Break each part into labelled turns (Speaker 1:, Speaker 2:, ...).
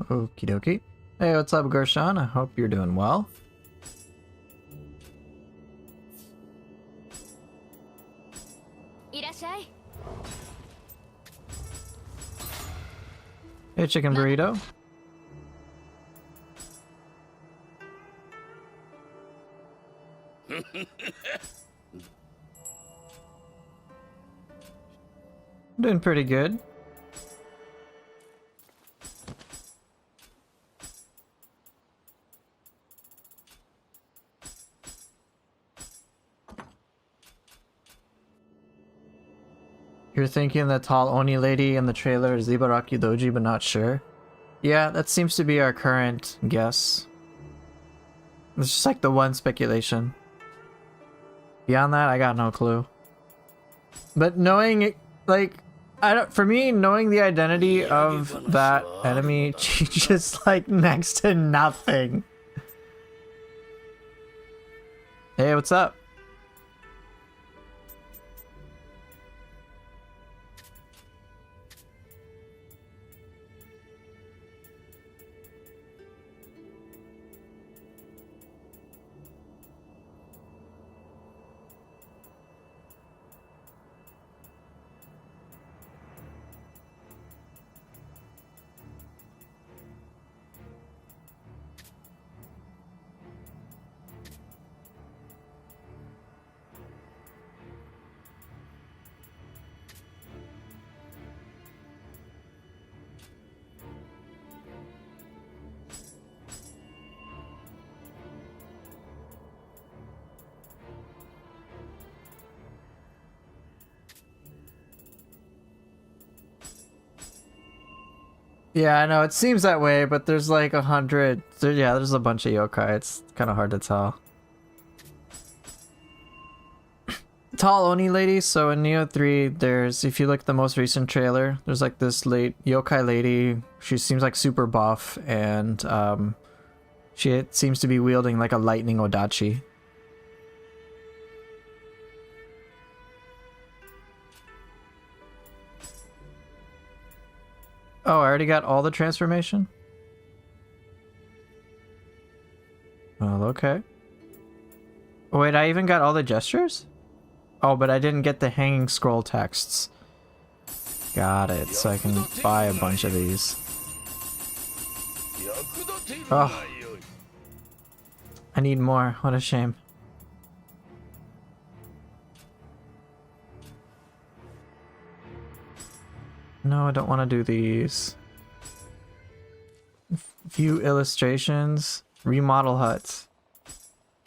Speaker 1: Okie dokie. Hey, what's up, Gershon? I hope you're doing well. Hey, chicken burrito. Doing pretty good. You're thinking the tall Oni lady in the trailer is Ibaraki Doji, but not sure? Yeah, that seems to be our current guess. It's just like the one speculation. Beyond that, I got no clue. But knowing, like, for me, knowing the identity of that enemy changes, like, next to nothing. Hey, what's up? Yeah, I know, it seems that way, but there's like 100... yeah, there's a bunch of yokai, it's kind of hard to tell. Tall Oni lady, so in Nioh 3, there's, if you look at the most recent trailer, there's like this yokai lady, she seems like super buff, and she seems to be wielding like a lightning odachi. Oh, I already got all the transformation? Well, okay. Oh, wait, I even got all the gestures? Oh, but I didn't get the hanging scroll texts. Got it, so I can buy a bunch of these. Oh. I need more, what a shame. No, I don't want to do these. View illustrations. Remodel huts.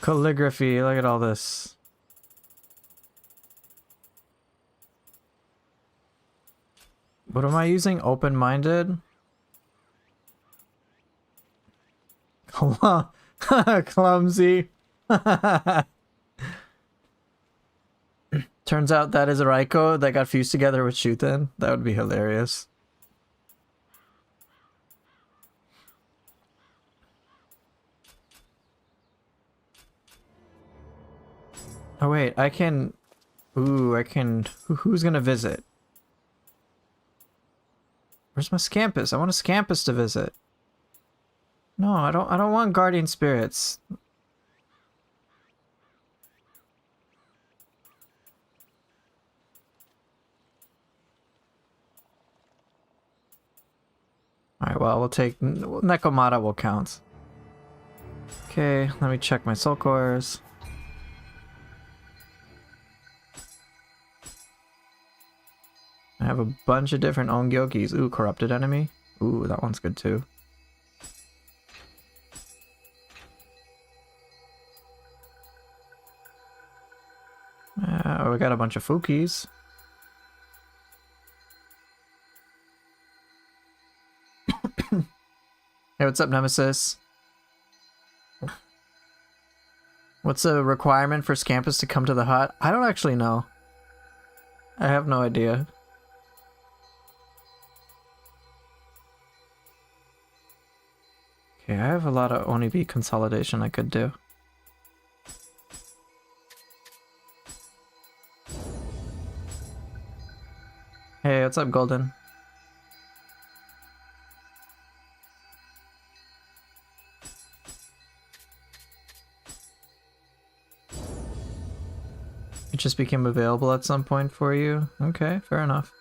Speaker 1: Calligraphy, look at all this. What am I using? Open-minded? Clumsy. Turns out that is a Raiko that got fused together with Shuten. That would be hilarious. Oh wait, I can... Ooh, I can... Who's gonna visit? Where's my Scampus? I want a Scampus to visit. No, I don't want Guardian Spirits. Alright, well, we'll take... Nekomata will count. Okay, let me check my soul cores. I have a bunch of different Ongyokis. Ooh, Corrupted Enemy. Ooh, that one's good too. We got a bunch of Fukis. Hey, what's up, Nemesis? What's a requirement for Scampus to come to the hut? I don't actually know. I have no idea. Okay, I have a lot of Onibi consolidation I could do. Hey, what's up, Golden? It just became available at some point for you? Okay, fair enough.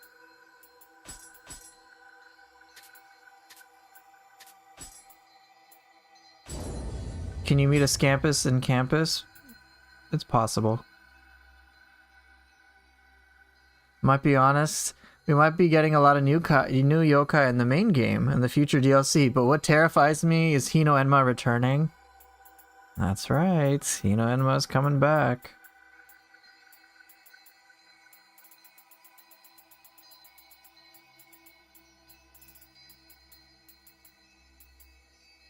Speaker 1: Can you meet a Scampus in campus? It's possible. Might be honest, we might be getting a lot of new yokai in the main game and the future DLC, but what terrifies me is Hino Enma returning. That's right, Hino Enma is coming back.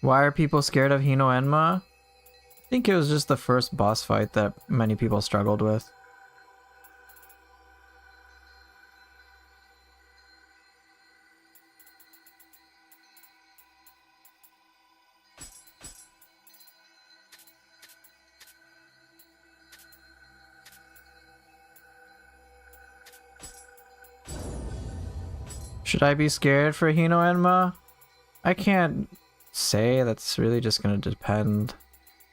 Speaker 1: Why are people scared of Hino Enma? I think it was just the first boss fight that many people struggled with. Should I be scared for Hino Enma? I can't say. That's really just going to depend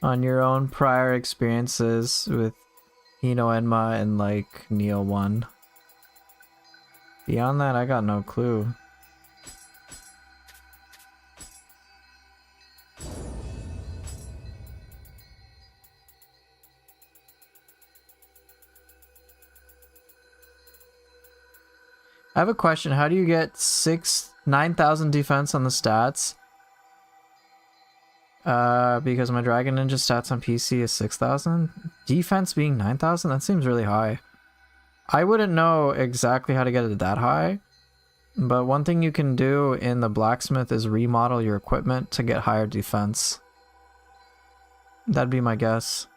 Speaker 1: on your own prior experiences with Hino Enma and like Nioh 1. Beyond that, I got no clue. I have a question. How do you get 9,000 defense on the stats? Because my Dragon Ninja stats on PC is 6,000. Defense being 9,000? That seems really high. I wouldn't know exactly how to get it that high. But one thing you can do in the blacksmith is remodel your equipment to get higher defense. That'd be my guess.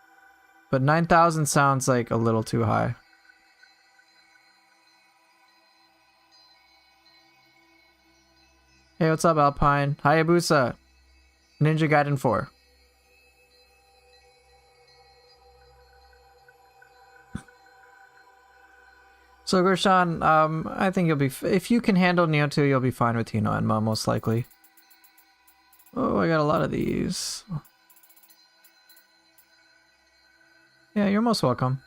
Speaker 1: But 9,000 sounds like a little too high. Hey, what's up, Alpine? Hayabusa. Ninja Gaiden 4. So, Gershan, I think you'll be... if you can handle Nioh 2, you'll be fine with Hino Enma, most likely. Oh, I got a lot of these. Yeah, you're most welcome.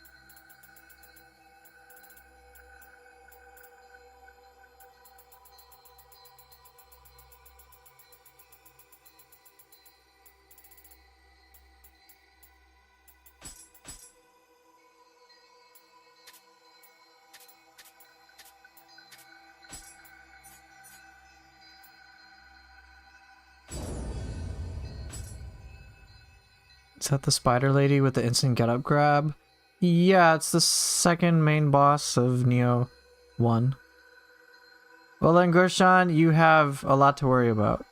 Speaker 1: Is that the spider lady with the instant get up grab? Yeah, it's the second main boss of Nioh 1. Well then, Gershan, you have a lot to worry about.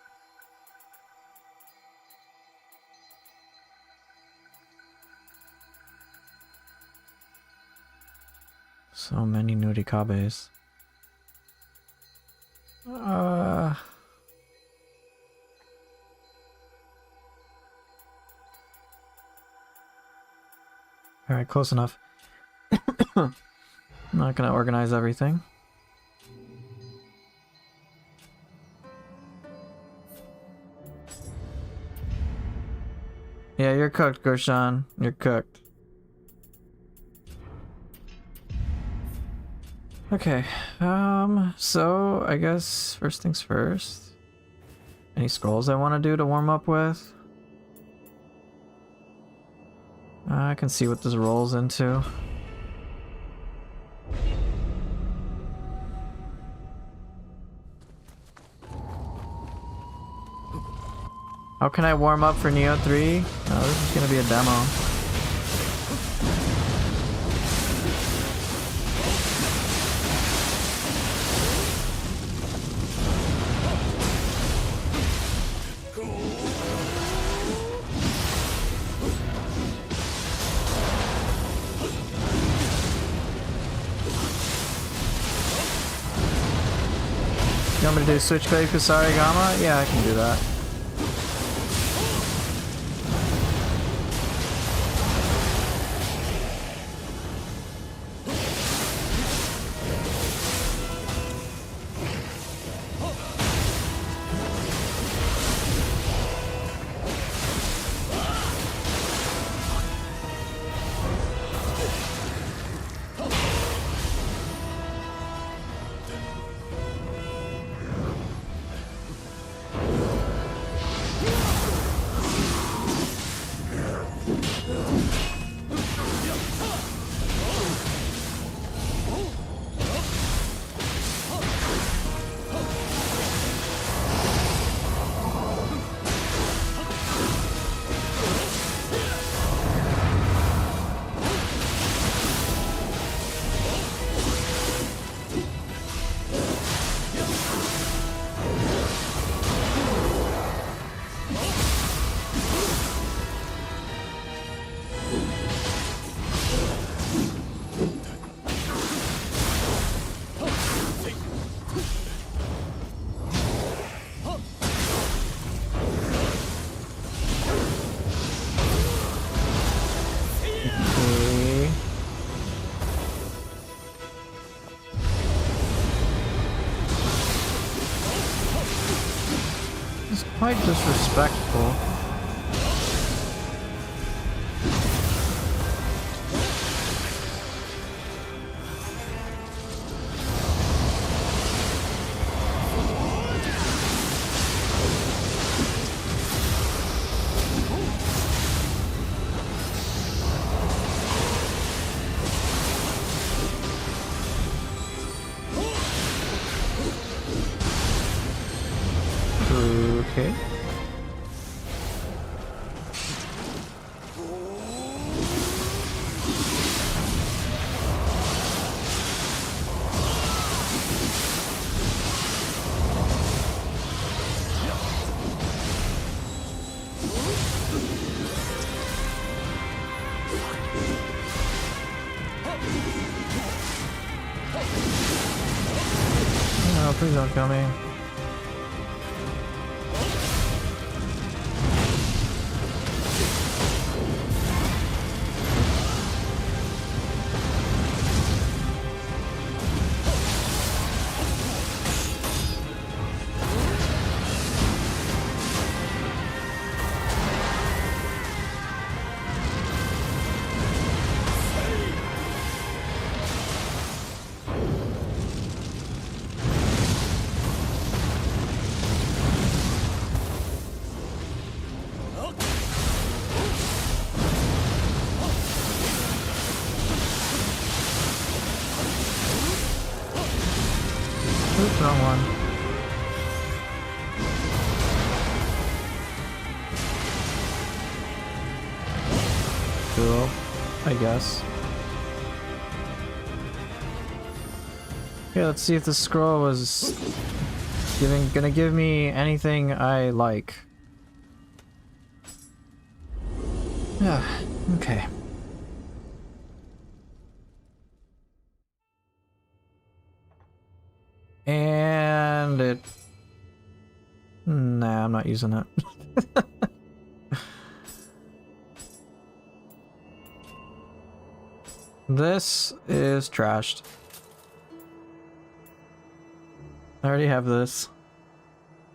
Speaker 1: So many Nurikabes. Alright, close enough. I'm not gonna organize everything. Yeah, you're cooked, Gershan. You're cooked. Okay, so I guess first things first. Any scrolls I want to do to warm up with? I can see what this rolls into. How can I warm up for Nioh 3? Oh, this is gonna be a demo. You want me to do Switchblade Kusari Gama? Yeah, I can do that. Quite disrespectful. Okay. No, please don't kill me. Oops, wrong one. Cool, I guess. Okay, let's see if the scroll was gonna give me anything I like. Yeah, okay. And it... Nah, I'm not using it. This is trashed. I already have this.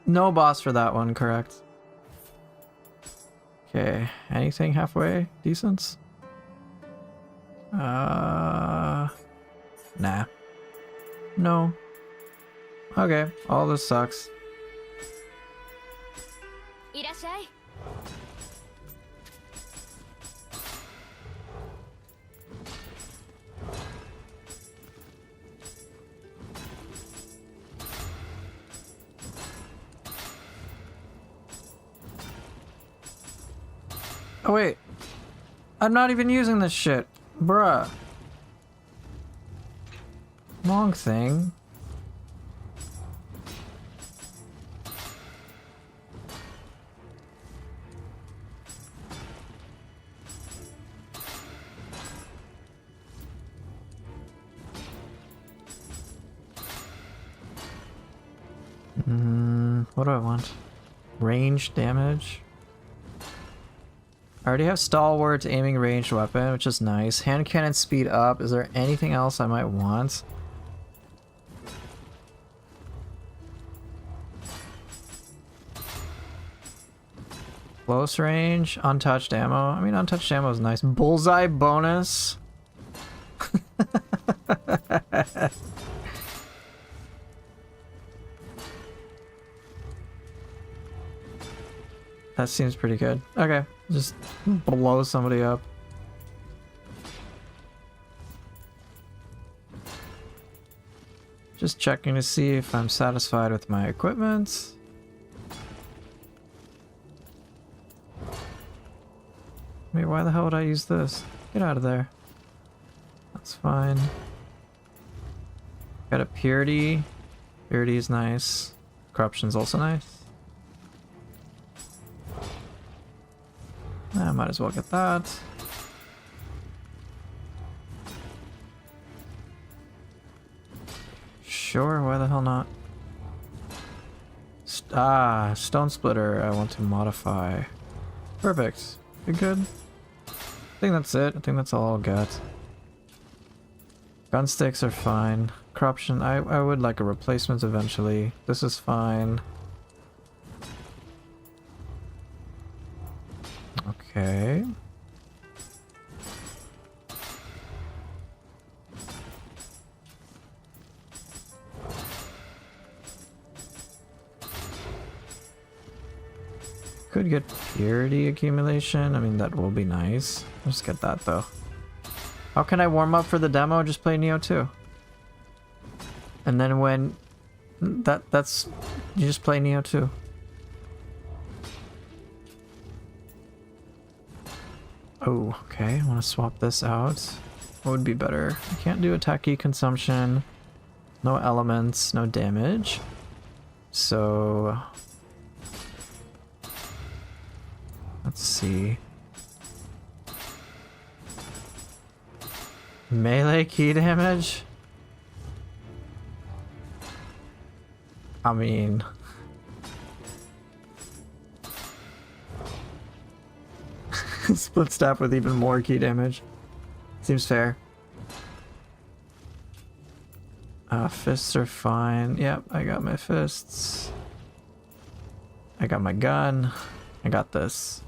Speaker 1: No boss for that one, correct? Okay, anything halfway decent? Nah. No. Okay, all this sucks. Oh wait, I'm not even using this shit, bruh. Wrong thing. What do I want? Range damage. I already have stalwart aiming ranged weapon, which is nice. Hand cannon speed up. Is there anything else I might want? Close range, untouched ammo. I mean, untouched ammo is nice. Bullseye bonus. That seems pretty good. Okay, just blow somebody up. Just checking to see if I'm satisfied with my equipment. Wait, why the hell would I use this? Get out of there. That's fine. Got a purity. Purity is nice. Corruption's also nice. I might as well get that. Sure, why the hell not? Stone splitter I want to modify. Perfect. Be good. I think that's it. I think that's all I'll get. Gun sticks are fine. Corruption, I would like a replacement eventually. This is fine. Okay. Could get purity accumulation. I mean, that will be nice. Let's get that though. How can I warm up for the demo? Just play Nioh 2. And then when that's you just play Nioh 2. Oh, okay. I want to swap this out. What would be better? I can't do attack key consumption. No elements, no damage. So let's see. Melee key damage? I mean, split staff with even more key damage. Seems fair. Fists are fine. Yep, I got my fists. I got my gun. I got this.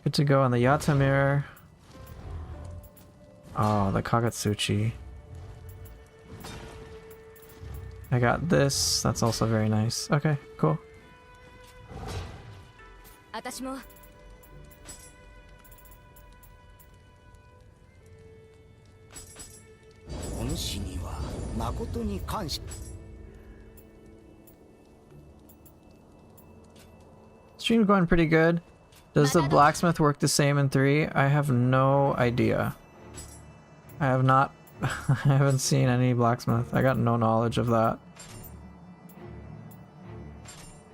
Speaker 1: Good to go on the Yata mirror. Oh, the Kagatsuchi. I got this. That's also very nice. Okay, cool. Stream going pretty good. Does the blacksmith work the same in 3? I have no idea. I have not I haven't seen any blacksmith. I got no knowledge of that.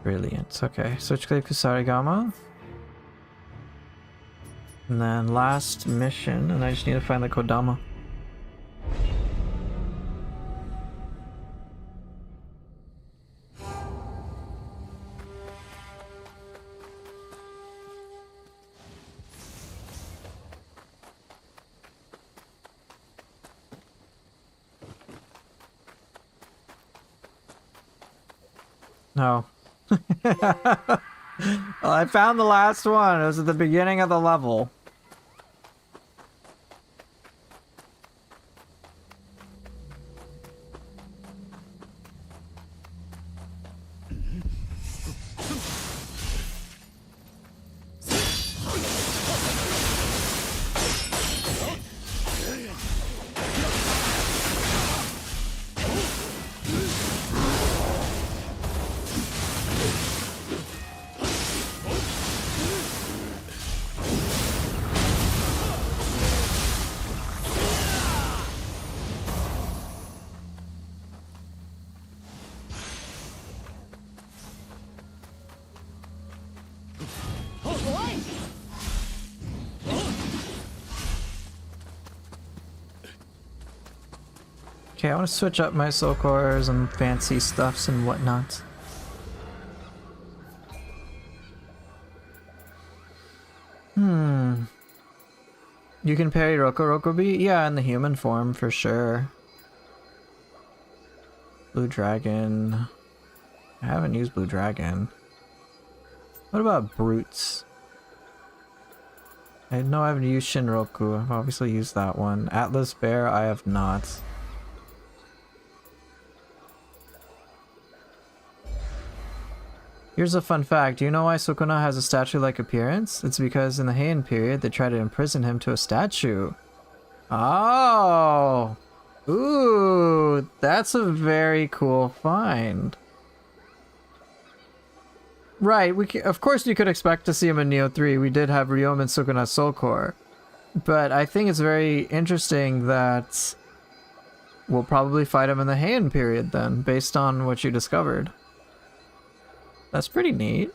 Speaker 1: Brilliant. Okay, Switchblade Kusarigama. And then last mission, and I just need to find the Kodama. No. Well, I found the last one. It was at the beginning of the level. Okay, I want to switch up my soul cores and fancy stuffs and whatnot. You can parry Rokurokubi? Yeah, in the human form for sure. Blue Dragon. I haven't used Blue Dragon. What about Brutes? I know I've used Shinroku. I've obviously used that one. Atlas Bear, I have not. Here's a fun fact. Do you know why Sukuna has a statue-like appearance? It's because in the Heian period, they tried to imprison him to a statue. Oh! Ooh, that's a very cool find. Right, of course you could expect to see him in Nioh 3. We did have Ryomen Sukuna's Soul Core. But I think it's very interesting that we'll probably fight him in the Heian period then, based on what you discovered. That's pretty neat.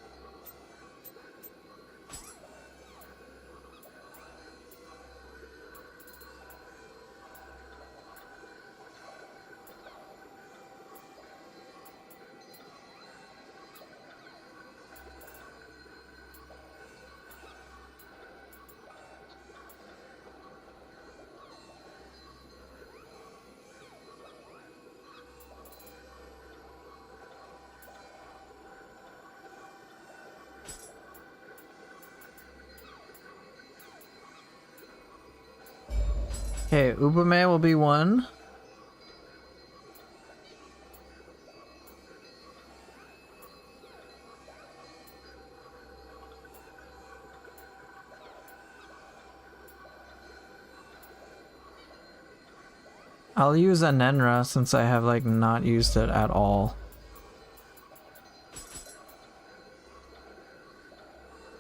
Speaker 1: Okay, Ubume will be one. I'll use Anenra since I have like not used it at all.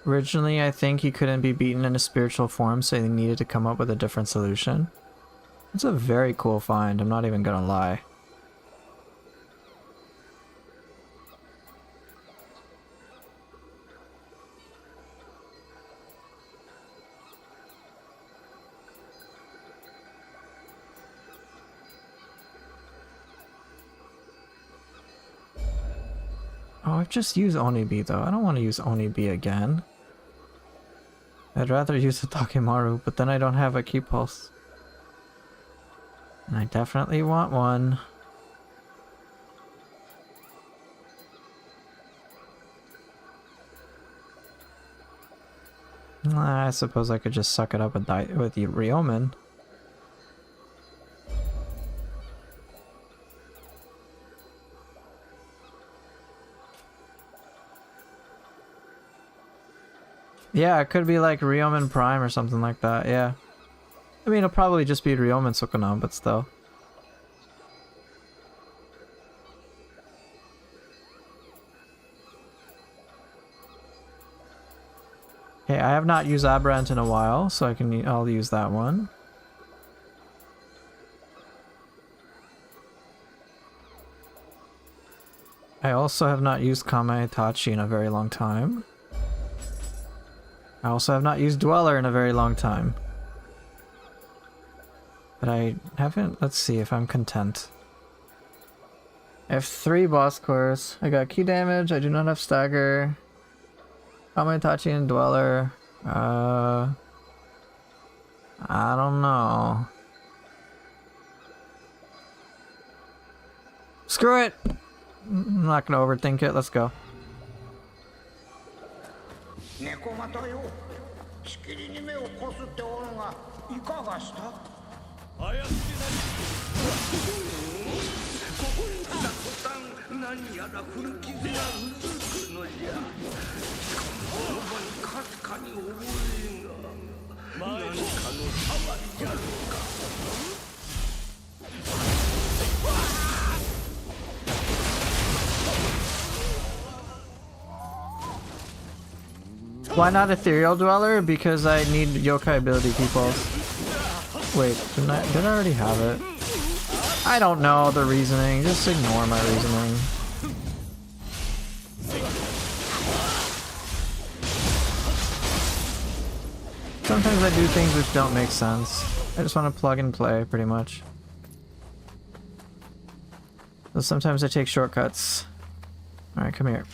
Speaker 1: Originally, I think he couldn't be beaten in a spiritual form, so they needed to come up with a different solution. It's a very cool find, I'm not even gonna lie. Oh, I've just used Onibi though. I don't want to use Onibi again. I'd rather use the Takemaru, but then I don't have a key pulse. And I definitely want one. I suppose I could just suck it up with Ryomen. Yeah, it could be like Ryomen Prime or something like that, yeah. I mean, it'll probably just be Ryomen Sukuna, but still. Okay, I have not used Aberrant in a while, so I'll use that one. I also have not used Kame Itachi in a very long time. I also have not used Dweller in a very long time. But I haven't... Let's see if I'm content. I have 3 boss cores. I got key damage, I do not have stagger. Kame Itachi and Dweller. I don't know. Screw it! I'm not gonna overthink it, let's go. Why not Ethereal Dweller? Because I need yokai ability people. Wait, did I already have it? I don't know the reasoning, just ignore my reasoning. Sometimes I do things which don't make sense. I just want to plug and play, pretty much. So sometimes I take shortcuts. Alright, come here.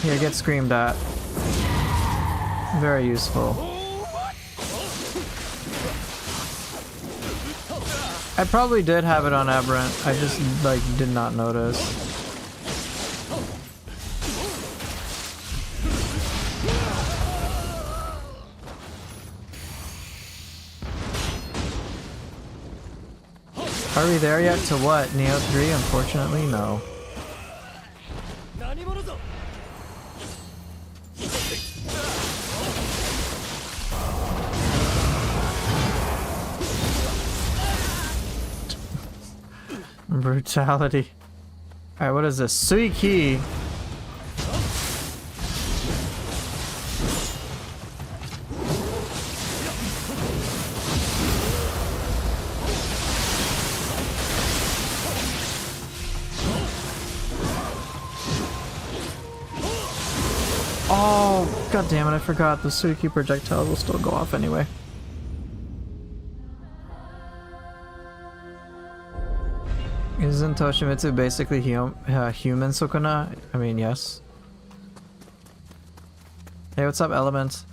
Speaker 1: Yeah, get screamed at. Very useful. I probably did have it on Aberrant. I just, like, did not notice. Are we there yet to what? Nioh 3? Unfortunately, no. Brutality. Alright, what is this? Suiki! Oh, god damn it, I forgot. The Suiki projectile will still go off anyway. Isn't Toshimitsu basically human Sukuna? I mean, yes. Hey, what's up, Element?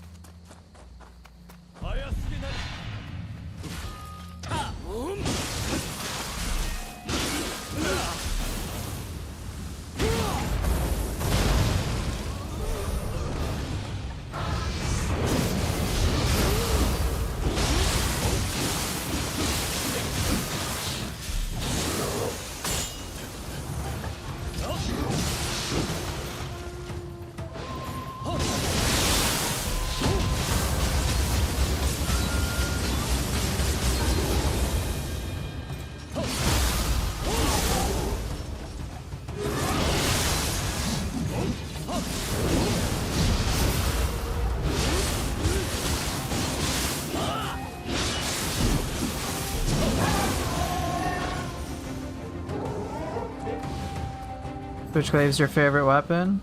Speaker 1: Switchclave's your favorite weapon?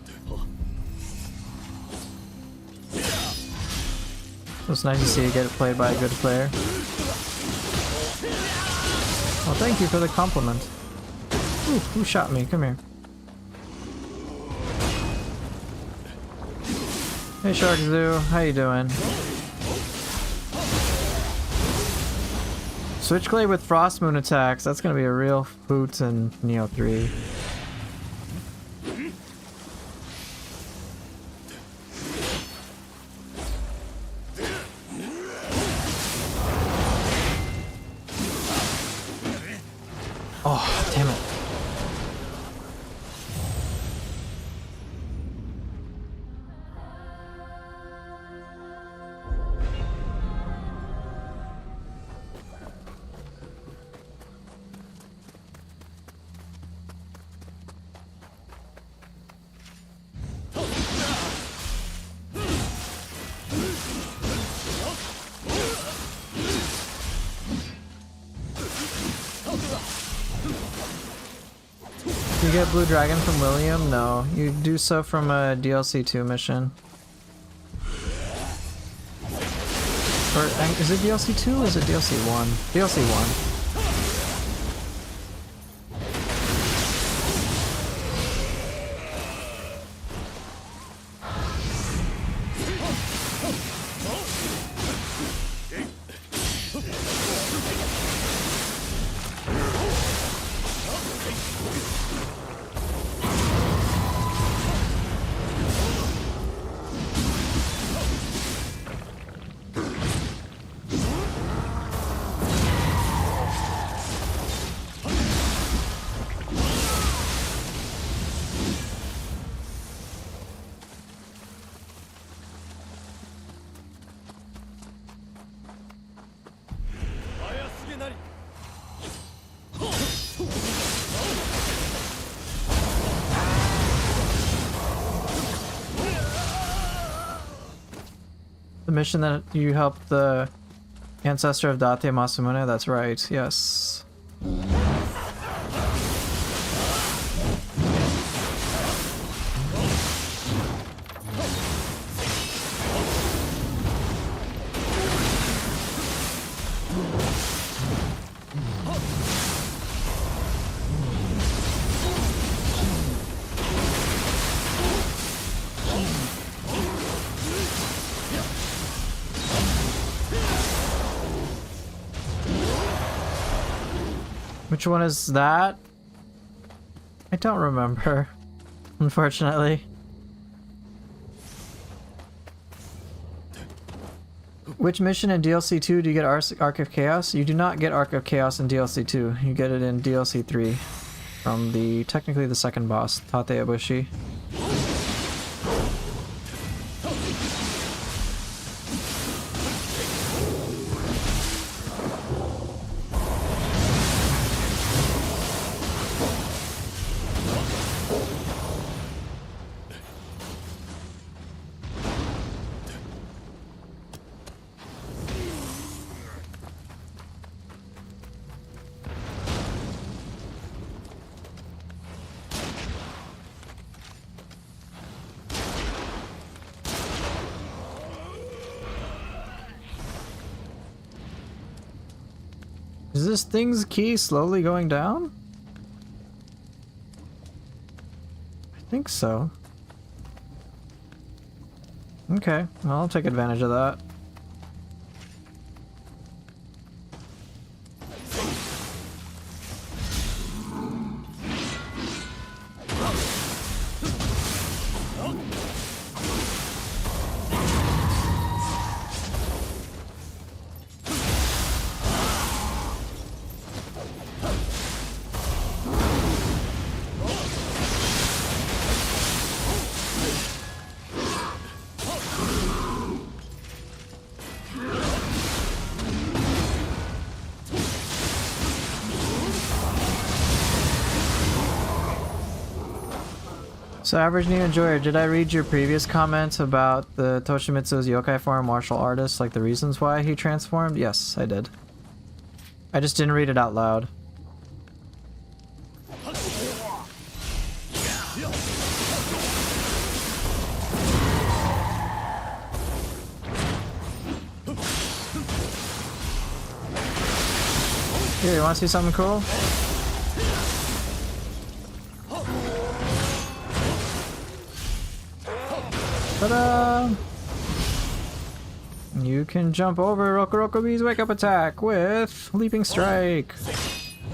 Speaker 1: It's nice to see you get it played by a good player. Well, thank you for the compliment. Ooh, who shot me? Come here. Hey Shark Zoo, how you doing? Switchblade with Frost Moon attacks, that's gonna be a real boot in Nioh 3. Oh, damn it. You get Blue Dragon from William? No. You do so from a DLC 2 mission. Or is it DLC 2 or is it DLC 1? DLC 1. The mission that you helped the ancestor of Date Masamune? That's right, yes. Which one is that? I don't remember, unfortunately. Which mission in DLC 2 do you get Arc of Chaos? You do not get Arc of Chaos in DLC 2. You get it in DLC 3 from technically the second boss, Tate Ibushi. Is this thing's key slowly going down? I think so. Okay, well, I'll take advantage of that. So, Average Nioh Enjoyer, did I read your previous comment about the Toshimitsu's yokai form martial artist, like the reasons why he transformed? Yes, I did. I just didn't read it out loud. Here, you want to see something cool? Ta-da! You can jump over Rokurokubi's wake up attack with Leaping Strike.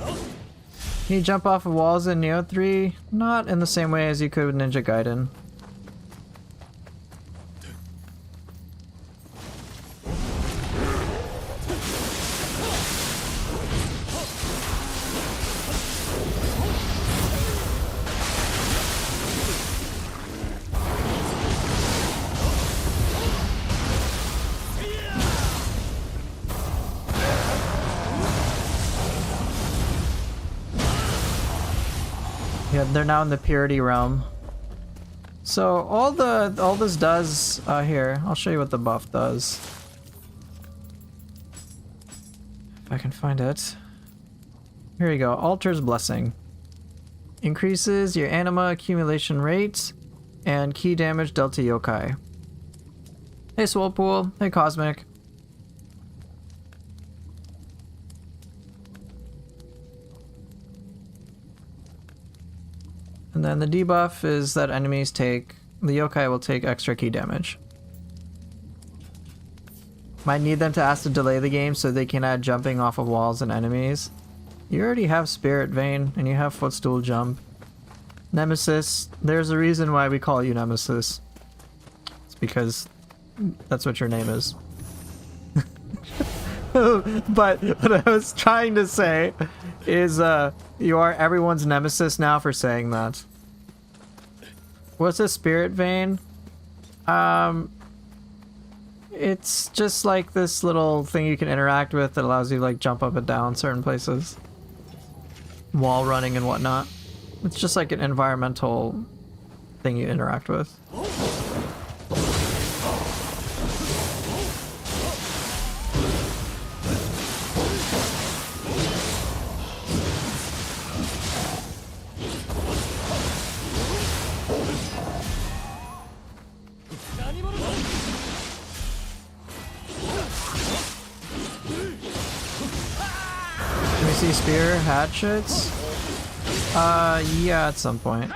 Speaker 1: Can you jump off of walls in Nioh 3? Not in the same way as you could with Ninja Gaiden. Yeah, they're now in the purity realm. So all this does here, I'll show you what the buff does. If I can find it. Here you go, Altar's Blessing. Increases your anima accumulation rate and key damage dealt to yokai. Hey Swolpool, hey Cosmic. And then the debuff is that enemies the yokai will take extra key damage. Might need them to ask to delay the game so they can add jumping off of walls and enemies. You already have Spirit Vein and you have Footstool Jump. Nemesis, there's a reason why we call you Nemesis. It's because that's what your name is. But what I was trying to say is you are everyone's nemesis now for saying that. What's a Spirit Vein? It's just like this little thing you can interact with that allows you to like jump up and down certain places. Wall running and whatnot. It's just like an environmental thing you interact with. See spear hatchets? Yeah, at some point.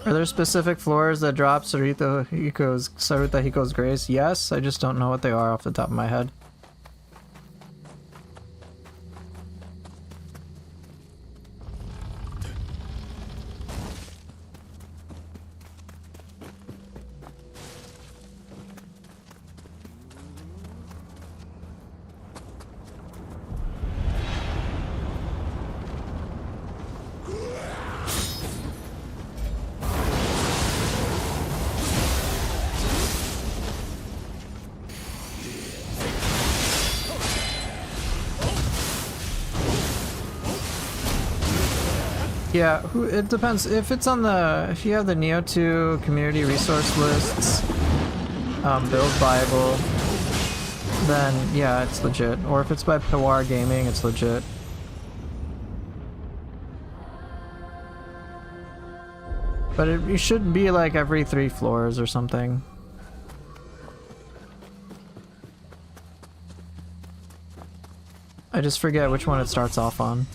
Speaker 1: Are there specific floors that drop Sarita Hiko's grace? Yes, I just don't know what they are off the top of my head. Yeah, it depends. If it's on the, if you have the Nioh 2 community resource lists, build Bible, then yeah, it's legit. Or if it's by Pewar Gaming, it's legit. But it should be like every 3 floors or something. I just forget which one it starts off on.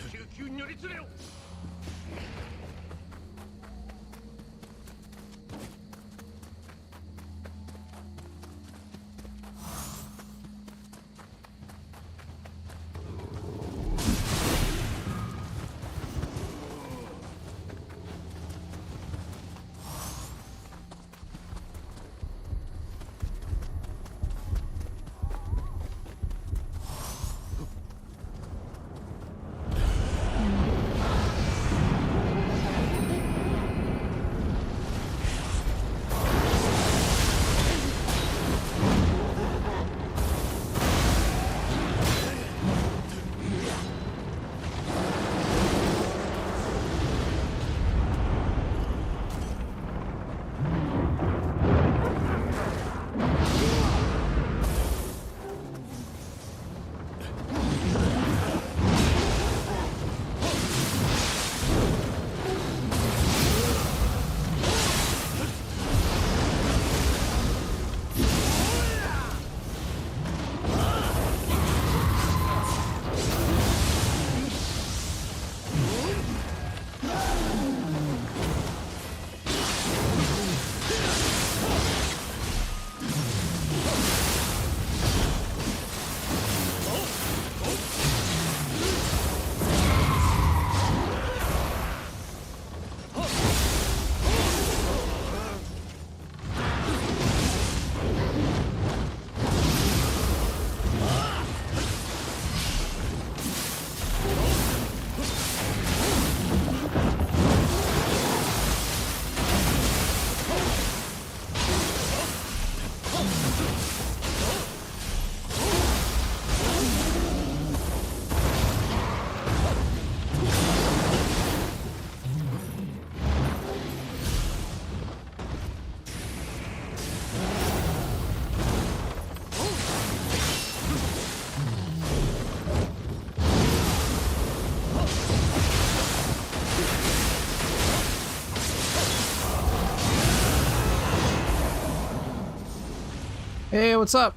Speaker 1: Hey, what's up?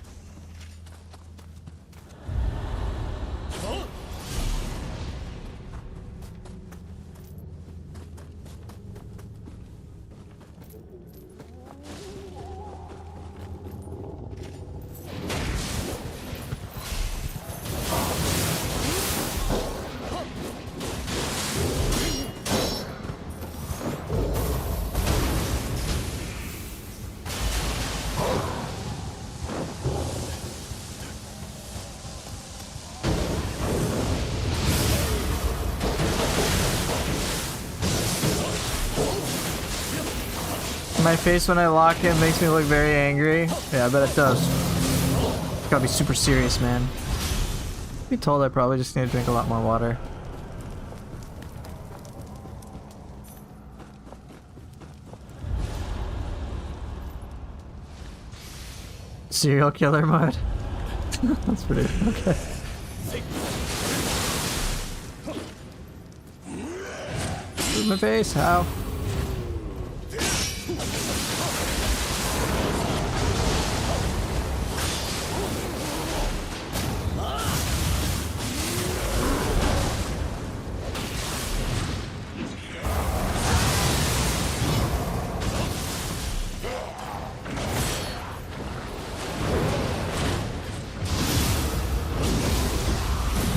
Speaker 1: My face when I lock in makes me look very angry. Yeah, I bet it does. It's gotta be super serious, man. Be told I probably just need to drink a lot more water. Serial killer mode. That's pretty okay. Move my face, how?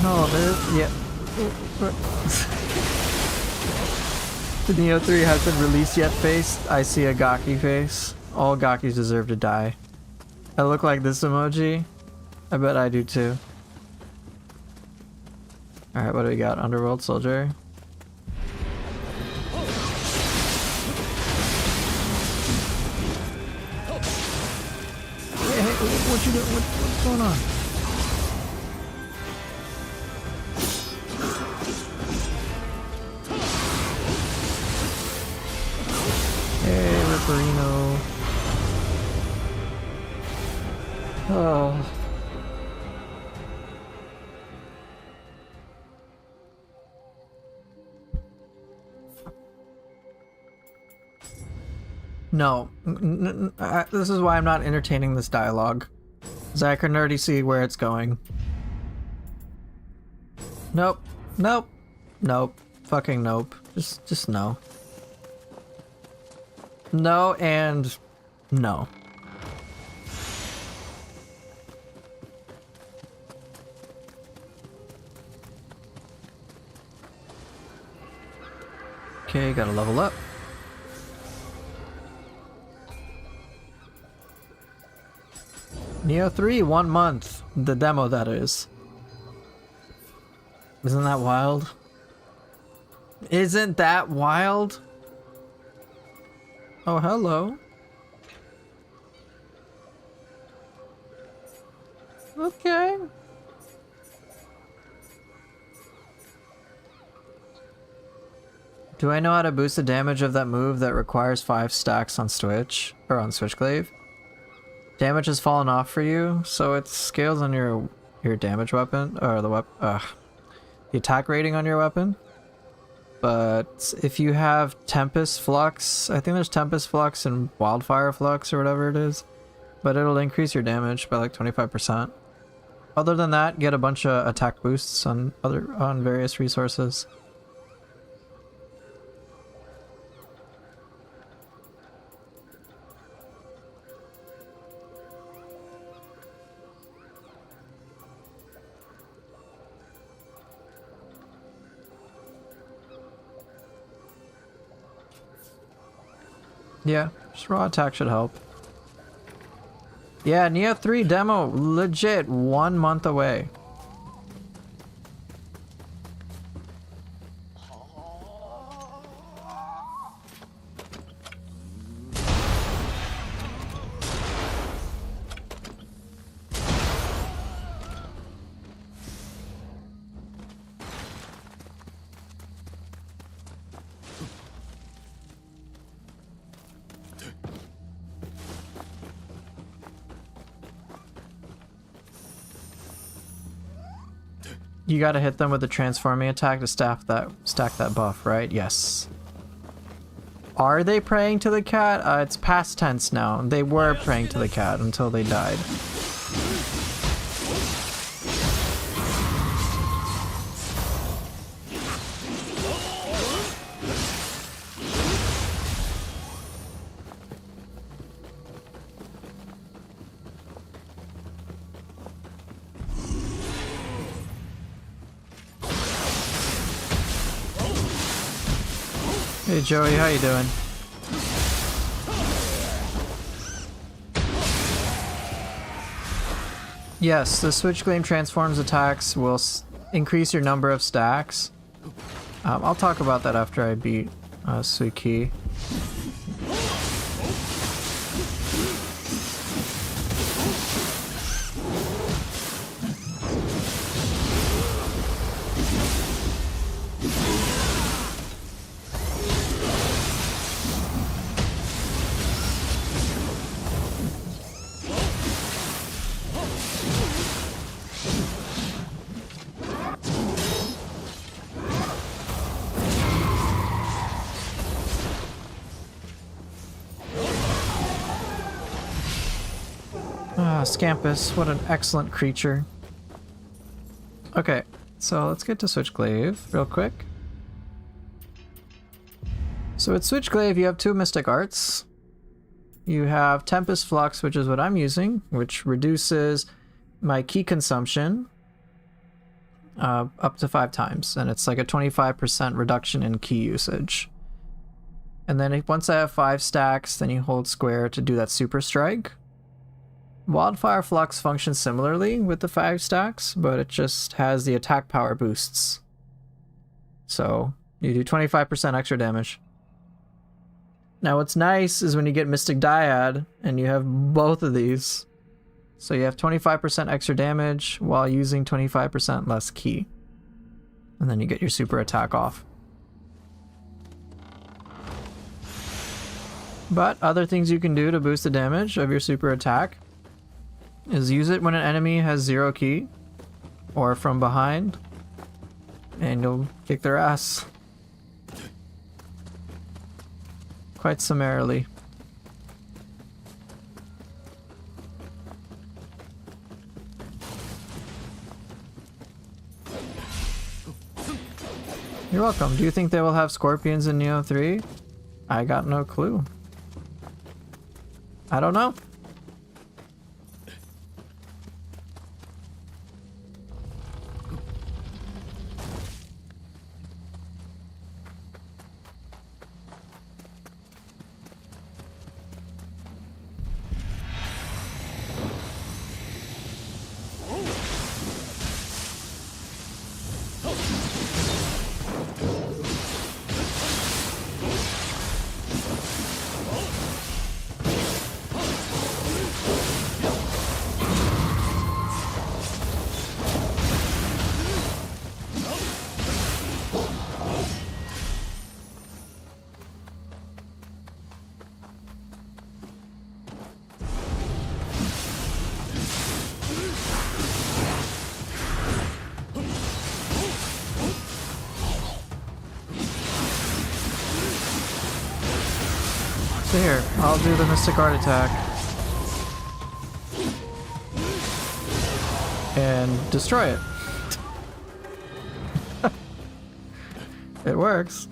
Speaker 1: No, yeah. The Nioh 3 hasn't released yet face. I see a Gaki face. All Gakis deserve to die. I look like this emoji. I bet I do too. Alright, what do we got? Underworld Soldier. Hey, what you doing? What's going on? Hey, Ripperino. Oh. No. This is why I'm not entertaining this dialogue. Because I can already see where it's going. Nope. Nope. Nope. Fucking nope. Just no. No and no. Okay, gotta level up. Nioh 3, 1 month. The demo, that is. Isn't that wild? Isn't that wild? Oh, hello. Okay. Do I know how to boost the damage of that move that requires 5 stacks on Switch? Or on Switchglaive? Damage has fallen off for you, so it scales on your damage weapon, or the attack rating on your weapon. But if you have Tempest Flux, I think there's Tempest Flux and Wildfire Flux or whatever it is, but it'll increase your damage by like 25%. Other than that, get a bunch of attack boosts on various resources. Yeah, just raw attack should help. Yeah, Nioh 3 demo, legit 1 month away. You gotta hit them with the transforming attack to stack that buff, right? Yes. Are they praying to the cat? It's past tense now. They were praying to the cat until they died. Hey Joey, how you doing? Yes, the Switchglaive transforms attacks will increase your number of stacks. I'll talk about that after I beat Suiki. Scampus, what an excellent creature. Okay, so let's get to Switchglaive real quick. So with Switchglaive, you have 2 Mystic Arts. You have Tempest Flux, which is what I'm using, which reduces my key consumption up to 5 times, and it's like a 25% reduction in ki usage. And then once I have 5 stacks, then you hold square to do that super strike. Wildfire Flux functions similarly with the 5 stacks, but it just has the attack power boosts. So you do 25% extra damage. Now what's nice is when you get Mystic Dyad and you have both of these. So you have 25% extra damage while using 25% less ki. And then you get your super attack off. But other things you can do to boost the damage of your super attack is use it when an enemy has 0 ki or from behind, and you'll kick their ass quite summarily. You're welcome. Do you think they will have scorpions in Nioh 3? I got no clue. I don't know. So here, I'll do the Mystic Art attack. And destroy it. It works.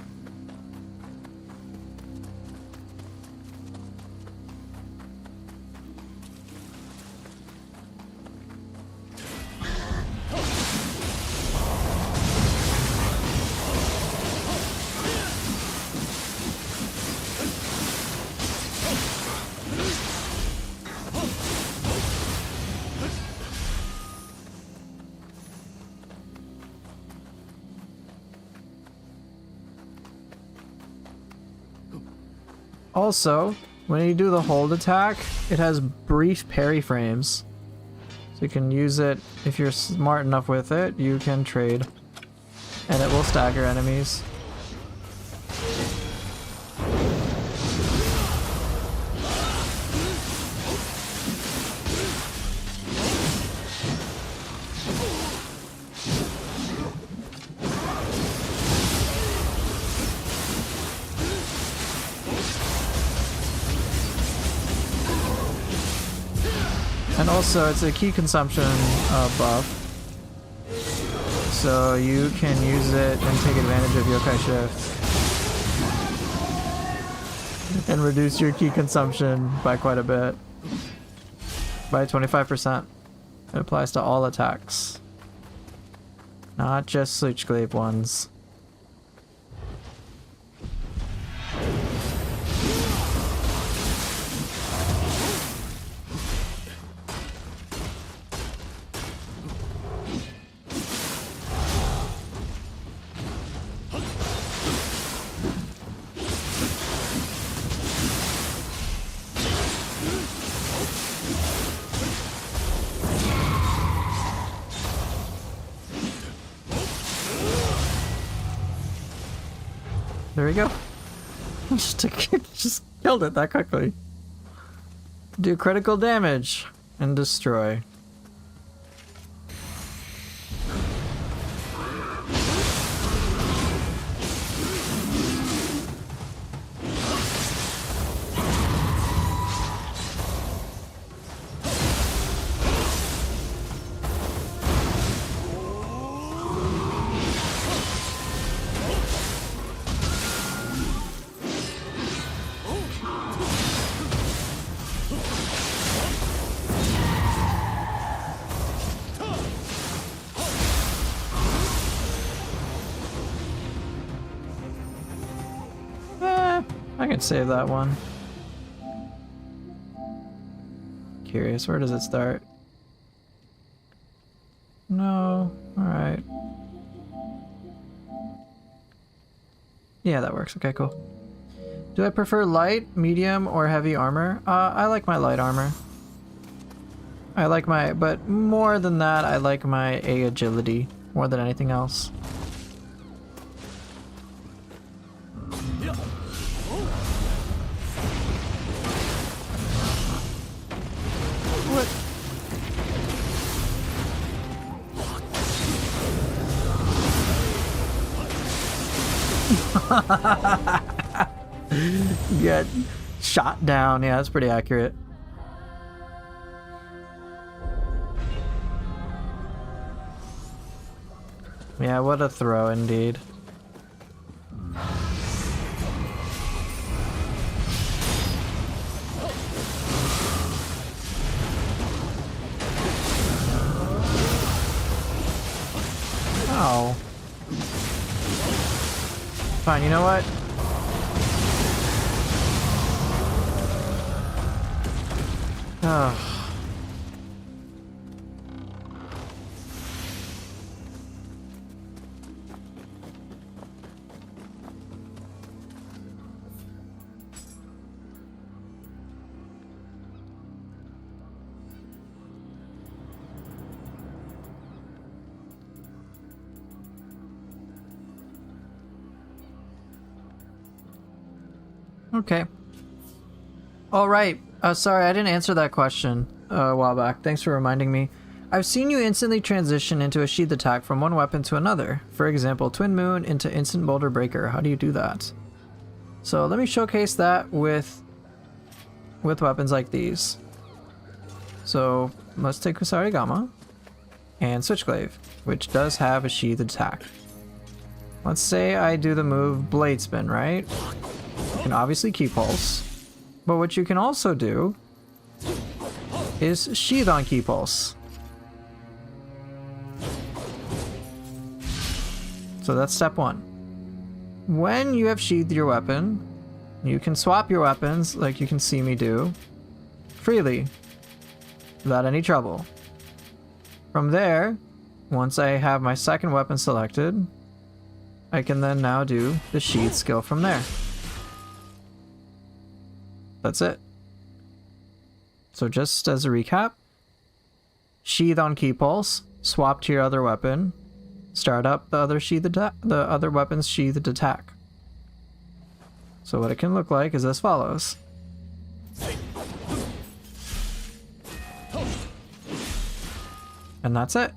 Speaker 1: Also, when you do the hold attack, it has brief parry frames. So you can use it, if you're smart enough with it, you can trade. And it will stagger enemies. And also, it's a ki consumption buff, so you can use it and take advantage of Yokai Shift and reduce your ki consumption by quite a bit, by 25%. It applies to all attacks, not just Switchglaive ones. There we go. Just killed it that quickly. Do critical damage and destroy. I can save that one. Curious, where does it start? No, alright. Yeah, that works. Okay, cool. Do I prefer light, medium, or heavy armor? I like my light armor. I like my, but more than that, I like my A agility more than anything else. What? Get shot down. Yeah, that's pretty accurate. Yeah, what a throw indeed. Oh. Fine, you know what? Oh. Okay. All right. Sorry, I didn't answer that question a while back. Thanks for reminding me. I've seen you instantly transition into a sheath attack from one weapon to another. For example, Twin Moon into Instant Boulder Breaker. How do you do that? So let me showcase that with weapons like these. So let's take Kusarigama and Switchglaive, which does have a sheath attack. Let's say I do the move Blade Spin, right? You can obviously Key Pulse, but what you can also do is Sheath on Key Pulse. So that's step one. When you have sheathed your weapon, you can swap your weapons like you can see me do freely without any trouble. From there, once I have my second weapon selected, I can then now do the sheath skill from there. That's it. So just as a recap, sheath on Key Pulse, swap to your other weapon, start up the other weapon's sheathed attack. So what it can look like is as follows. And that's it.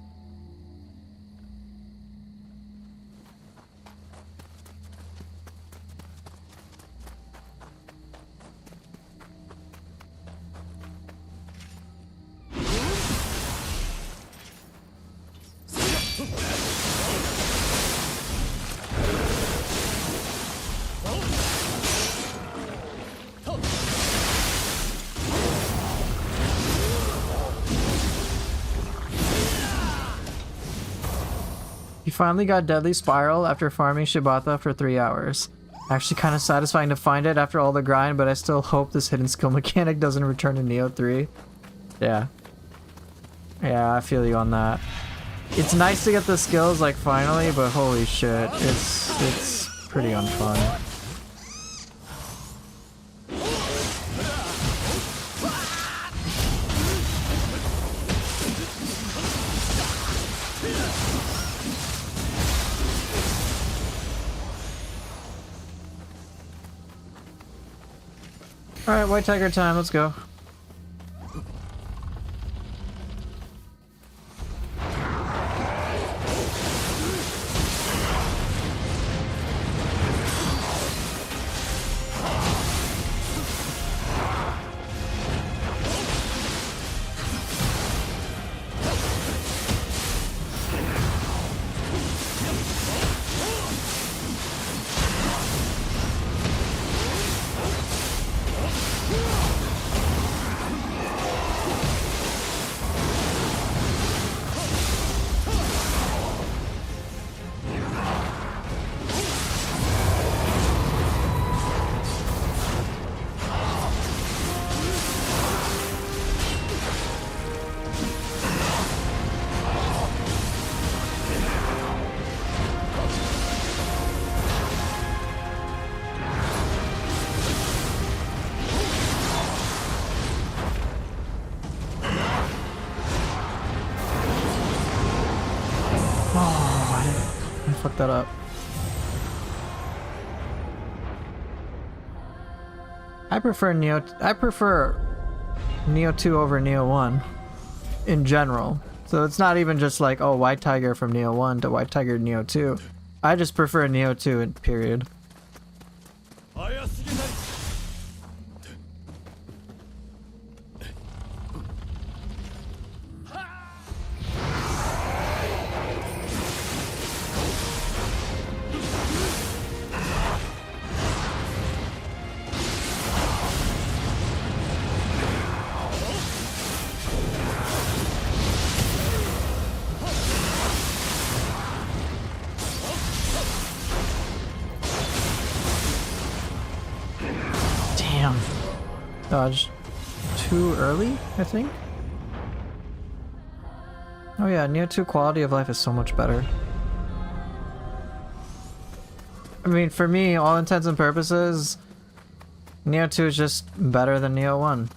Speaker 1: You finally got Deadly Spiral after farming Shibata for 3 hours. Actually kind of satisfying to find it after all the grind, but I still hope this hidden skill mechanic doesn't return in Nioh 3. Yeah. Yeah, I feel you on that. It's nice to get the skills like finally, but holy shit, it's pretty unfun. Alright, White Tiger time, let's go. fucked that up. I prefer Nioh 2 over Nioh 1 in general. So it's not even just like, oh, White Tiger from Nioh 1 to White Tiger Nioh 2. I just prefer Nioh 2 in period. Dodge too early, I think. Oh yeah, Nioh 2 quality of life is so much better. I mean, for me, all intents and purposes, Nioh 2 is just better than Nioh 1.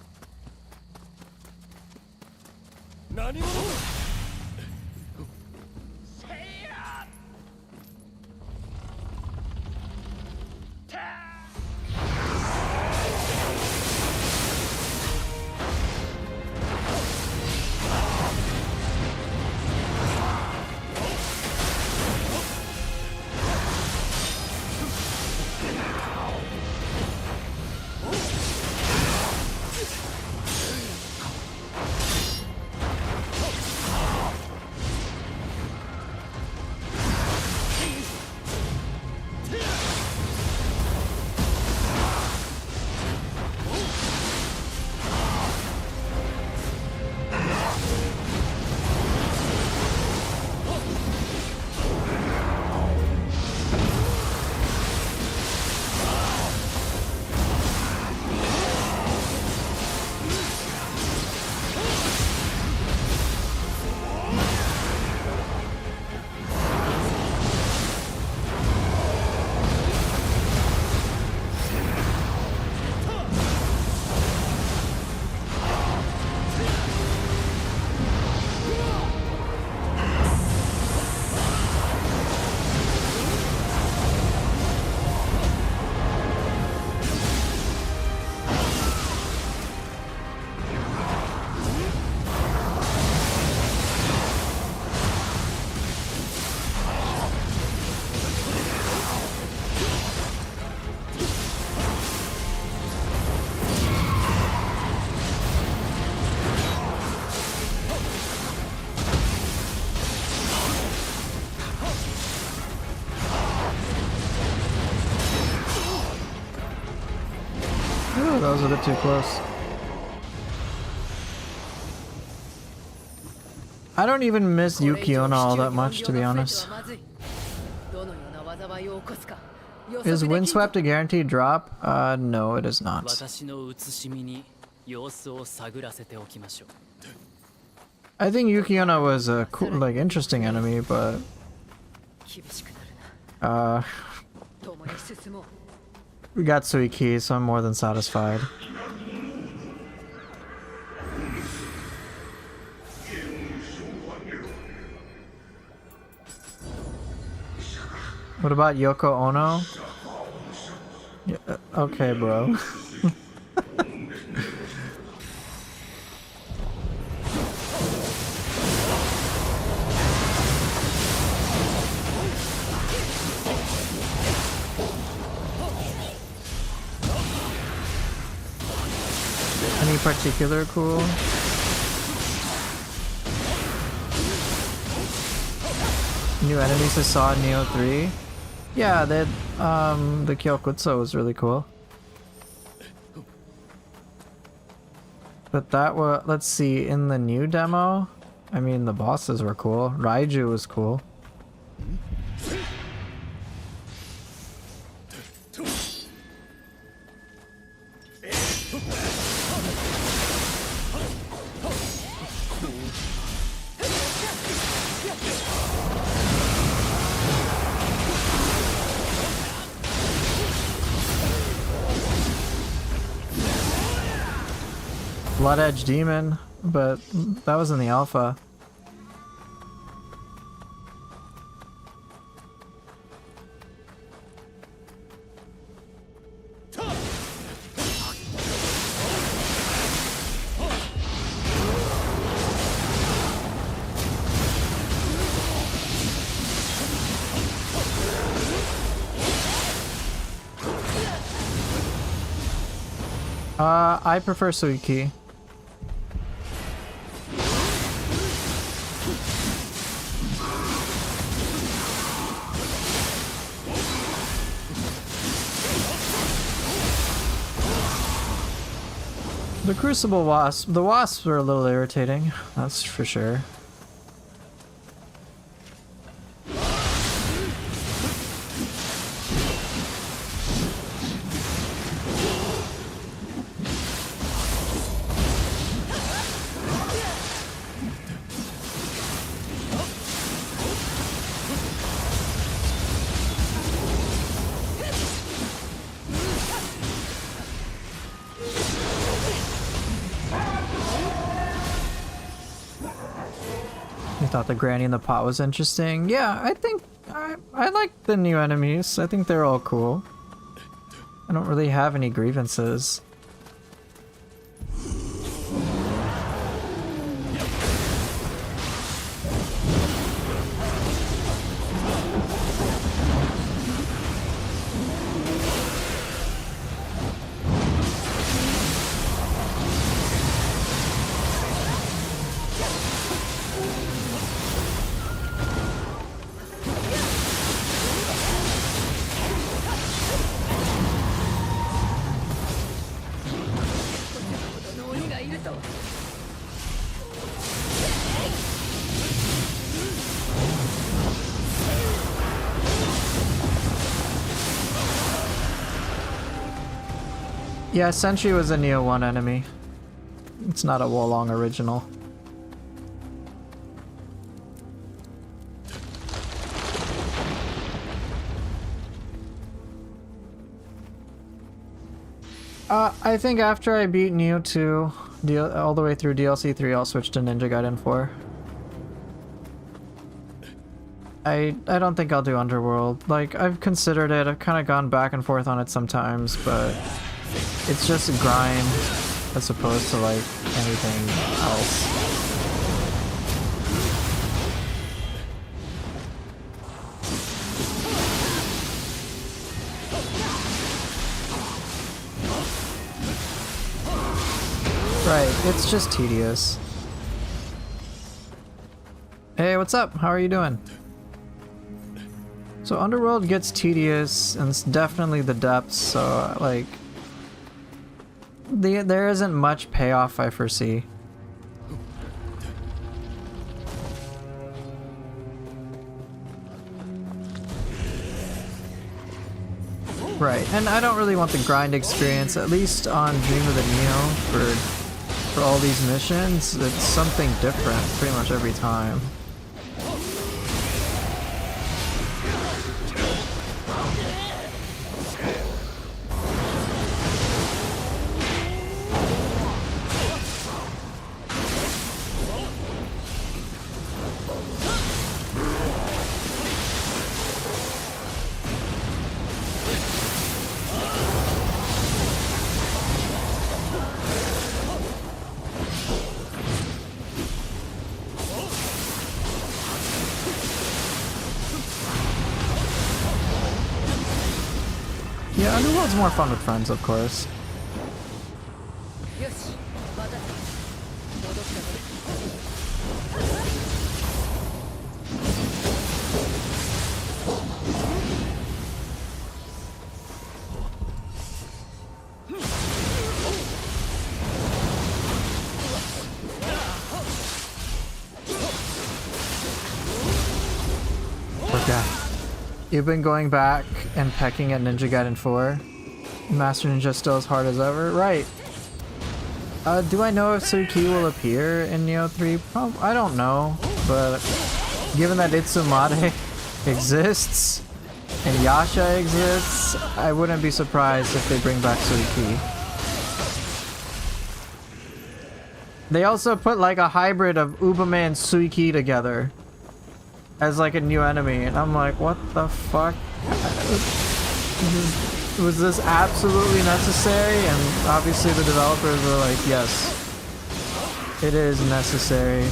Speaker 1: Ooh, that was a bit too close. I don't even miss Yukiona all that much, to be honest. Is Windswept a guaranteed drop? No, it is not. I think Yukiona was a cool, like, interesting enemy, but we got Suiki, so I'm more than satisfied. What about Yoko Ono? Yeah, okay, bro. Any particular cool? New enemies I saw in Nioh 3? Yeah, the Kyokutsu was really cool. But that was, let's see, in the new demo, I mean, the bosses were cool. Raiju was cool. Blood Edge Demon, but that was in the alpha. I prefer Suiki. The Crucible Wasp. The Wasps were a little irritating, that's for sure. Thought the granny in the pot was interesting. Yeah, I think I like the new enemies. I think they're all cool. I don't really have any grievances. Yeah, Sentry was a Nioh 1 enemy. It's not a Wolong original. I think after I beat Nioh 2 all the way through DLC 3, I'll switch to Ninja Gaiden 4. I don't think I'll do Underworld. Like, I've considered it, I've kind of gone back and forth on it sometimes, but it's just a grind as opposed to like anything else. Right, it's just tedious. Hey, what's up? How are you doing? So Underworld gets tedious, and it's definitely the depths, so like there isn't much payoff I foresee. Right, and I don't really want the grind experience, at least on Dream of the Nioh for all these missions. It's something different pretty much every time. Yeah, Underworld's more fun with friends, of course. Okay. You've been going back and pecking at Ninja Gaiden 4. Master Ninja still as hard as ever? Right. Do I know if Suiki will appear in Nioh 3? I don't know, but given that Itsumade exists and Yasha exists, I wouldn't be surprised if they bring back Suiki. They also put like a hybrid of Ubame and Suiki together as like a new enemy, and I'm like, what the fuck? Was this absolutely necessary? And obviously the developers were like, yes, it is necessary.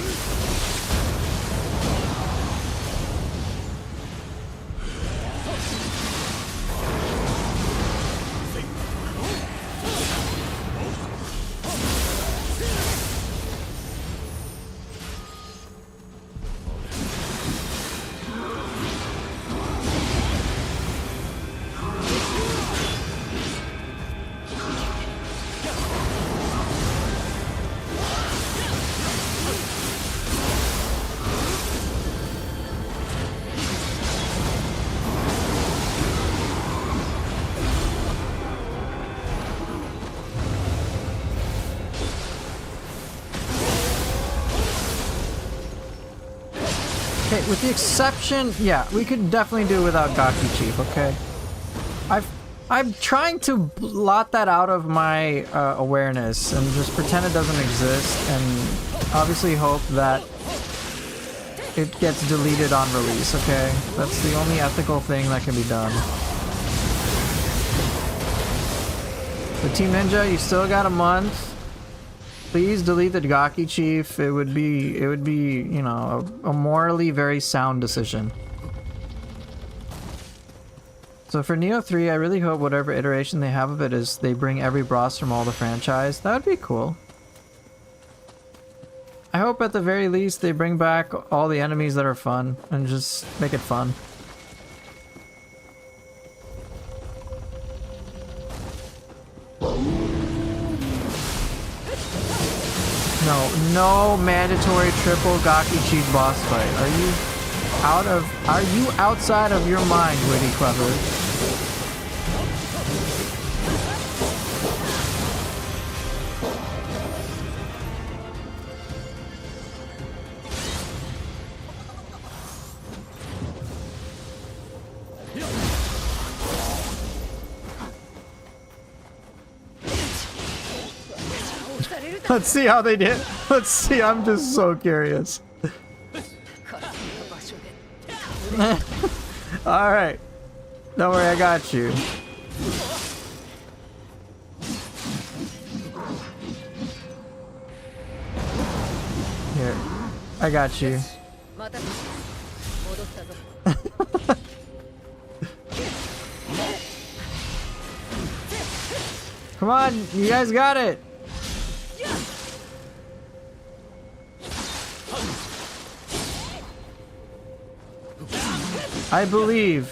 Speaker 1: Okay, with the exception, yeah, we could definitely do without Gaki Chief, okay? I'm trying to blot that out of my awareness and just pretend it doesn't exist and obviously hope that it gets deleted on release, okay? That's the only ethical thing that can be done. The Team Ninja, you still got a month. Please delete the Gaki Chief. It would be, you know, a morally very sound decision. So for Nioh 3, I really hope whatever iteration they have of it is they bring every boss from all the franchise. That would be cool. I hope at the very least they bring back all the enemies that are fun and just make it fun. No mandatory triple Gaki Chief boss fight. Are you outside of your mind, Witty Clever? Let's see how they did. Let's see, I'm just so curious. Alright. Don't worry, I got you. Here. I got you. Come on, you guys got it. I believe.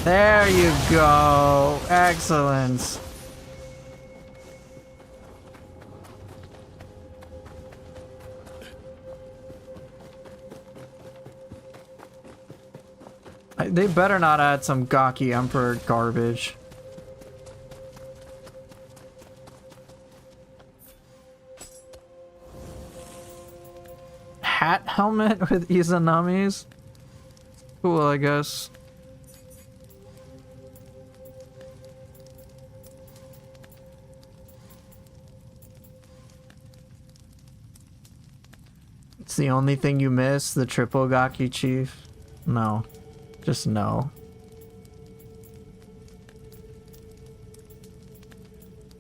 Speaker 1: There you go. Excellent. They better not add some Gaki Emperor garbage. Hat helmet with Izanamis? Cool, I guess. It's the only thing you miss, the triple Gaki Chief? No. Just no.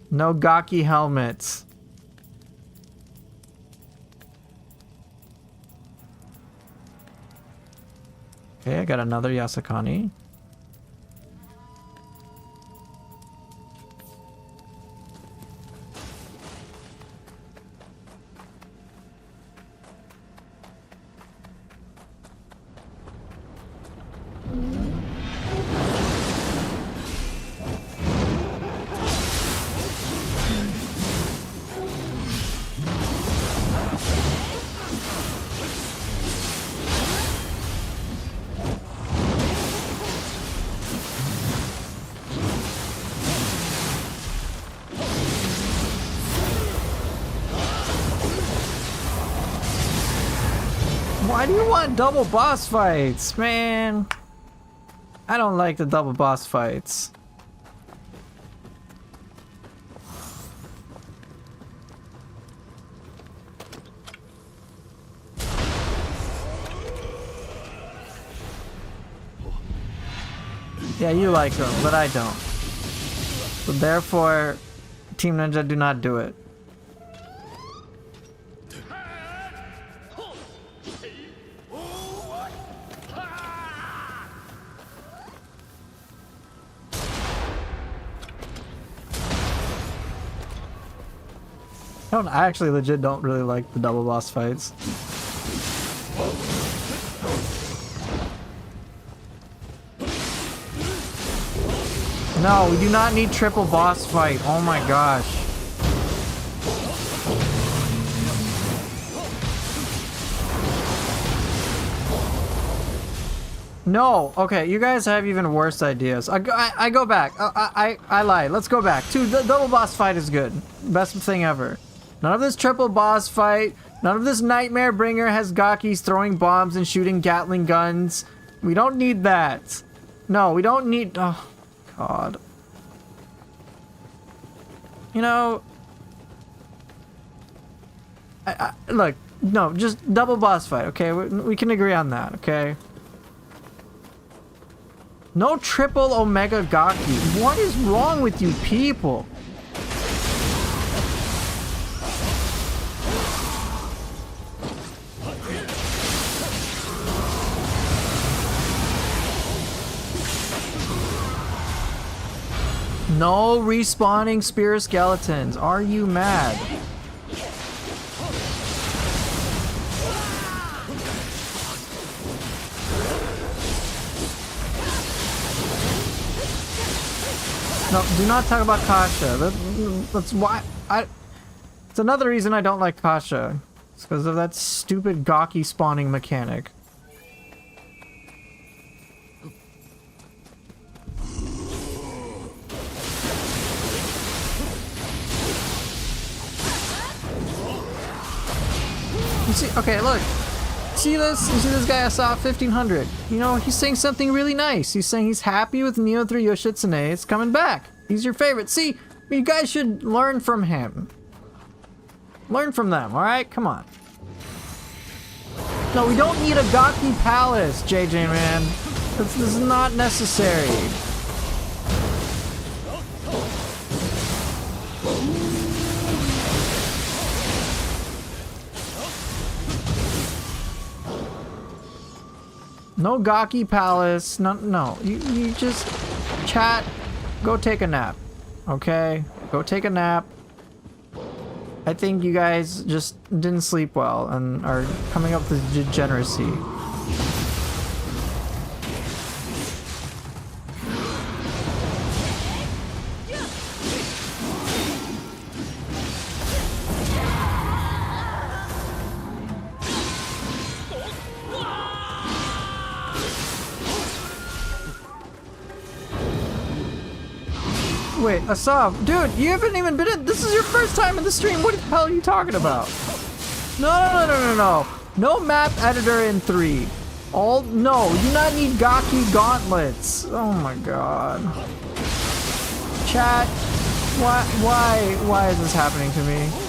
Speaker 1: No Gaki helmets. Okay, I got another Yasakani. Why do you want double boss fights, man? I don't like the double boss fights. Yeah, you like them, but I don't. So therefore, Team Ninja, do not do it. I actually legit don't really like the double boss fights. No, we do not need triple boss fight. Oh my gosh. No, okay, you guys have even worse ideas. I go back. I lied. Let's go back. The double boss fight is good. Best thing ever. None of this triple boss fight. None of this Nightmare Bringer has Gakis throwing bombs and shooting Gatling guns. We don't need that. No, we don't need... Oh, God. You know... Look, no, just double boss fight, okay? We can agree on that, okay? No triple Omega Gaki. What is wrong with you people? No respawning spear skeletons. Are you mad? No, do not talk about Kasha. That's why it's another reason I don't like Kasha. It's because of that stupid Gaki spawning mechanic. You see, okay, look. See this? You see this guy I saw 1500? You know, he's saying something really nice. He's saying he's happy with Nioh 3 Yoshitsune. It's coming back. He's your favorite. See, you guys should learn from him. Learn from them, alright? Come on. No, we don't need a Gaki Palace, JJ, man. This is not necessary. No Gaki Palace. No. You just... Chat, go take a nap. Okay? Go take a nap. I think you guys just didn't sleep well and are coming up with degeneracy. Wait, Asaf, dude, you haven't even been in. This is your first time in the stream. What the hell are you talking about? No. No map editor in 3. No, you do not need Gaki gauntlets. Oh my god. Chat, why is this happening to me?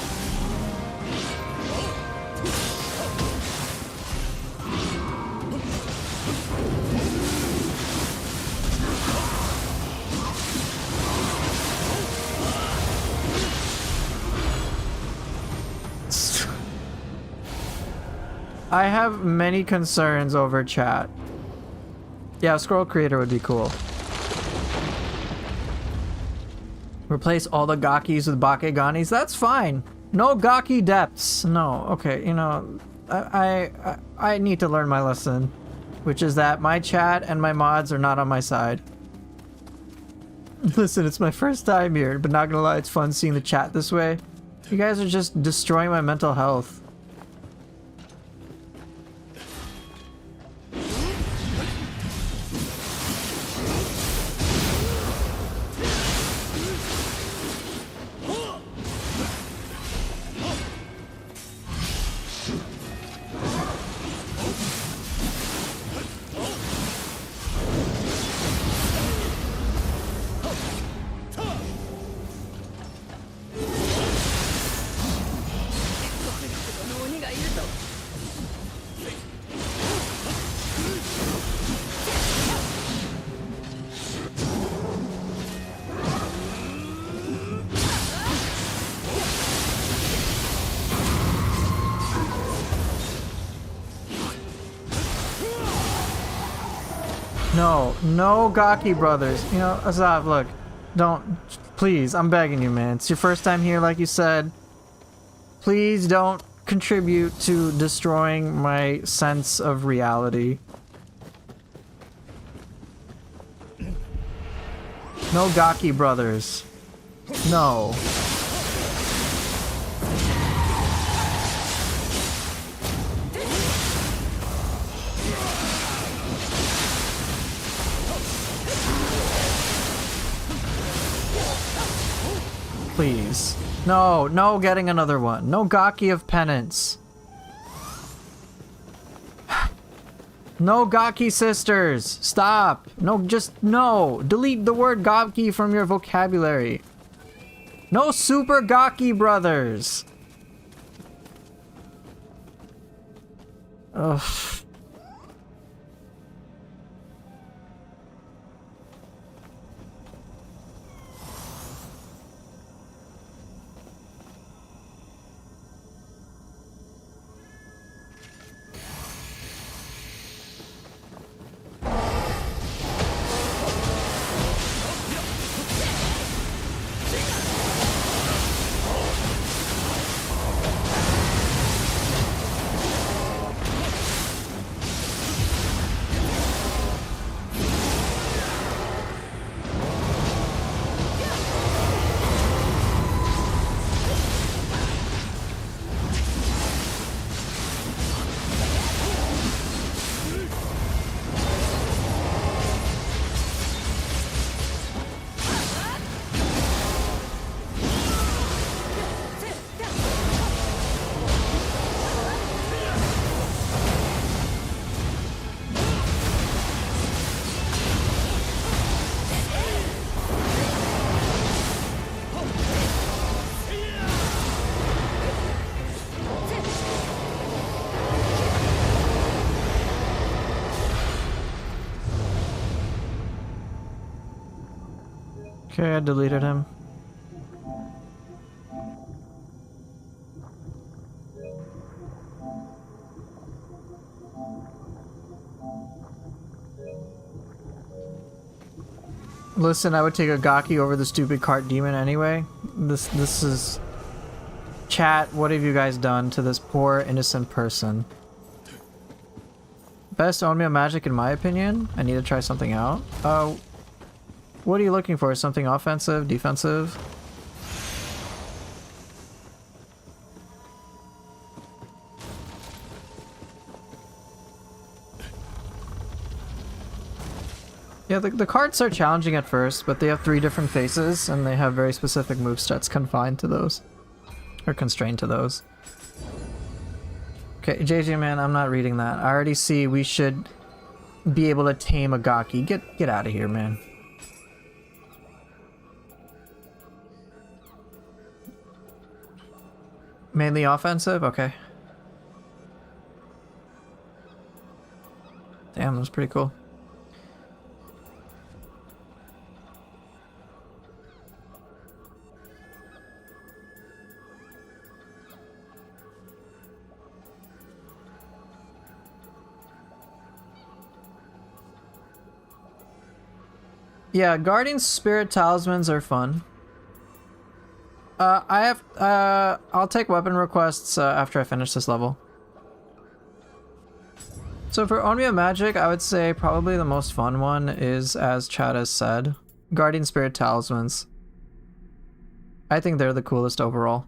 Speaker 1: I have many concerns over chat. Yeah, scroll creator would be cool. Replace all the Gakis with Bakeganis? That's fine. No Gaki depths. No, okay, you know, I need to learn my lesson. Which is that my chat and my mods are not on my side. Listen, it's my first time here, but not gonna lie, it's fun seeing the chat this way. You guys are just destroying my mental health. No Gaki brothers. You know, Azov, look. Don't. Please, I'm begging you, man. It's your first time here, like you said. Please don't contribute to destroying my sense of reality. No Gaki brothers. No. Please. No, no getting another one. No Gaki of Penance. No Gaki sisters. Stop. No, just no. Delete the word Gaki from your vocabulary. No super Gaki brothers. Ugh. Okay, I deleted him. Listen, I would take a Gaki over the stupid cart demon anyway. This is... Chat, what have you guys done to this poor innocent person? Best Onmyo magic in my opinion. I need to try something out. What are you looking for? Something offensive? Defensive? Yeah, the cards are challenging at first, but they have 3 different faces, and they have very specific movesets confined to those. Or constrained to those. Okay, JJ man, I'm not reading that. I already see we should be able to tame a Gaki. Get out of here, man. Mainly offensive? Okay. Damn, that was pretty cool. Yeah, Guardian Spirit Talismans are fun. I'll take weapon requests after I finish this level. So for Onmyo Magic, I would say probably the most fun one is, as Chad has said, Guardian Spirit Talismans. I think they're the coolest overall.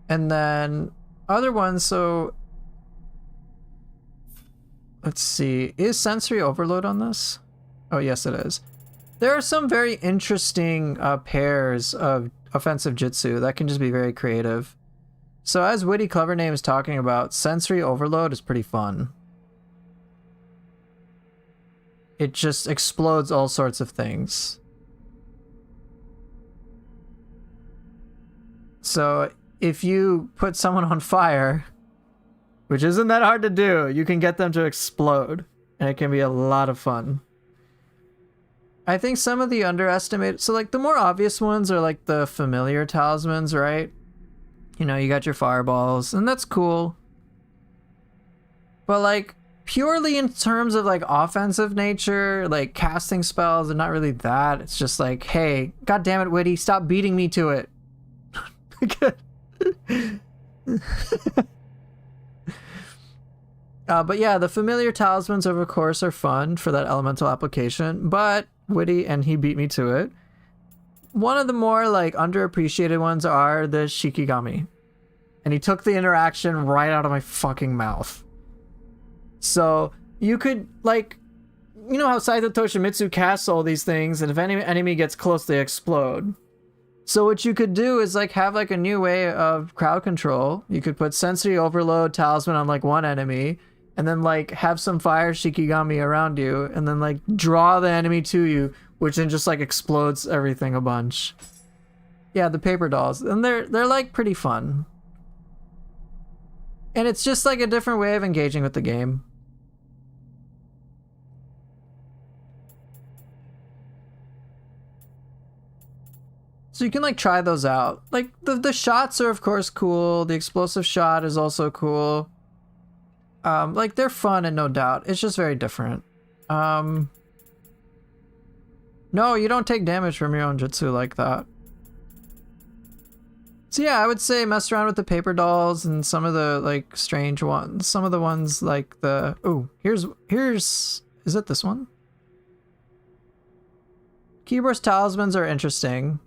Speaker 1: And then other ones, so let's see, is Sensory Overload on this? Oh yes it is. There are some very interesting pairs of offensive jutsu that can just be very creative. So as Witty Clever Name is talking about, Sensory Overload is pretty fun. It just explodes all sorts of things. So if you put someone on fire, which isn't that hard to do, you can get them to explode, and it can be a lot of fun. I think some of the underestimated, so like the more obvious ones are like the familiar talismans, right? You know, you got your fireballs, and that's cool. But like purely in terms of like offensive nature, like casting spells are not really that. It's just like, hey, god damn it, Witty, stop beating me to it. But yeah, the familiar talismans of course are fun for that elemental application, but Witty, and he beat me to it. One of the more like underappreciated ones are the Shikigami. And he took the interaction right out of my fucking mouth. So you could like you know how Saito Toshimitsu casts all these things, and if any enemy gets close, they explode. So what you could do is like have like a new way of crowd control. You could put sensory overload talisman on like one enemy, and then like have some fire shikigami around you, and then like draw the enemy to you, which then just like explodes everything a bunch. Yeah, the paper dolls, and they're like pretty fun. And it's just like a different way of engaging with the game. So you can like try those out. Like the shots are of course cool. The explosive shot is also cool. Like they're fun and no doubt. It's just very different. No, you don't take damage from your own jutsu like that. So yeah, I would say mess around with the paper dolls and some of the like strange ones. Some of the ones like the here's is it this one? Key burst talismans are interesting.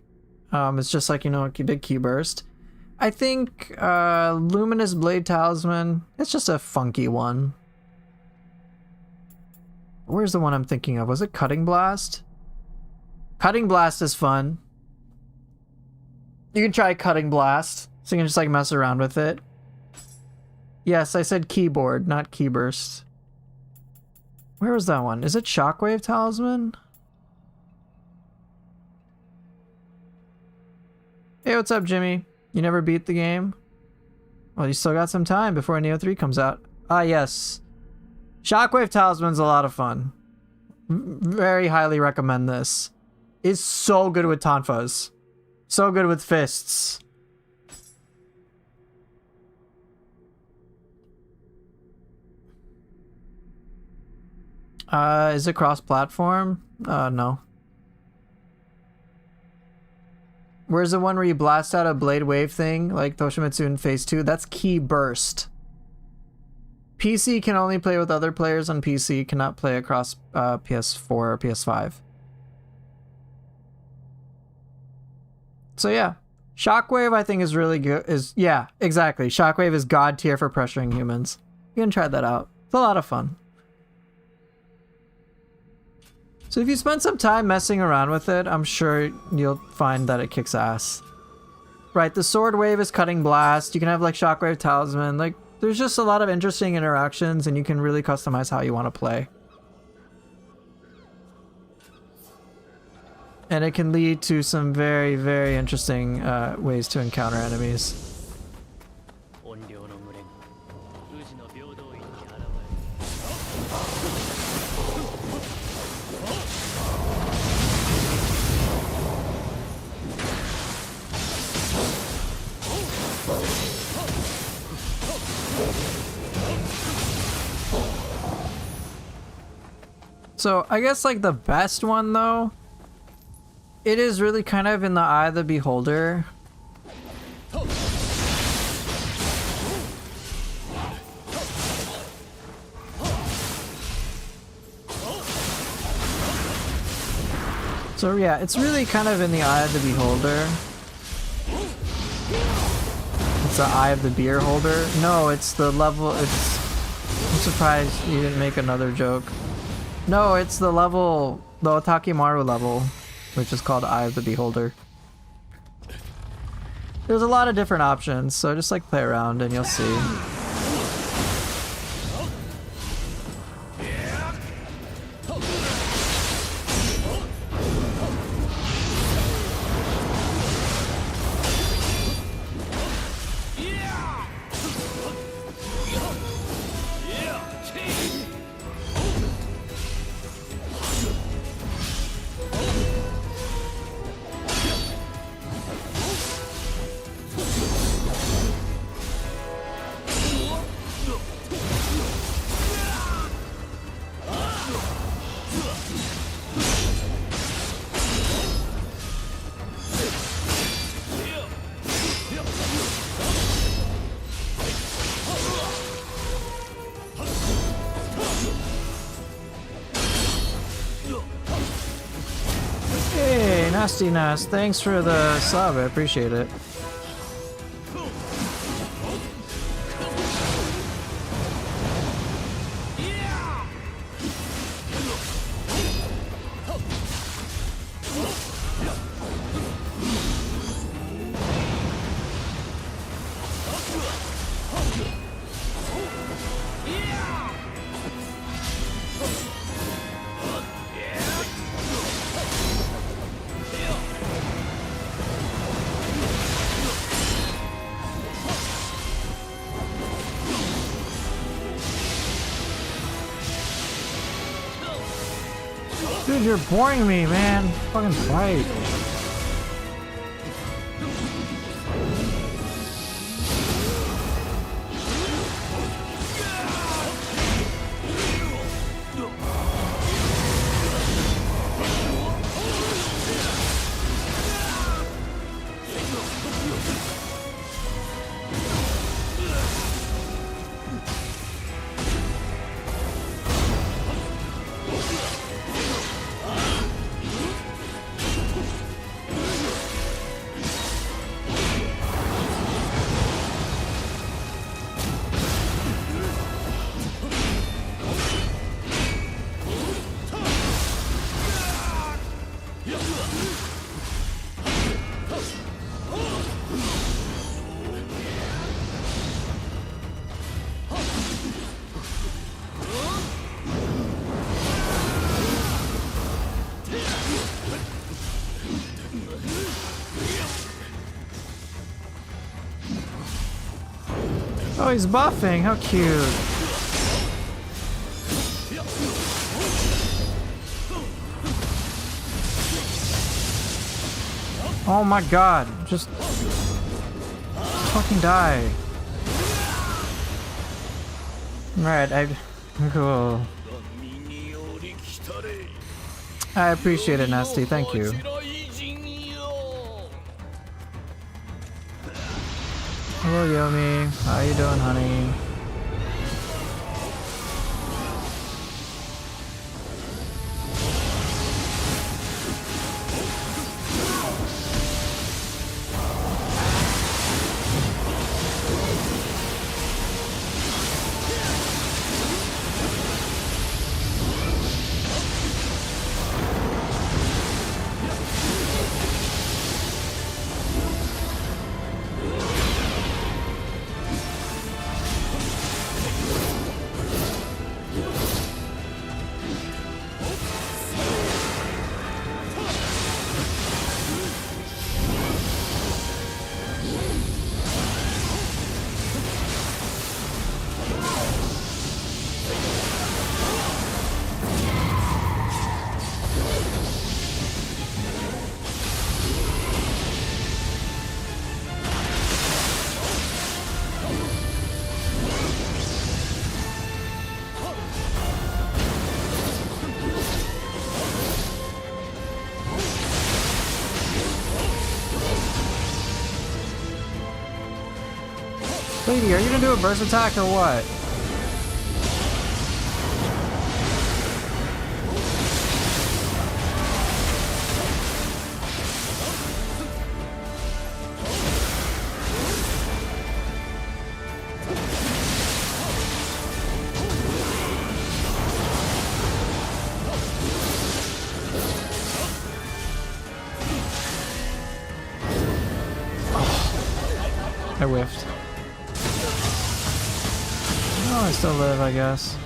Speaker 1: It's just like, you know, a big key burst. I think luminous blade talisman, it's just a funky one. Where's the one I'm thinking of? Was it cutting blast? Cutting blast is fun. You can try cutting blast, so you can just like mess around with it. Yes, I said keyboard, not key burst. Where was that one? Is it shockwave talisman? Hey, what's up, Jimmy? You never beat the game? Well, you still got some time before Nioh 3 comes out. Ah, yes. Shockwave Talisman's a lot of fun. Very highly recommend this. It's so good with tonfas. So good with fists. Is it cross-platform? No. Where's the one where you blast out a blade wave thing, like Toshimitsu in Phase 2? That's Key Burst. PC can only play with other players on PC, cannot play across PS4 or PS5. So yeah, Shockwave I think is really good. Yeah, exactly. Shockwave is god tier for pressuring humans. You can try that out. It's a lot of fun. So if you spend some time messing around with it, I'm sure you'll find that it kicks ass. Right, the sword wave is cutting blast. You can have like shockwave talisman. Like, there's just a lot of interesting interactions, and you can really customize how you want to play. And it can lead to some very, very interesting ways to encounter enemies. So I guess like the best one though, it is really kind of in the eye of the beholder. So yeah, it's really kind of in the eye of the beholder. It's the eye of the beer holder. No, it's the level, I'm surprised you didn't make another joke. No, it's the level, the Otakimaru level, which is called Eye of the Beholder. There's a lot of different options, so just like play around and you'll see. Hey, Nasty Nast, thanks for the sub, I appreciate it. Dude, you're boring me, man. Fucking fight. Oh, he's buffing. How cute. Oh my god. Just fucking die. Alright, cool. I appreciate it, Nasty. Thank you. Hello, Yomi. How you doing, honey? Lady, are you gonna do a burst attack or what? Oh, I whiffed. Oh, I still live, I guess.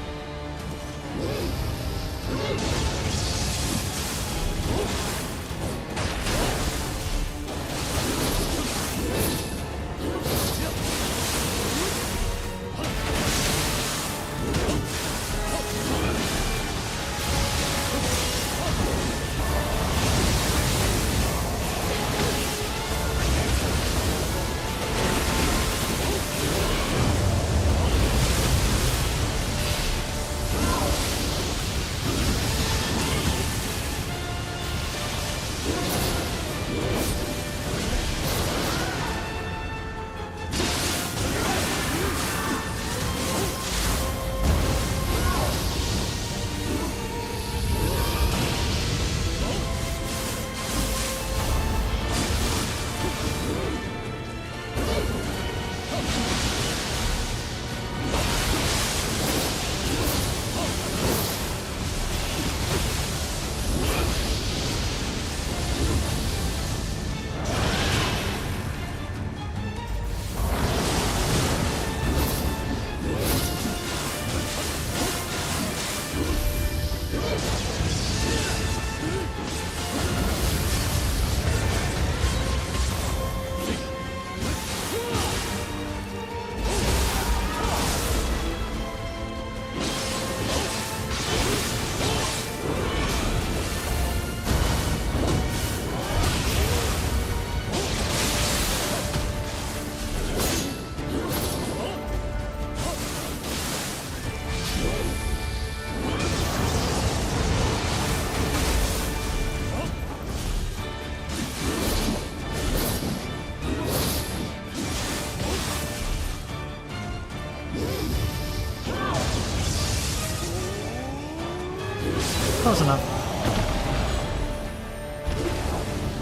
Speaker 1: was enough.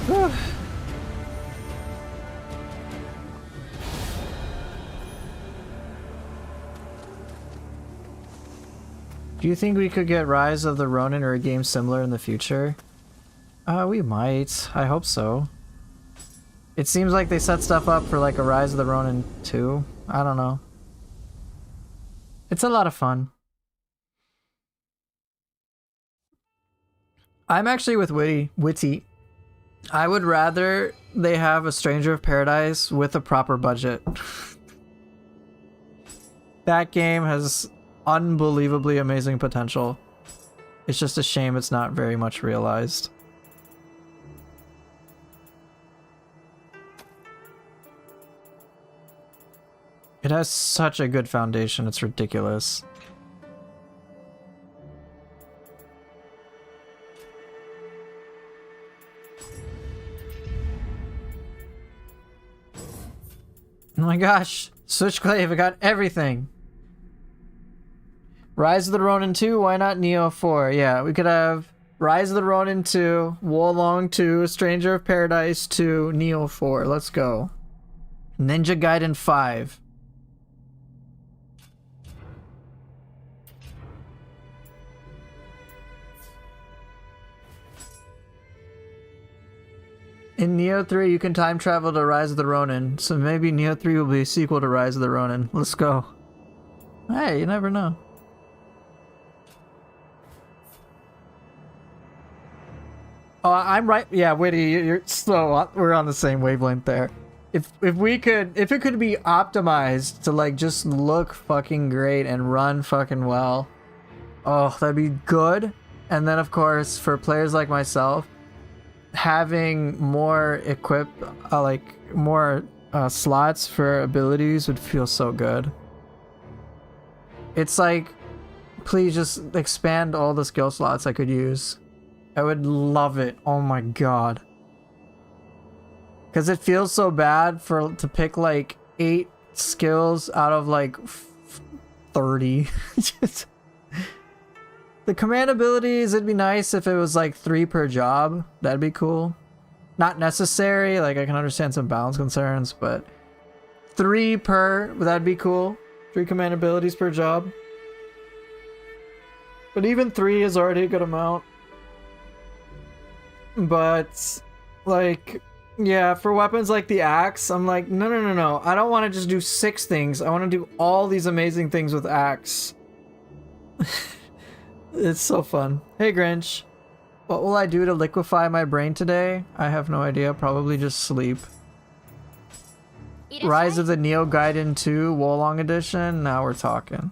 Speaker 1: Whew. Do you think we could get Rise of the Ronin or a game similar in the future? We might. I hope so. It seems like they set stuff up for like a Rise of the Ronin 2. I don't know. It's a lot of fun. I'm actually with Witty. I would rather they have a Stranger of Paradise with a proper budget. That game has unbelievably amazing potential. It's just a shame it's not very much realized. It has such a good foundation, it's ridiculous. Oh my gosh, Switchclave, I got everything. Rise of the Ronin 2, why not Nioh 4? Yeah, we could have Rise of the Ronin 2, Wolong 2, Stranger of Paradise 2, Nioh 4. Let's go. Ninja Gaiden 5. In Nioh 3, you can time travel to Rise of the Ronin, so maybe Nioh 3 will be a sequel to Rise of the Ronin. Let's go. Hey, you never know. Oh, I'm right. Yeah, Witty, you're slow. We're on the same wavelength there. If it could be optimized to like just look fucking great and run fucking well, oh, that'd be good. And then of course, for players like myself, having more more slots for abilities would feel so good. It's like, please just expand all the skill slots I could use. I would love it. Oh my god. Because it feels so bad to pick like 8 skills out of like 30. The command abilities, it'd be nice if it was like 3 per job. That'd be cool. Not necessary, like I can understand some balance concerns, but 3 per, that'd be cool. 3 command abilities per job. But even 3 is already a good amount. But like, yeah, for weapons like the axe, I'm like, no. I don't want to just do 6 things. I want to do all these amazing things with axe. It's so fun. Hey Grinch, what will I do to liquefy my brain today? I have no idea. Probably just sleep. Rise of the Neo Gaiden 2 Wolong Edition. Now we're talking.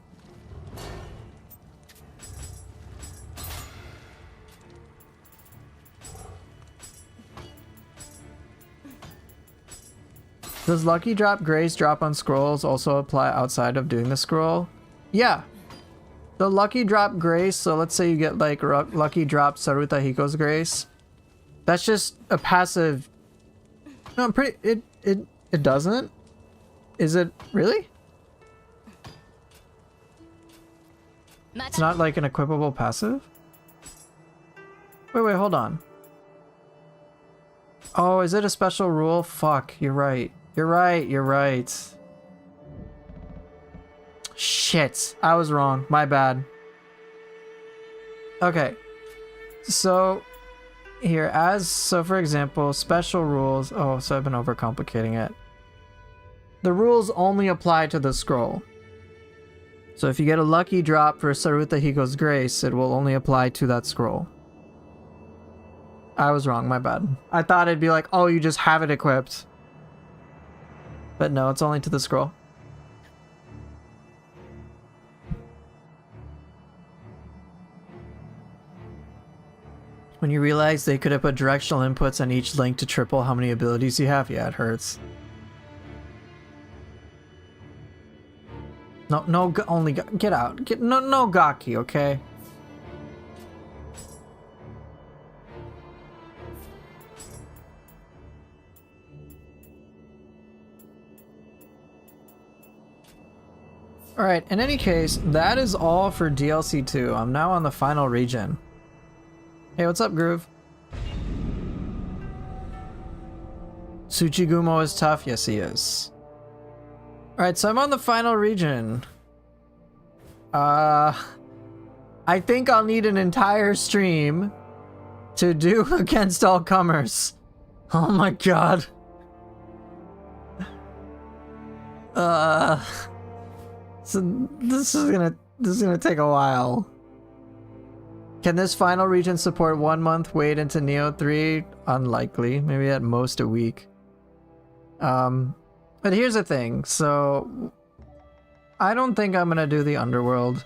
Speaker 1: Does Lucky Drop Grace drop on scrolls also apply outside of doing the scroll? Yeah. The Lucky Drop Grace, so let's say you get like Lucky Drop Saruta Hiko's Grace. That's just a passive. No, it doesn't? Is it really? It's not like an equipable passive? Wait, hold on. Oh, is it a special rule? Fuck, you're right. You're right. Shit, I was wrong. My bad. Okay. So, here, so for example, special rules. Oh, so I've been overcomplicating it. The rules only apply to the scroll. So if you get a lucky drop for Saruta Hiko's Grace, it will only apply to that scroll. I was wrong, my bad. I thought it'd be like, oh, you just have it equipped. But no, it's only to the scroll. When you realize they could have put directional inputs on each link to triple how many abilities you have, yeah, it hurts. No, only get out. No Gaki, okay? Alright, in any case, that is all for DLC 2. I'm now on the final region. Hey, what's up, Groove? Tsuchigumo is tough. Yes, he is. Alright, so I'm on the final region. I think I'll need an entire stream to do against all comers. Oh my god. So this is gonna take a while. Can this final region support 1 month wait into Nioh 3? Unlikely. Maybe at most a week. But here's the thing. So I don't think I'm gonna do the underworld.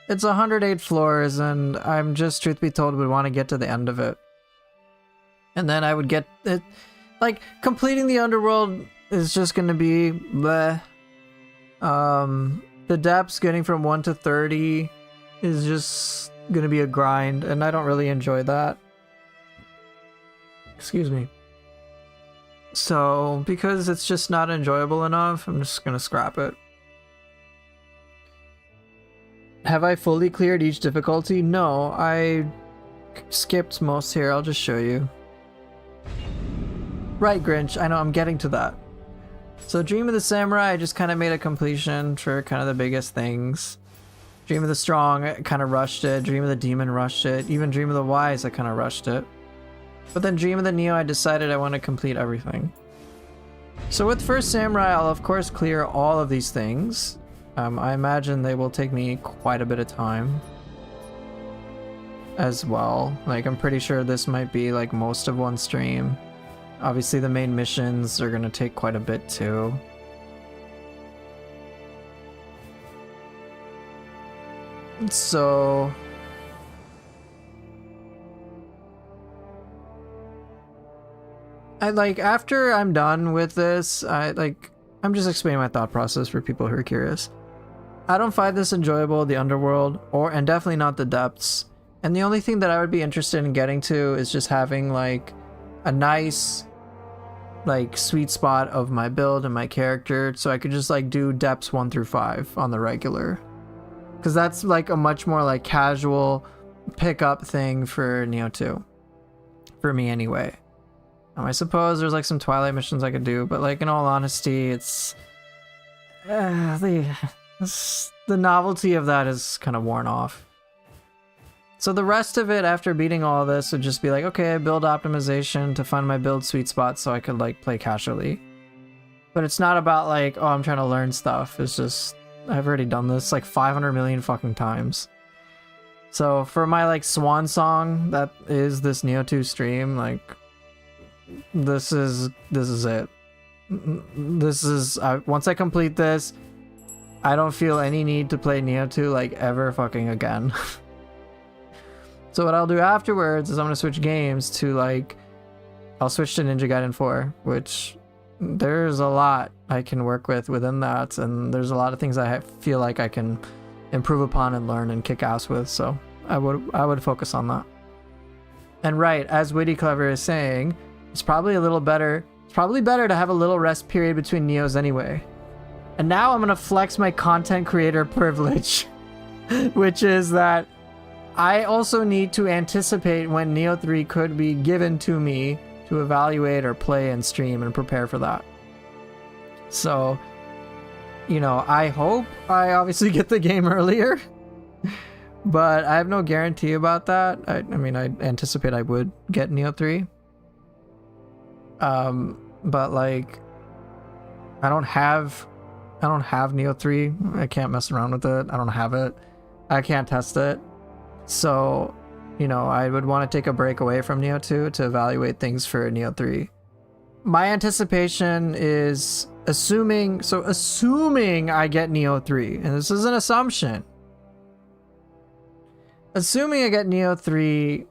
Speaker 1: It's 108 floors, and I'm just, truth be told, would want to get to the end of it. And then I would get it. Like, completing the underworld is just gonna be bleh. The depths, getting from 1 to 30, is just gonna be a grind, and I don't really enjoy that. Excuse me. So, because it's just not enjoyable enough, I'm just gonna scrap it. Have I fully cleared each difficulty? No, I skipped most here. I'll just show you. Right, Grinch. I know, I'm getting to that. So Dream of the Samurai, I just kind of made a completion for kind of the biggest things. Dream of the Strong, I kind of rushed it. Dream of the Demon, rushed it. Even Dream of the Wise, I kind of rushed it. But then Dream of the Nioh, I decided I want to complete everything. So with First Samurai, I'll of course clear all of these things. I imagine they will take me quite a bit of time as well. Like, I'm pretty sure this might be like most of one stream. Obviously the main missions are gonna take quite a bit too. So after I'm done with this, I'm just explaining my thought process for people who are curious. I don't find this enjoyable, the underworld, and definitely not the depths. And the only thing that I would be interested in getting to is just having like a nice like sweet spot of my build and my character, so I could just like do depths 1 through 5 on the regular. Because that's like a much more like casual pickup thing for Nioh 2. For me anyway. I suppose there's like some Twilight missions I could do, but like in all honesty, it's the novelty of that is kind of worn off. So the rest of it after beating all of this would just be like, okay, build optimization to find my build sweet spot so I could like play casually. But it's not about like, oh, I'm trying to learn stuff. It's just, I've already done this like 500 million fucking times. So for my like swan song that is this Nioh 2 stream, like this is it. This is once I complete this, I don't feel any need to play Nioh 2 like ever fucking again. So what I'll do afterwards is I'm gonna switch games to like, I'll switch to Ninja Gaiden 4, which there's a lot I can work with within that, and there's a lot of things I feel like I can improve upon and learn and kick ass with. So I would focus on that. And right, as Witty Clever is saying, it's probably a little better. It's probably better to have a little rest period between Neos anyway. And now I'm gonna flex my content creator privilege, which is that I also need to anticipate when Nioh 3 could be given to me to evaluate or play and stream and prepare for that. So, you know, I hope I obviously get the game earlier, but I have no guarantee about that. I mean, I anticipate I would get Nioh 3. But like, I don't have Nioh 3. I can't mess around with it. I don't have it. I can't test it. So, you know, I would want to take a break away from Nioh 2 to evaluate things for Nioh 3. My anticipation is assuming I get Nioh 3, and this is an assumption. Assuming I get Nioh 3,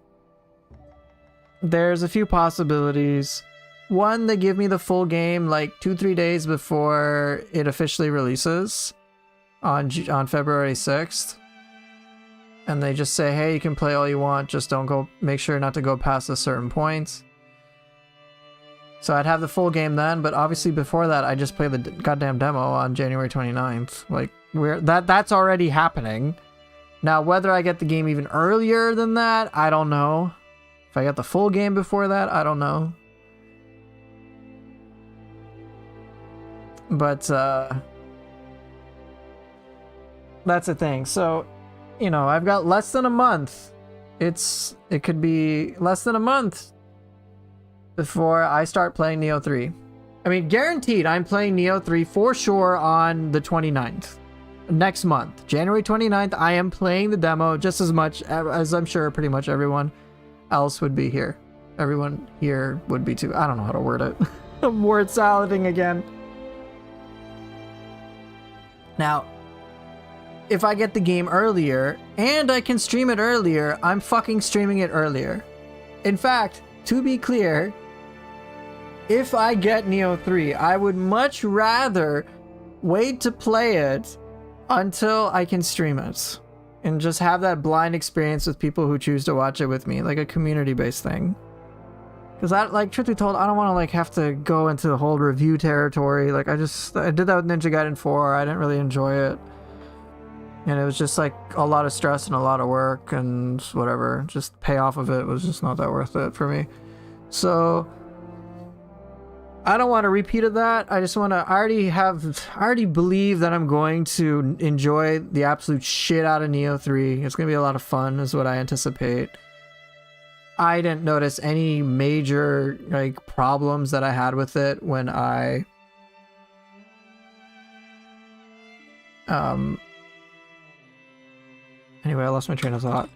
Speaker 1: there's a few possibilities. One, they give me the full game like 2-3 days before it officially releases on February 6th. And they just say, hey, you can play all you want, just don't go, make sure not to go past a certain point. So I'd have the full game then, but obviously before that, I just played the goddamn demo on January 29th. Like, that's already happening. Now, whether I get the game even earlier than that, I don't know. If I get the full game before that, I don't know. But that's the thing. So, you know, I've got less than a month. It could be less than a month before I start playing Nioh 3. I mean, guaranteed I'm playing Nioh 3 for sure on the 29th. Next month, January 29th, I am playing the demo just as much as I'm sure pretty much everyone else would be here. Everyone here would be too. I don't know how to word it. I'm word salading again. Now, if I get the game earlier and I can stream it earlier, I'm fucking streaming it earlier. In fact, to be clear, if I get Nioh 3, I would much rather wait to play it until I can stream it and just have that blind experience with people who choose to watch it with me, like a community-based thing. Because I, like, truth be told, I don't want to, like, have to go into the whole review territory. Like, I did that with Ninja Gaiden 4. I didn't really enjoy it. And it was just, like, a lot of stress and a lot of work and whatever. Just payoff of it was just not that worth it for me. So, I don't want a repeat of that. I just want to, I already believe that I'm going to enjoy the absolute shit out of Nioh 3. It's going to be a lot of fun is what I anticipate. I didn't notice any major like problems that I had with it when I anyway, I lost my train of thought.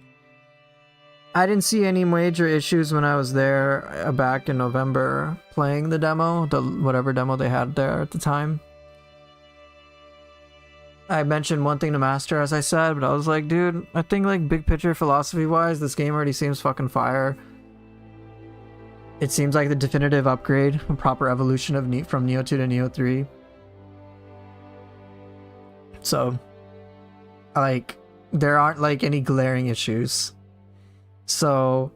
Speaker 1: I didn't see any major issues when I was there back in November playing the demo, whatever demo they had there at the time. I mentioned one thing to Master, as I said, but I was like, dude, I think like big picture philosophy-wise, this game already seems fucking fire. It seems like the definitive upgrade, a proper evolution of from Nioh 2 to Nioh 3. So, like, there aren't like any glaring issues. So,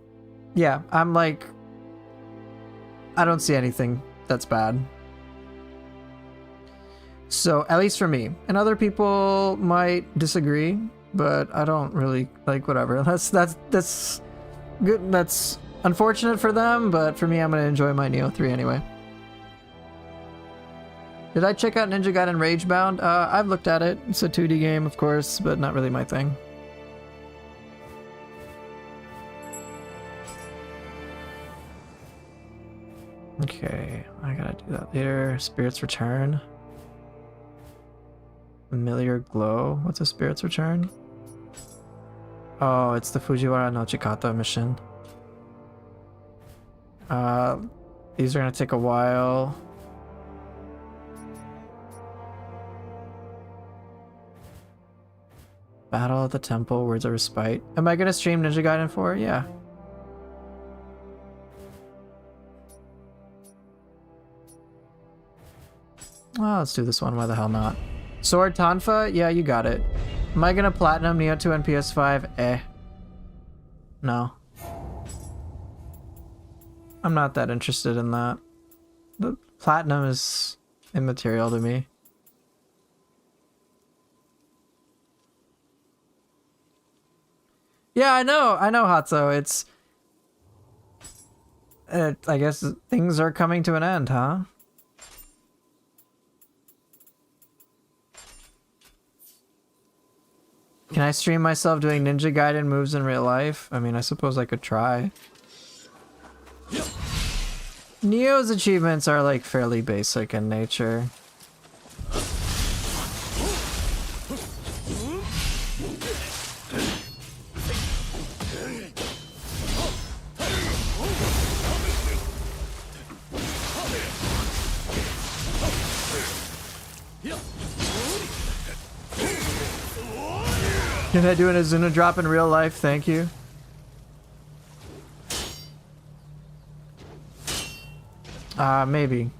Speaker 1: yeah, I'm like, I don't see anything that's bad. So, at least for me. And other people might disagree, but I don't really, like, whatever. That's good. That's unfortunate for them, but for me, I'm going to enjoy my Nioh 3 anyway. Did I check out Ninja Gaiden Ragebound? I've looked at it. It's a 2D game, of course, but not really my thing. Okay, I gotta do that later. Spirit's Return. Familiar Glow. What's a Spirit's Return? Oh, it's the Fujiwara no Chikata mission. These are gonna take a while. Battle at the Temple, Words of Respite. Am I gonna stream Ninja Gaiden 4? Yeah. Oh, let's do this one. Why the hell not? Sword Tonfa? Yeah, you got it. Am I gonna platinum Nioh 2 and PS5? Eh. No. I'm not that interested in that. The platinum is immaterial to me. Yeah, I know, Hatso. It's... I guess things are coming to an end, huh? Can I stream myself doing Ninja Gaiden moves in real life? I mean, I suppose I could try. Nioh's achievements are like fairly basic in nature. Can I do an Azuna drop in real life? Thank you. Maybe.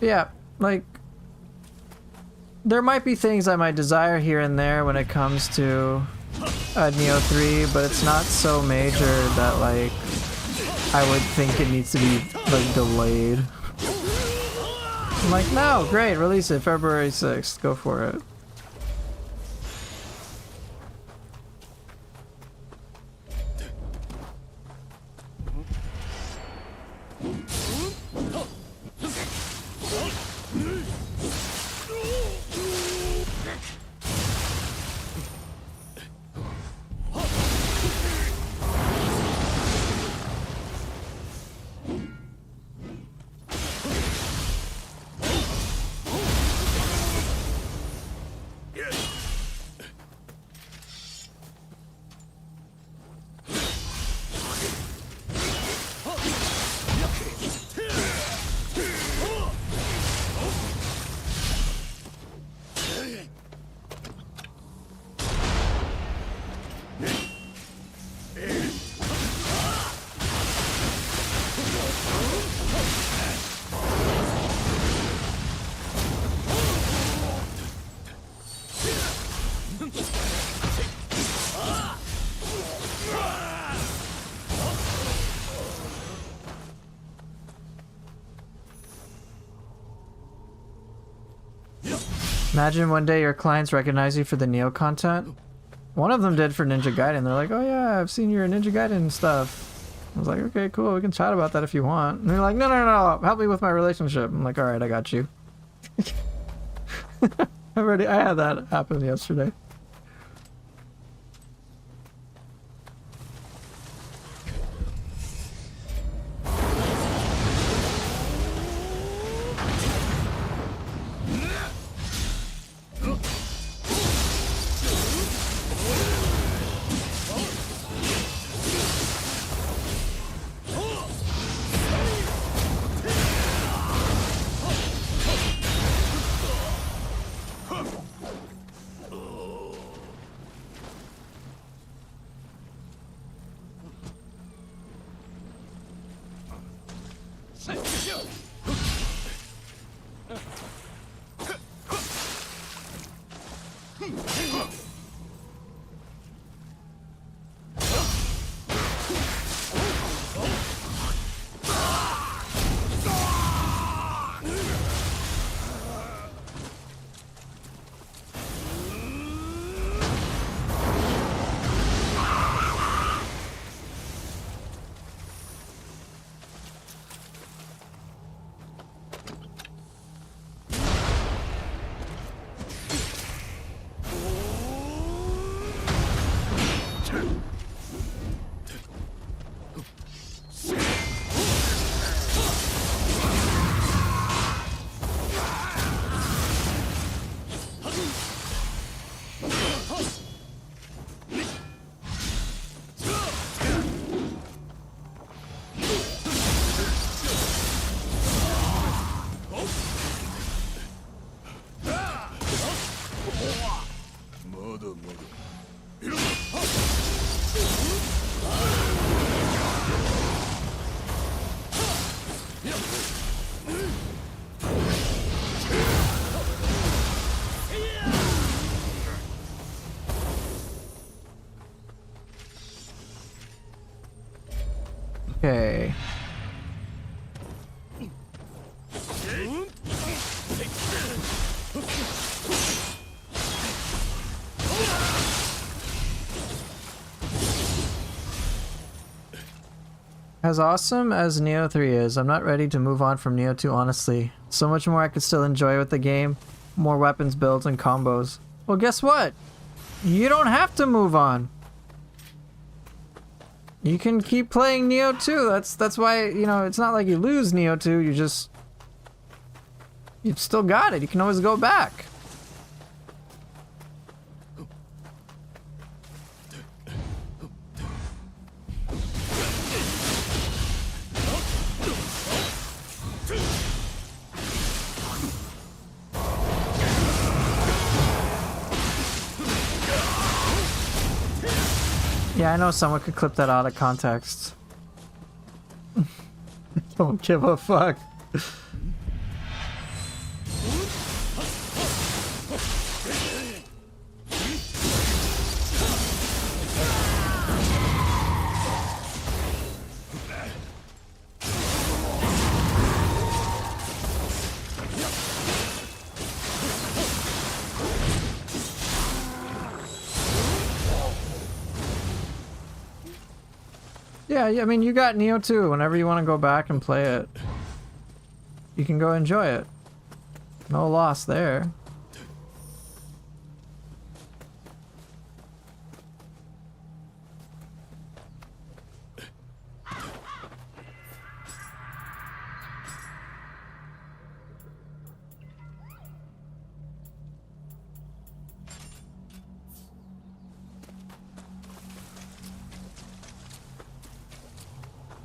Speaker 1: Yeah, like, there might be things I might desire here and there when it comes to Nioh 3, but it's not so major that, like, I would think it needs to be, like, delayed. I'm like, no, great, release it February 6th, go for it. Imagine one day your clients recognize you for the Nioh content. One of them did for Ninja Gaiden. They're like, oh yeah, I've seen your Ninja Gaiden stuff. I was like, okay, cool, we can chat about that if you want. And they're like, no, no, no, help me with my relationship. I'm like, alright, I got you. I had that happen yesterday. Okay. As awesome as Nioh 3 is, I'm not ready to move on from Nioh 2, honestly. So much more I could still enjoy with the game. More weapons, builds, and combos. Well, guess what? You don't have to move on. You can keep playing Nioh 2. That's why, you know, it's not like you lose Nioh 2, you've still got it. You can always go back. Yeah, I know someone could clip that out of context. Don't give a fuck. Yeah, I mean, you got Nioh 2. Whenever you want to go back and play it, you can go enjoy it. No loss there.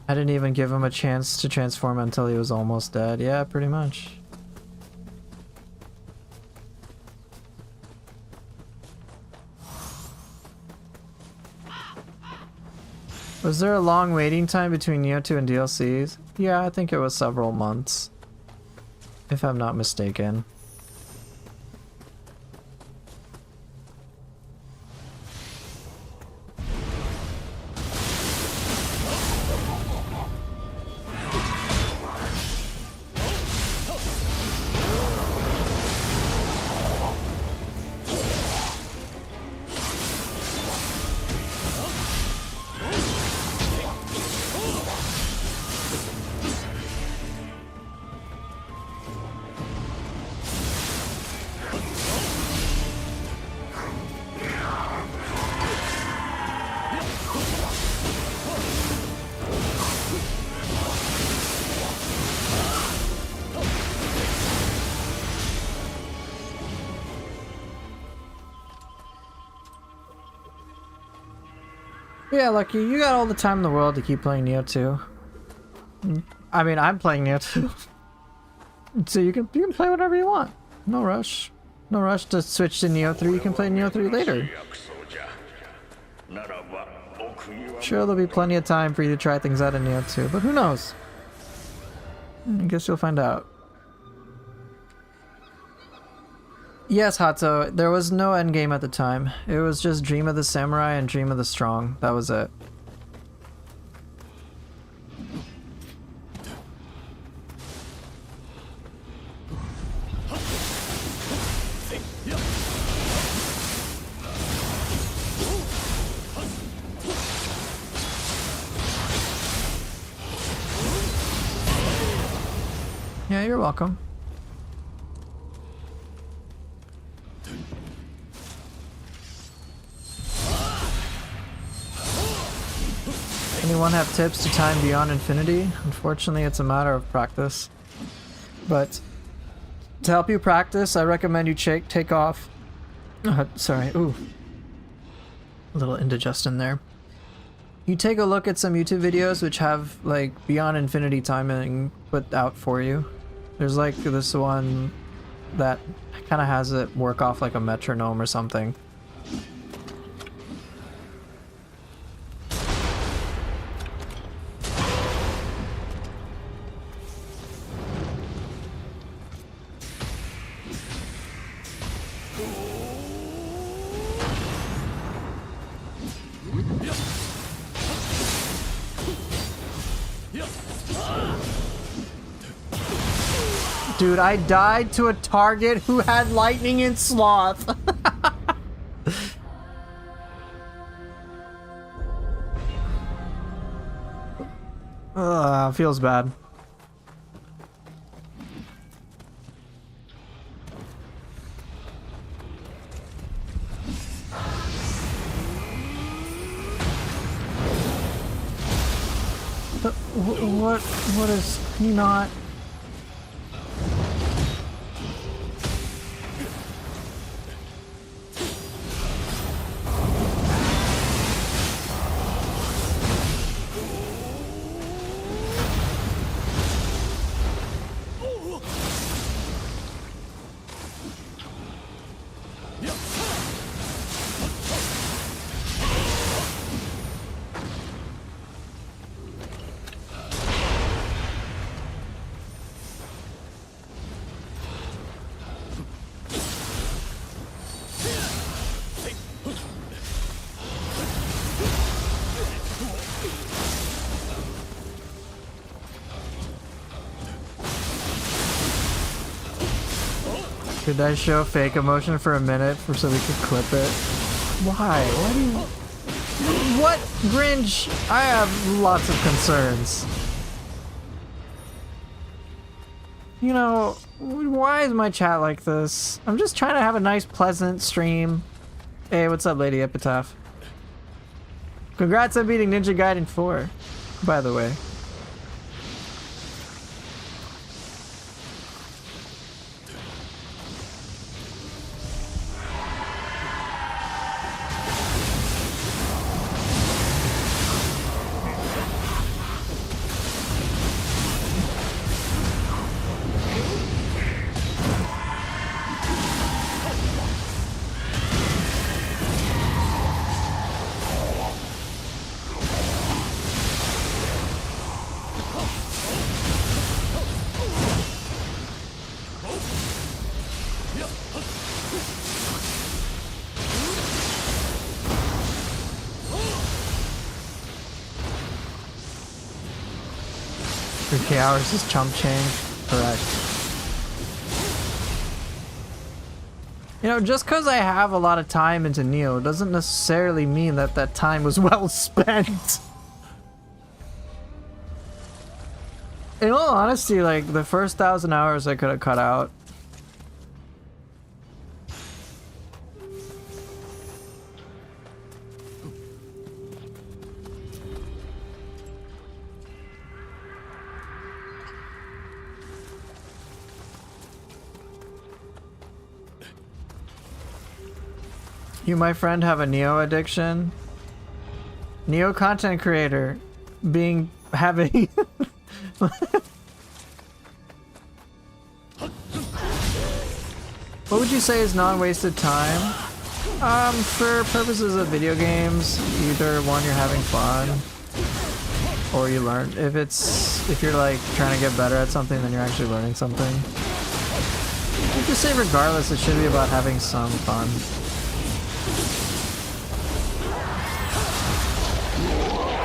Speaker 1: I didn't even give him a chance to transform until he was almost dead. Yeah, pretty much. Was there a long waiting time between Nioh 2 and DLCs? Yeah, I think it was several months, if I'm not mistaken. Yeah, Lucky, you got all the time in the world to keep playing Nioh 2. I mean, I'm playing Nioh 2. So you can play whatever you want. No rush. No rush to switch to Nioh 3. You can play Nioh 3 later. Sure, there'll be plenty of time for you to try things out in Nioh 2, but who knows? I guess you'll find out. Yes, Hato, there was no endgame at the time. It was just Dream of the Samurai and Dream of the Strong. That was it. Yeah, you're welcome. Anyone have tips to time beyond infinity? Unfortunately, it's a matter of practice. But to help you practice, I recommend you take off... sorry, ooh. A little indigestion there. You take a look at some YouTube videos which have, like, beyond infinity timing put out for you. There's, like, this one that kind of has it work off like a metronome or something. Dude, I died to a target who had lightning and sloth. Feels bad. What is he not? Could I show fake emotion for a minute so we could clip it? Why? Why do you... What? Grinch? I have lots of concerns. You know, why is my chat like this? I'm just trying to have a nice, pleasant stream. Hey, what's up, Lady Epitaph? Congrats on beating Ninja Gaiden 4, by the way. Hours is chump change. Correct. You know, just because I have a lot of time into Nioh doesn't necessarily mean that that time was well spent. In all honesty, like, the first 1,000 hours I could have cut out. You, my friend, have a Nioh addiction? Nioh content creator having what would you say is non-wasted time? For purposes of video games, either one, you're having fun or you learn. If you're like trying to get better at something, then you're actually learning something. You just say regardless, it should be about having some fun.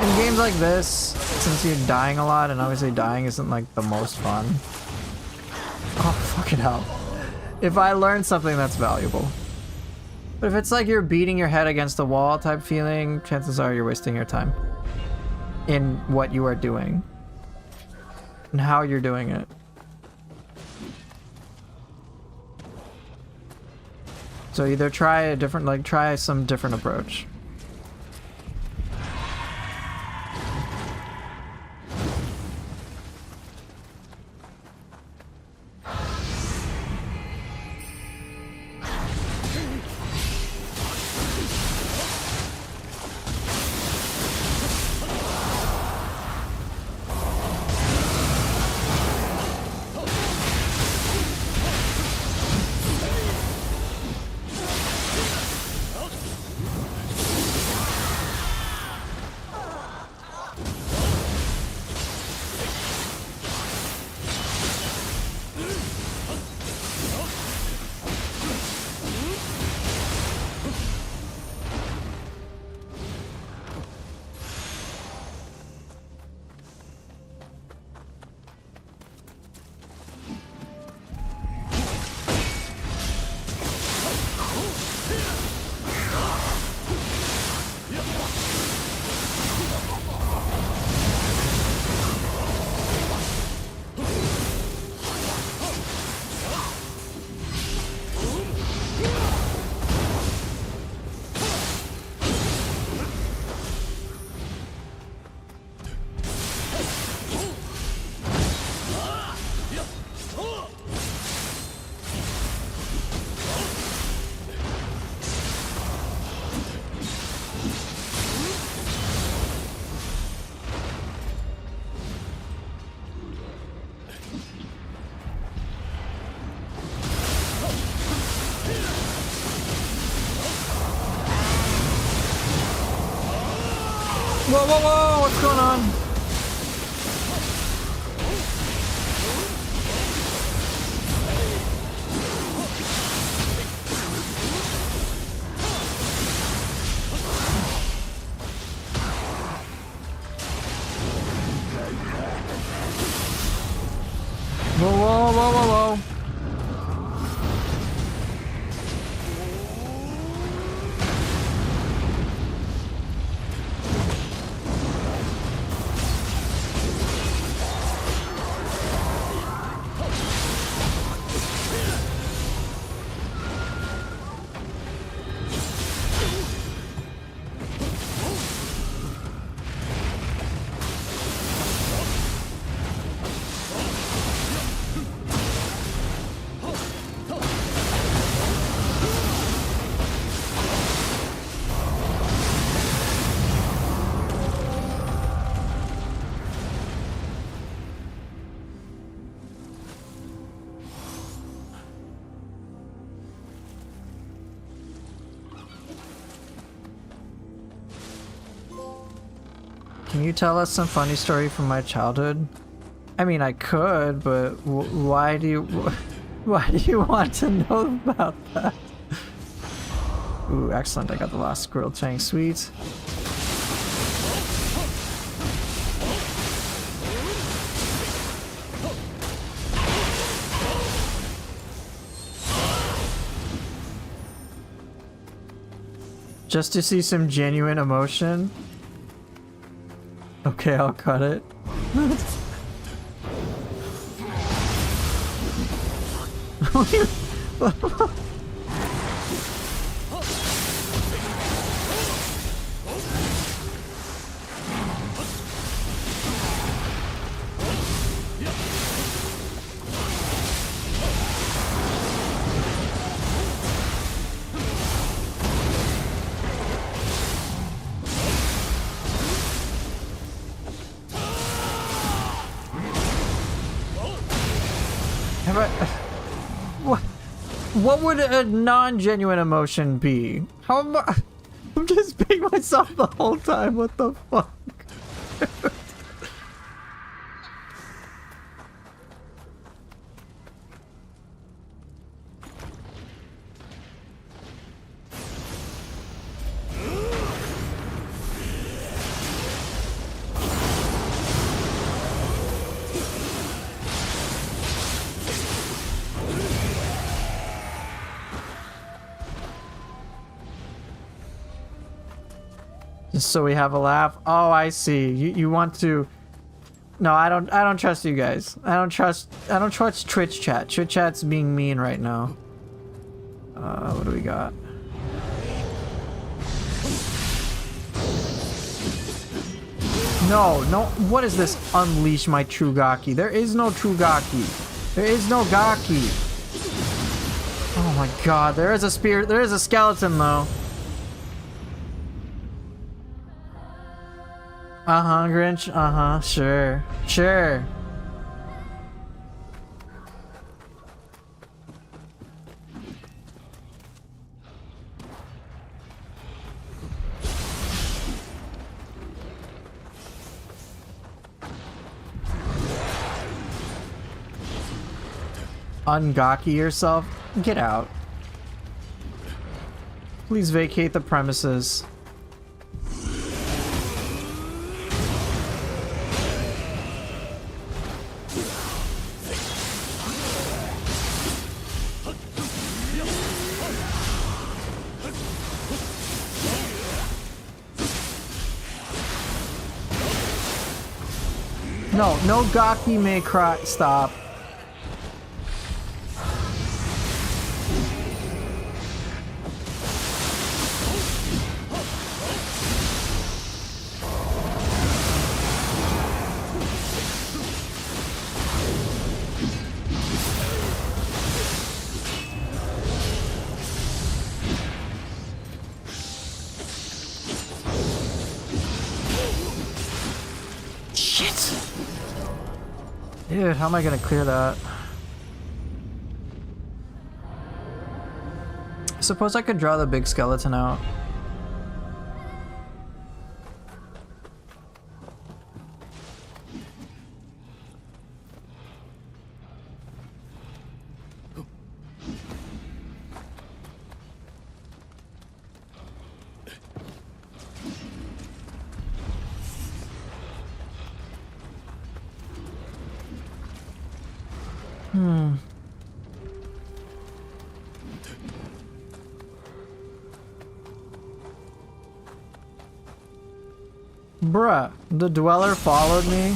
Speaker 1: In games like this, since you're dying a lot, and obviously dying isn't like the most fun. Oh, fucking hell. If I learn something, that's valuable. But if it's like you're beating your head against the wall type feeling, chances are you're wasting your time in what you are doing and how you're doing it. So either try some different approach. Whoa, whoa, whoa! What's going on? Whoa, whoa, whoa, whoa, whoa! Can you tell us some funny story from my childhood? I mean, I could, but why do you want to know about that? Ooh, excellent! I got the last squirrel tang, sweet. Just to see some genuine emotion. Okay, I'll cut it. What would a non-genuine emotion be? How am I? I'm just being myself the whole time. What the fuck? Just so we have a laugh. Oh, I see. You want to? No, I don't trust you guys. I don't trust Twitch chat. Twitch chat's being mean right now. What do we got? No, what is this? Unleash my true Gaki. There is no true Gaki. There is no Gaki. Oh my god, there is a spear. There is a skeleton though. Uh-huh, Grinch. Uh-huh, sure. Sure. Ungaki yourself? Get out. Please vacate the premises. No Gaki may cry. Stop. Dude, how am I gonna clear that? I suppose I could draw the big skeleton out. Bruh, the Dweller followed me?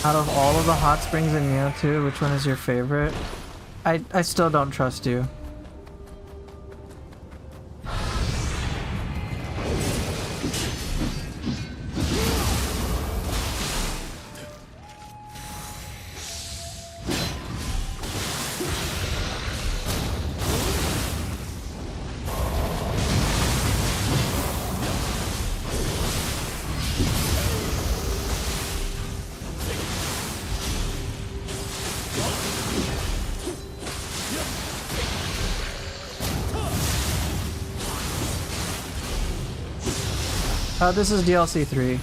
Speaker 1: Out of all of the hot springs in Nioh 2, which one is your favorite? I still don't trust you. This is DLC 3.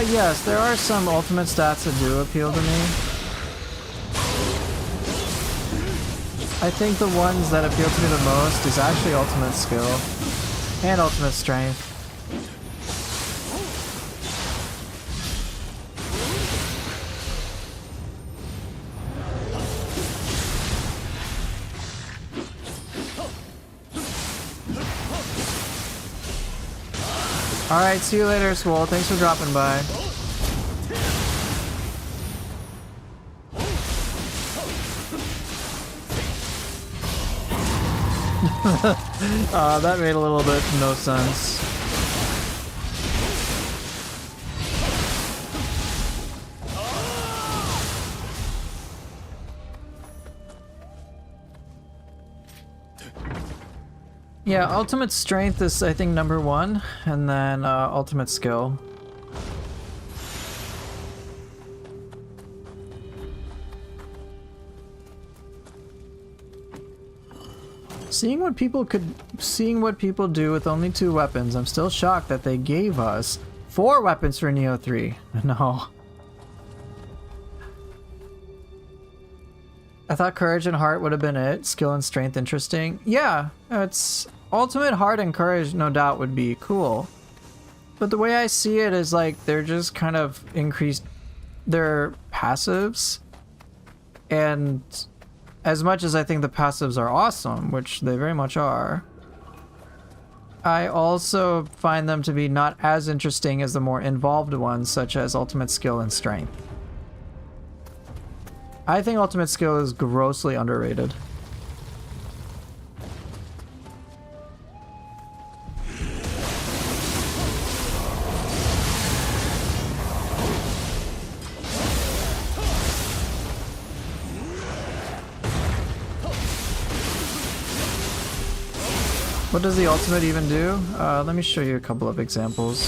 Speaker 1: Yes, there are some ultimate stats that do appeal to me. I think the ones that appeal to me the most is actually ultimate skill and ultimate strength. Alright, see you later, Swole. Thanks for dropping by. That made a little bit no sense. Yeah, ultimate strength is, I think, number 1, and then ultimate skill. Seeing what people do with only 2 weapons, I'm still shocked that they gave us 4 weapons for Nioh 3. No. I thought courage and heart would have been it. Skill and strength interesting. Yeah, it's ultimate heart and courage no doubt would be cool. But the way I see it is like they're just kind of increased their passives. And as much as I think the passives are awesome, which they very much are, I also find them to be not as interesting as the more involved ones, such as ultimate skill and strength. I think ultimate skill is grossly underrated. What does the ultimate even do? Let me show you a couple of examples.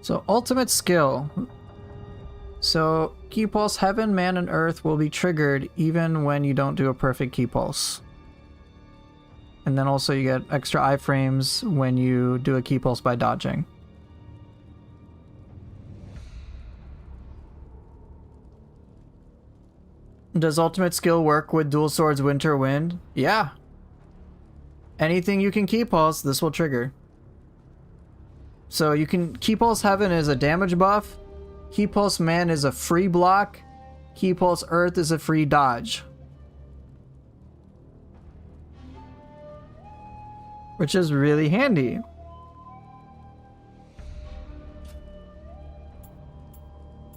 Speaker 1: So, ultimate skill. So, key pulse heaven, man, and earth will be triggered even when you don't do a perfect key pulse. And then also you get extra iframes when you do a key pulse by dodging. Does ultimate skill work with dual swords winter wind? Yeah. Anything you can key pulse, this will trigger. So you can key pulse heaven is a damage buff, key pulse man is a free block, key pulse earth is a free dodge. Which is really handy.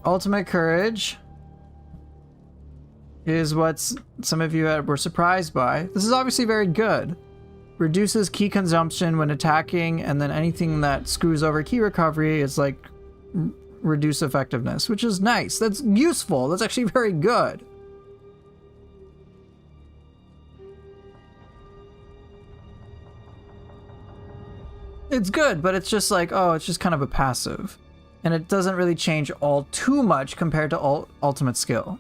Speaker 1: Ultimate courage is what some of you were surprised by. This is obviously very good. Reduces key consumption when attacking, and then anything that screws over key recovery is like reduce effectiveness, which is nice. That's useful. That's actually very good. It's good, but it's just like, oh, it's just kind of a passive. And it doesn't really change all too much compared to ultimate skill.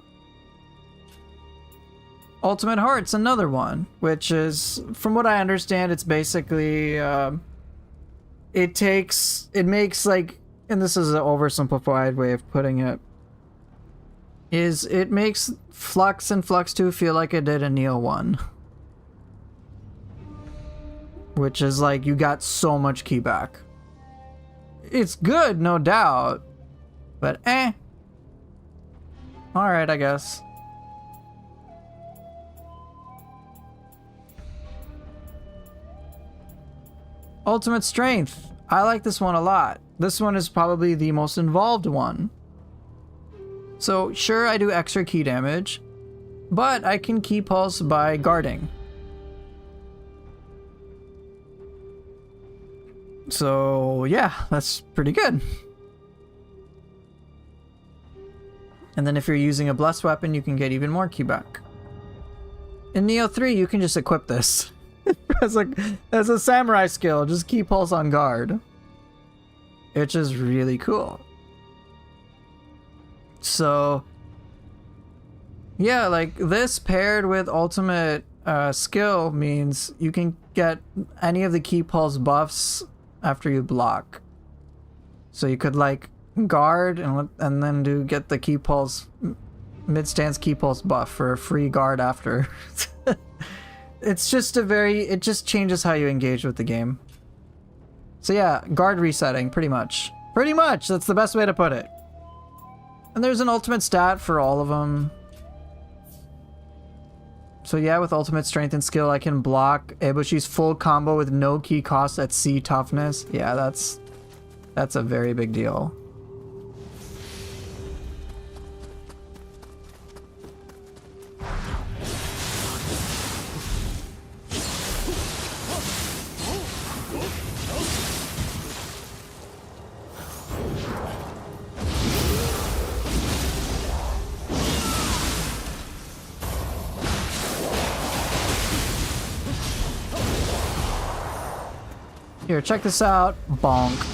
Speaker 1: Ultimate Heart's another one, which is, from what I understand, it's basically, it makes like, and this is an oversimplified way of putting it, is it makes Flux and Flux 2 feel like it did in Nioh 1. Which is like, you got so much key back. It's good, no doubt, but alright, I guess. Ultimate Strength. I like this one a lot. This one is probably the most involved one. So sure, I do extra key damage, but I can key pulse by guarding. So yeah, that's pretty good. And then if you're using a blessed weapon, you can get even more key back. In Nioh 3, you can just equip this. as a samurai skill, just key pulse on guard. Which is really cool. So yeah, like this paired with ultimate skill means you can get any of the key pulse buffs after you block. So you could like guard and then get the key pulse mid stance key pulse buff for a free guard after. It's just it just changes how you engage with the game. So yeah, guard resetting, pretty much. Pretty much, that's the best way to put it. And there's an ultimate stat for all of them. So yeah, with ultimate strength and skill, I can block Eboshi's full combo with no key cost at C toughness. Yeah, that's a very big deal. Here, check this out. Bonk.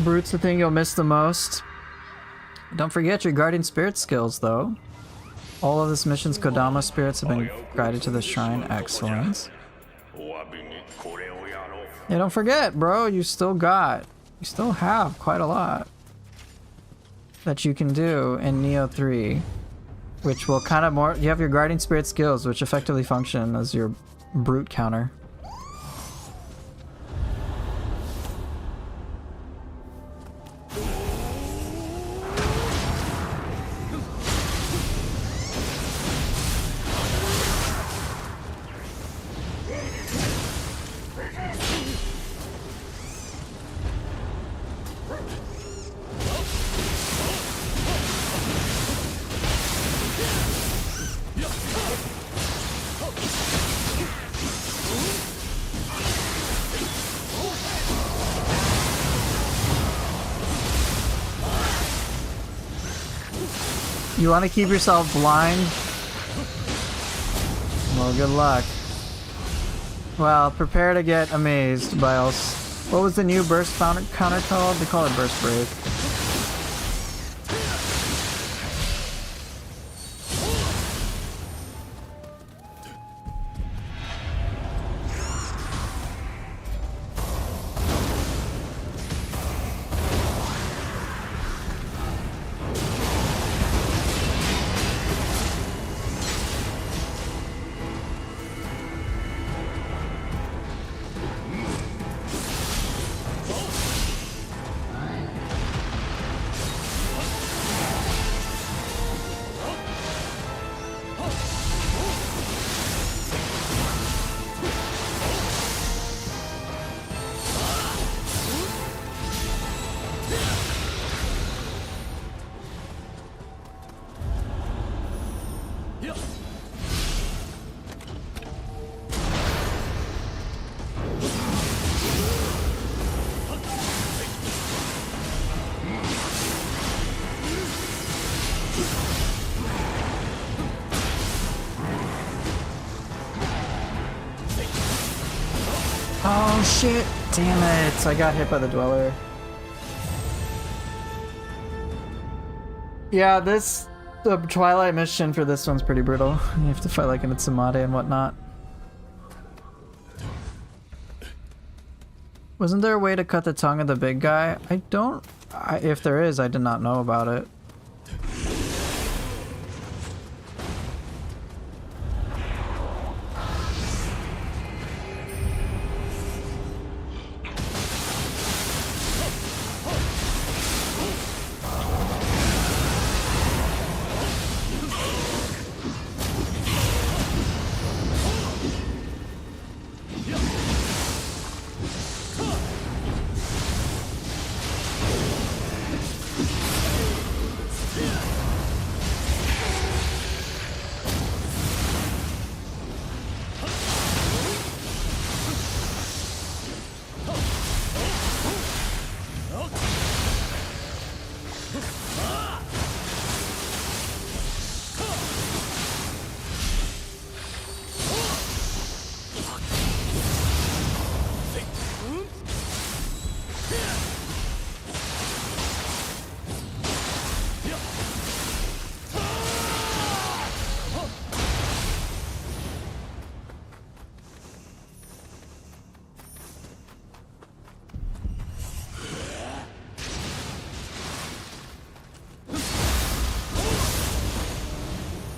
Speaker 1: Brute's the thing you'll miss the most. Don't forget your guardian spirit skills, though. All of this mission's Kodama spirits have been guided to the shrine. Excellent. Yeah, don't forget, bro. You still have quite a lot that you can do in Nioh 3, which will kind of more. You have your guardian spirit skills, which effectively function as your brute counter. You want to keep yourself blind? Well, good luck. Well, prepare to get amazed by else. What was the new burst counter called? They call it burst break. Oh shit! Damn it! I got hit by the Dweller. Yeah, the Twilight mission for this one's pretty brutal. You have to fight like an Itsumade and whatnot. Wasn't there a way to cut the tongue of the big guy? If there is, I did not know about it.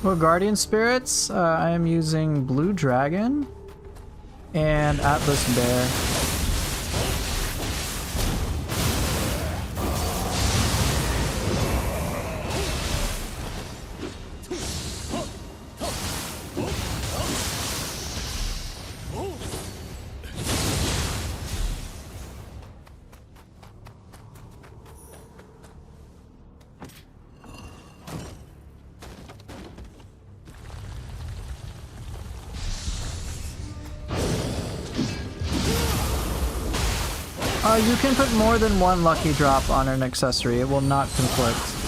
Speaker 1: Well, Guardian Spirits, I am using Blue Dragon and Atlas Bear. You can put more than one lucky drop on an accessory. It will not conflict.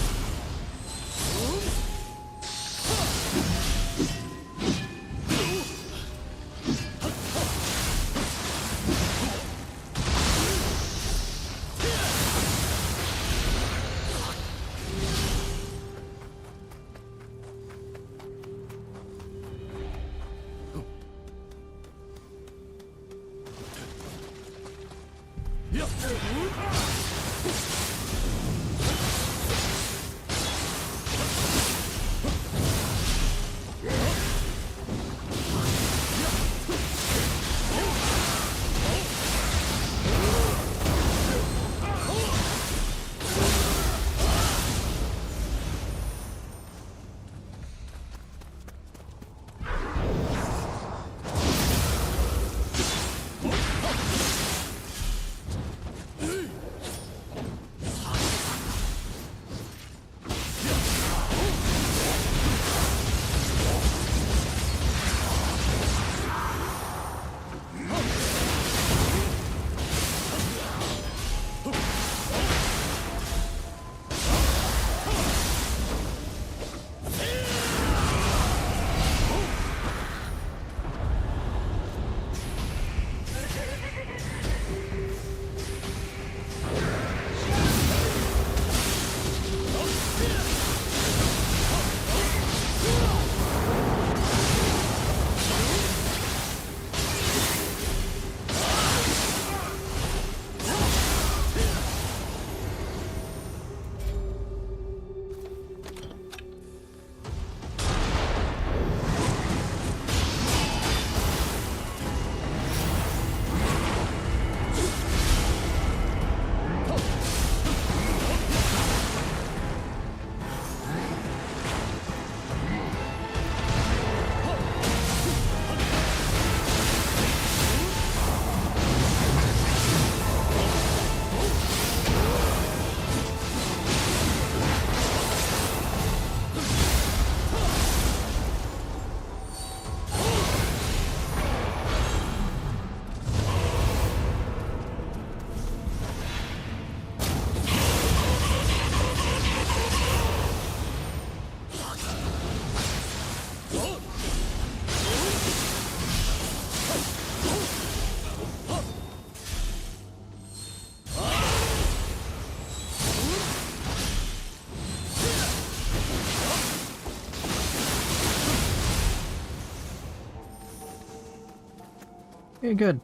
Speaker 1: Okay, good.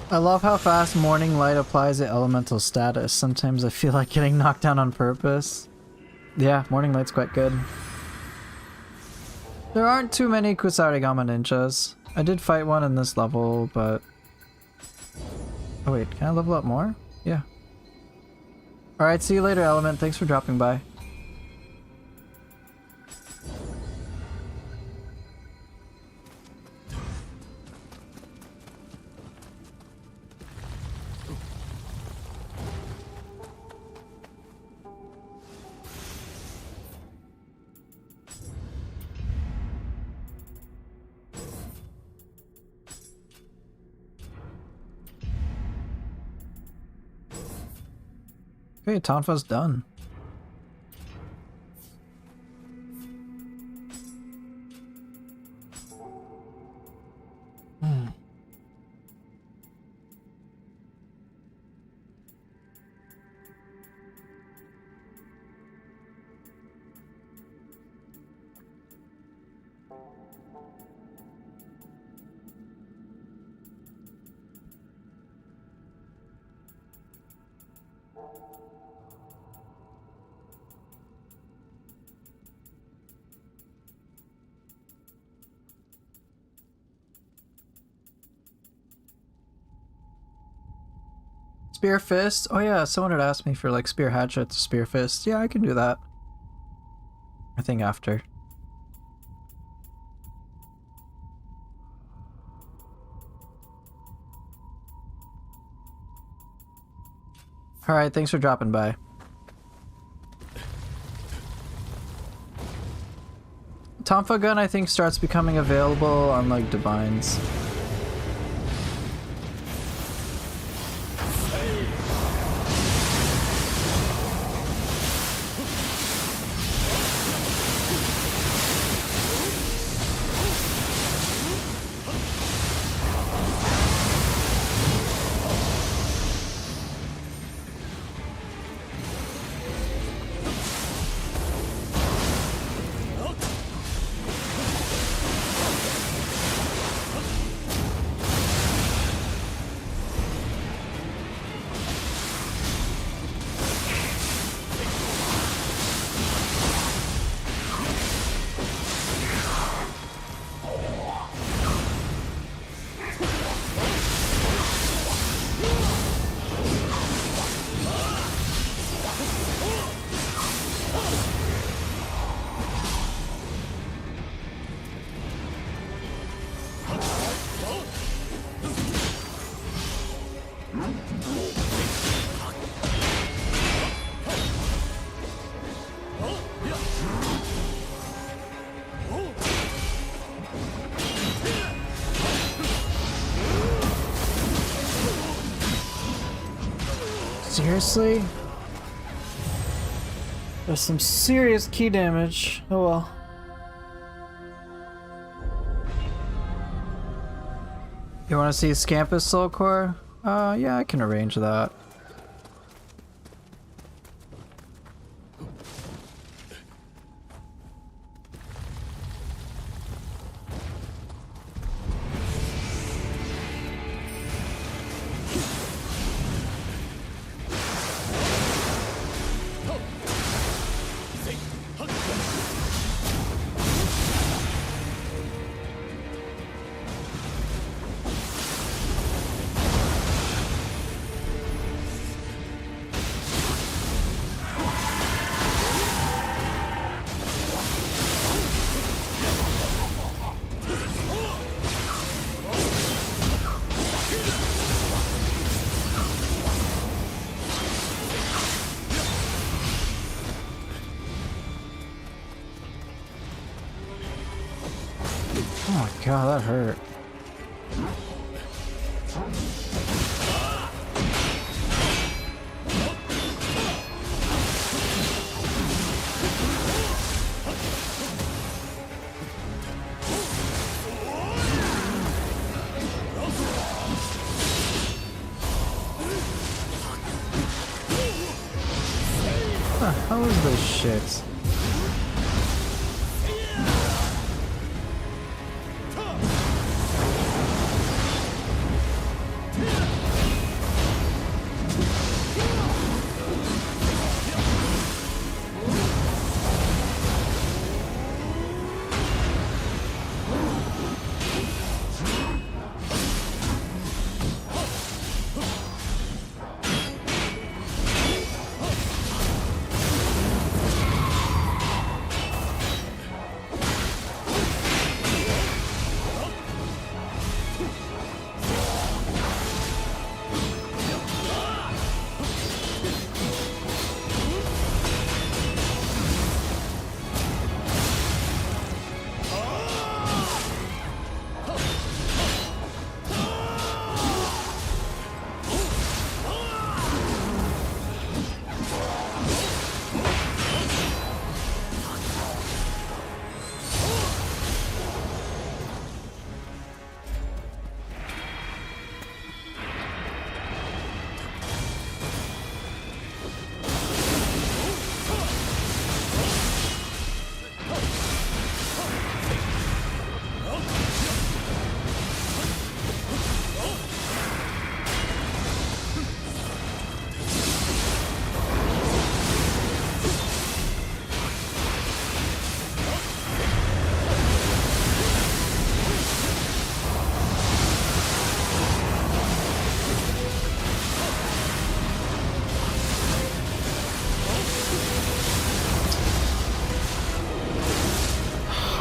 Speaker 1: I love how fast Morning Light applies the elemental status. Sometimes I feel like getting knocked down on purpose. Yeah, Morning Light's quite good. There aren't too many Kusarigama ninjas. I did fight one in this level, but... Oh wait, can I level up more? Yeah. Alright, see you later, Element. Thanks for dropping by. Okay, Tonfa's done. Spear fist? Oh yeah, someone had asked me for like spear hatchet to spear fist. Yeah, I can do that. I think after. Alright, thanks for dropping by. Tonfa gun I think starts becoming available on like divines. Seriously? There's some serious key damage. Oh well. You want to see Scampus Soul Core? Yeah, I can arrange that. Oh my god, that hurt. What the hell is this shit?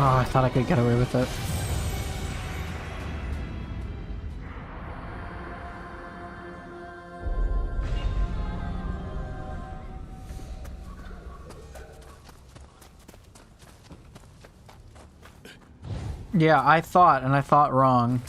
Speaker 1: I thought I could get away with it. Yeah, I thought wrong.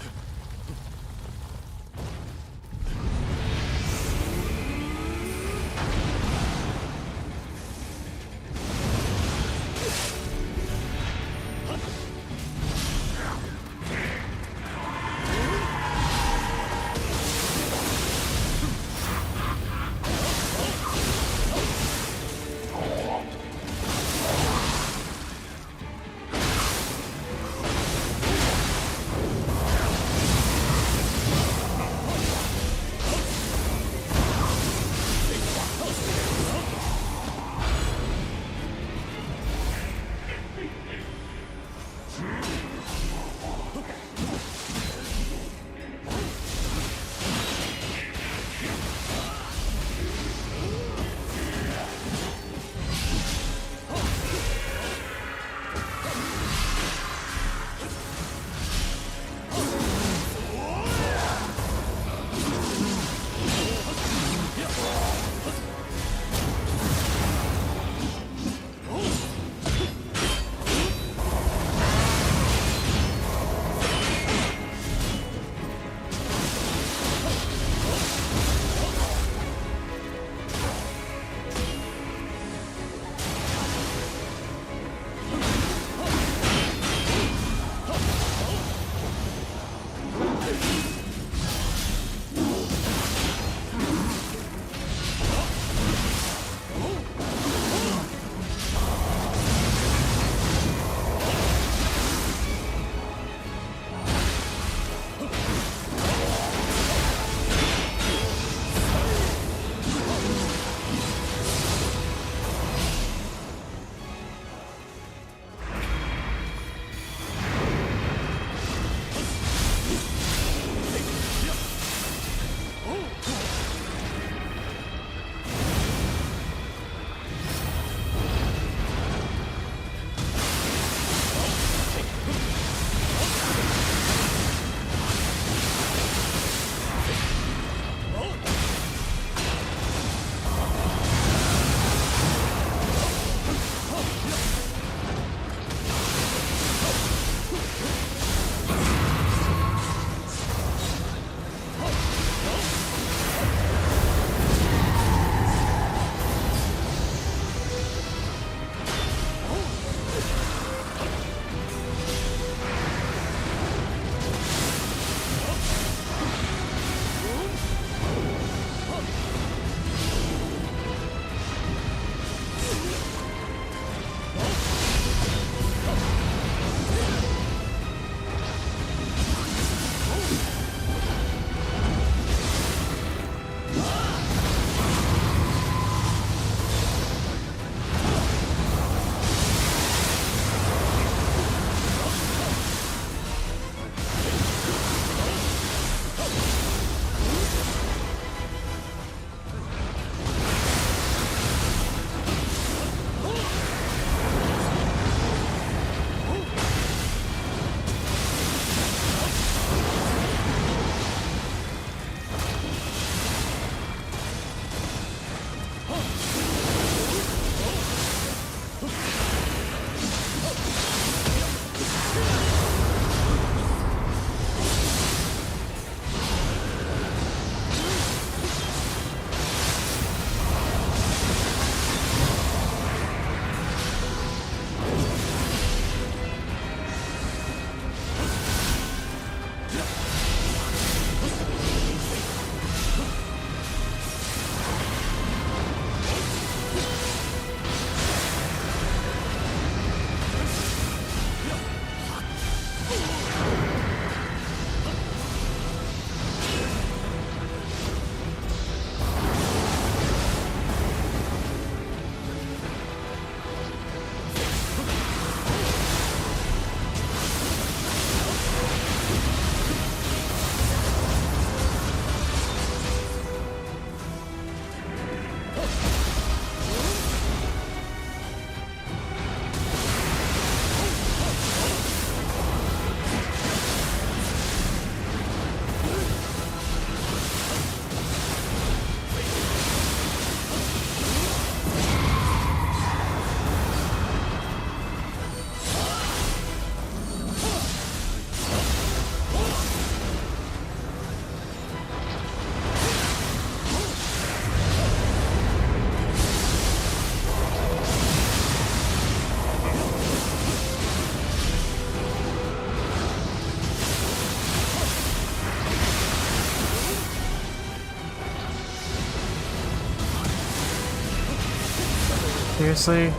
Speaker 1: Seriously?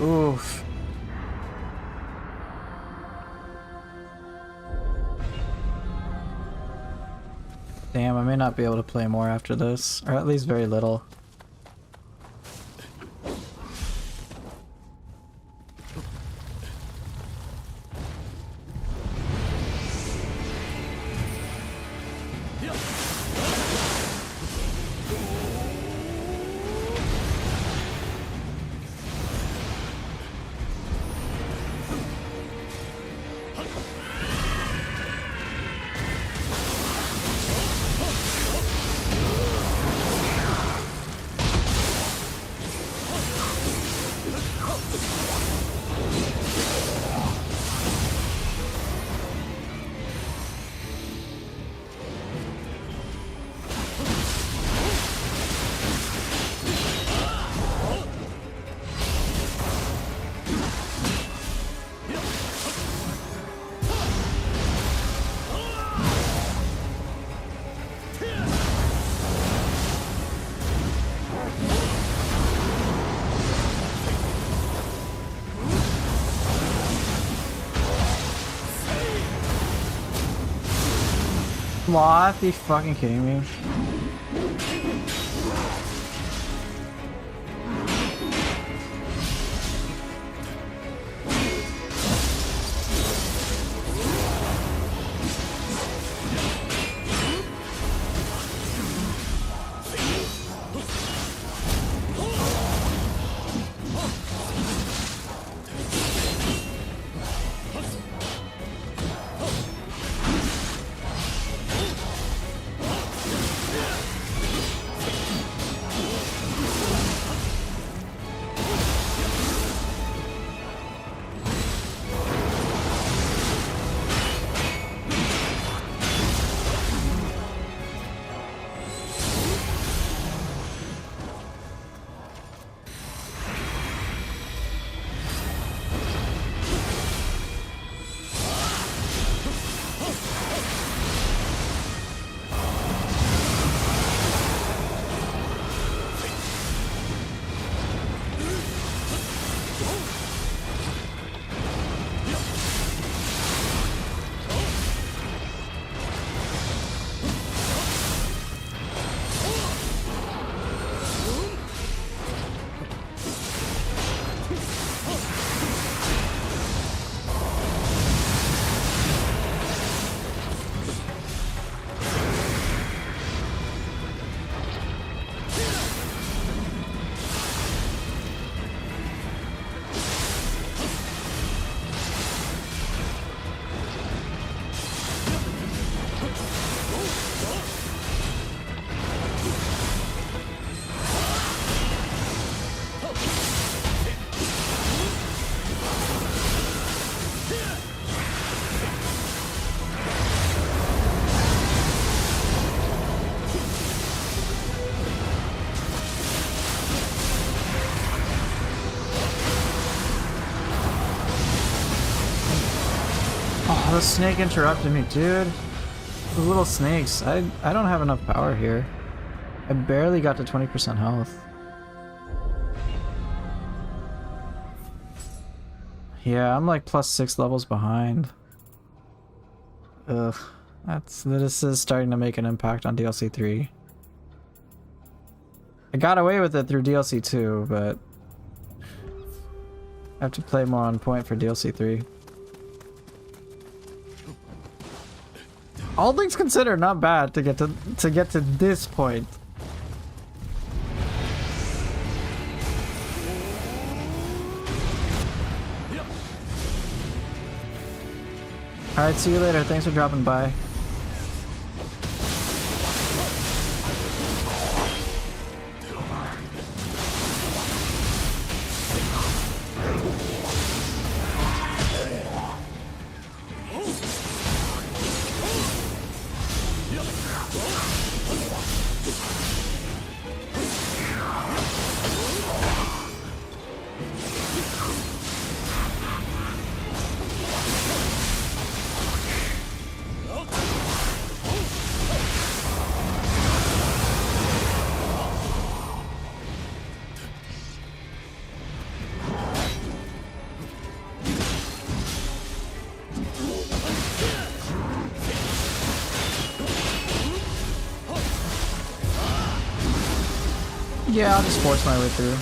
Speaker 1: Oof. Damn, I may not be able to play more after this, or at least very little. What? Are you fucking kidding me? Oh, the snake interrupted me, dude. The little snakes. I don't have enough power here. I barely got to 20% health. Yeah, I'm like +6 levels behind. Ugh. This is starting to make an impact on DLC 3. I got away with it through DLC 2, but I have to play more on point for DLC 3. All things considered, not bad to get to this point. Alright, see you later. Thanks for dropping by. Yeah, I'll just force my way through.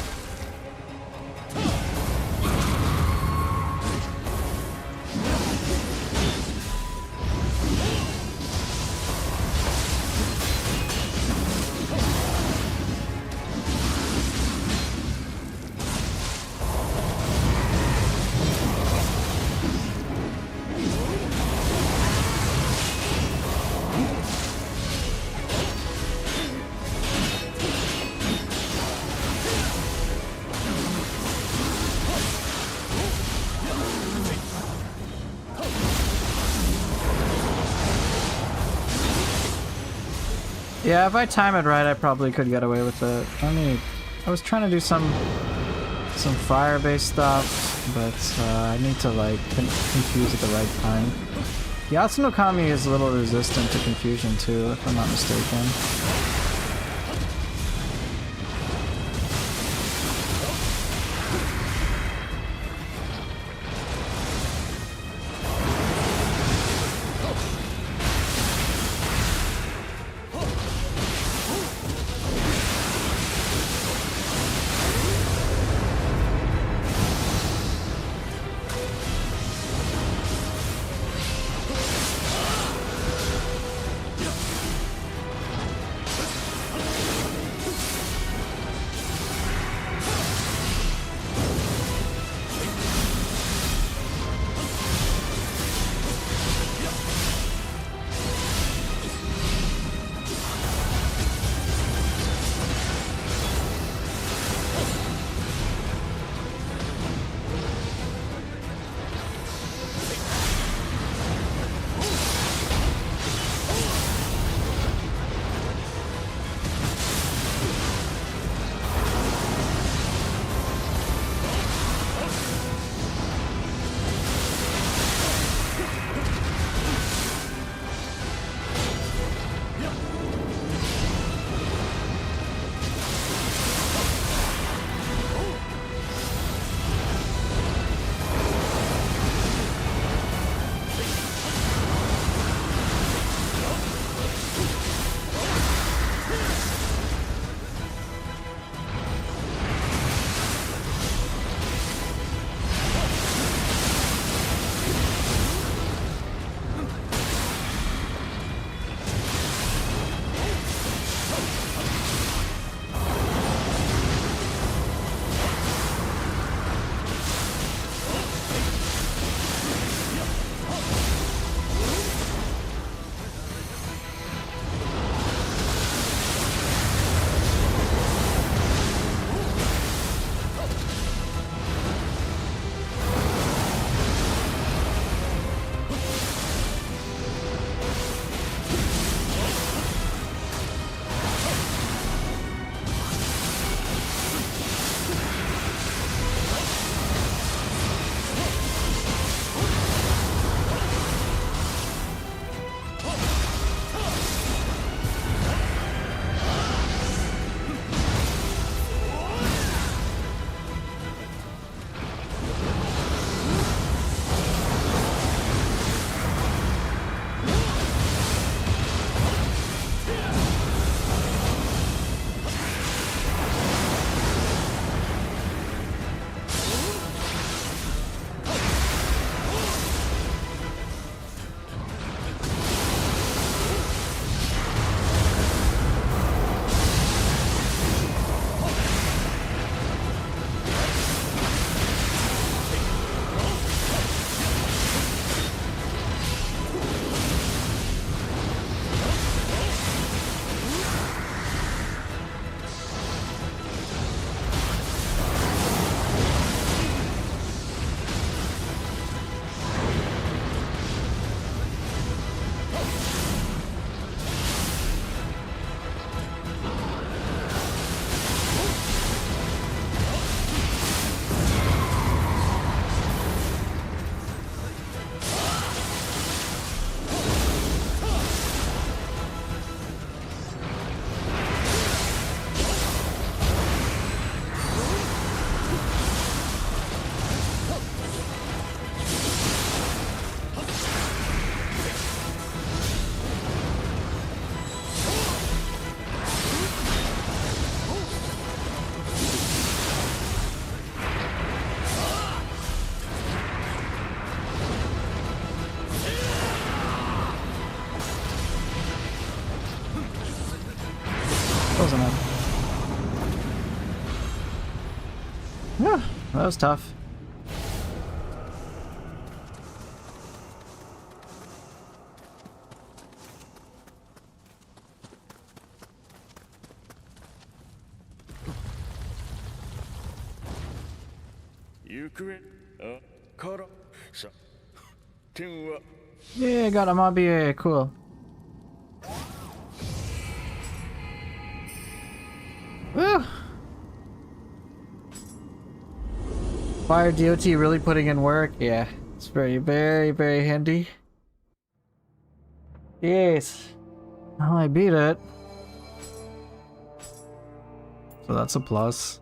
Speaker 1: Yeah, if I time it right, I probably could get away with it. I was trying to do some fire-based stuff, but I need to like confuse at the right time. Yatsuno Kami is a little resistant to confusion too, if I'm not mistaken. That was tough. Yeah, got a mobby. Cool. Woo! Fire DOT really putting in work. Yeah, it's very, very handy. Yes. Well, I beat it. So that's a plus.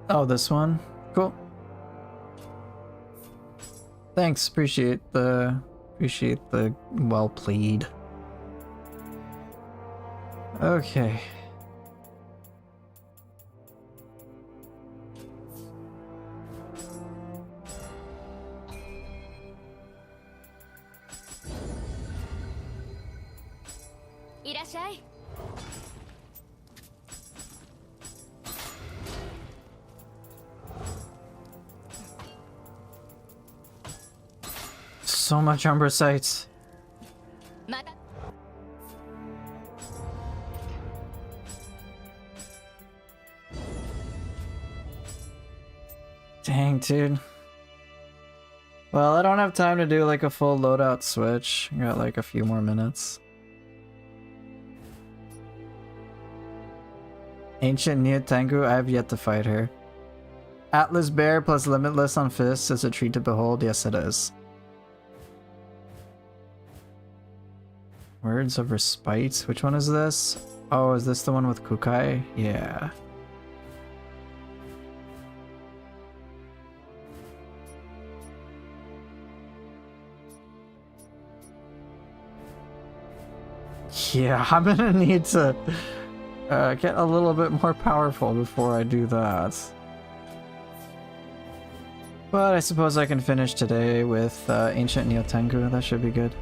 Speaker 1: Oh, this one? Cool. Thanks, appreciate the well played. Okay. So much Umbra sites. Dang, dude. Well, I don't have time to do like a full loadout switch. I got like a few more minutes. Ancient Nioh Tengu, I have yet to fight her. Atlas Bear plus Limitless on Fists is a treat to behold. Yes, it is. Words of Respite. Which one is this? Oh, is this the one with Kukai? Yeah. Yeah, I'm gonna need to get a little bit more powerful before I do that. But I suppose I can finish today with Ancient Nioh Tengu. That should be good.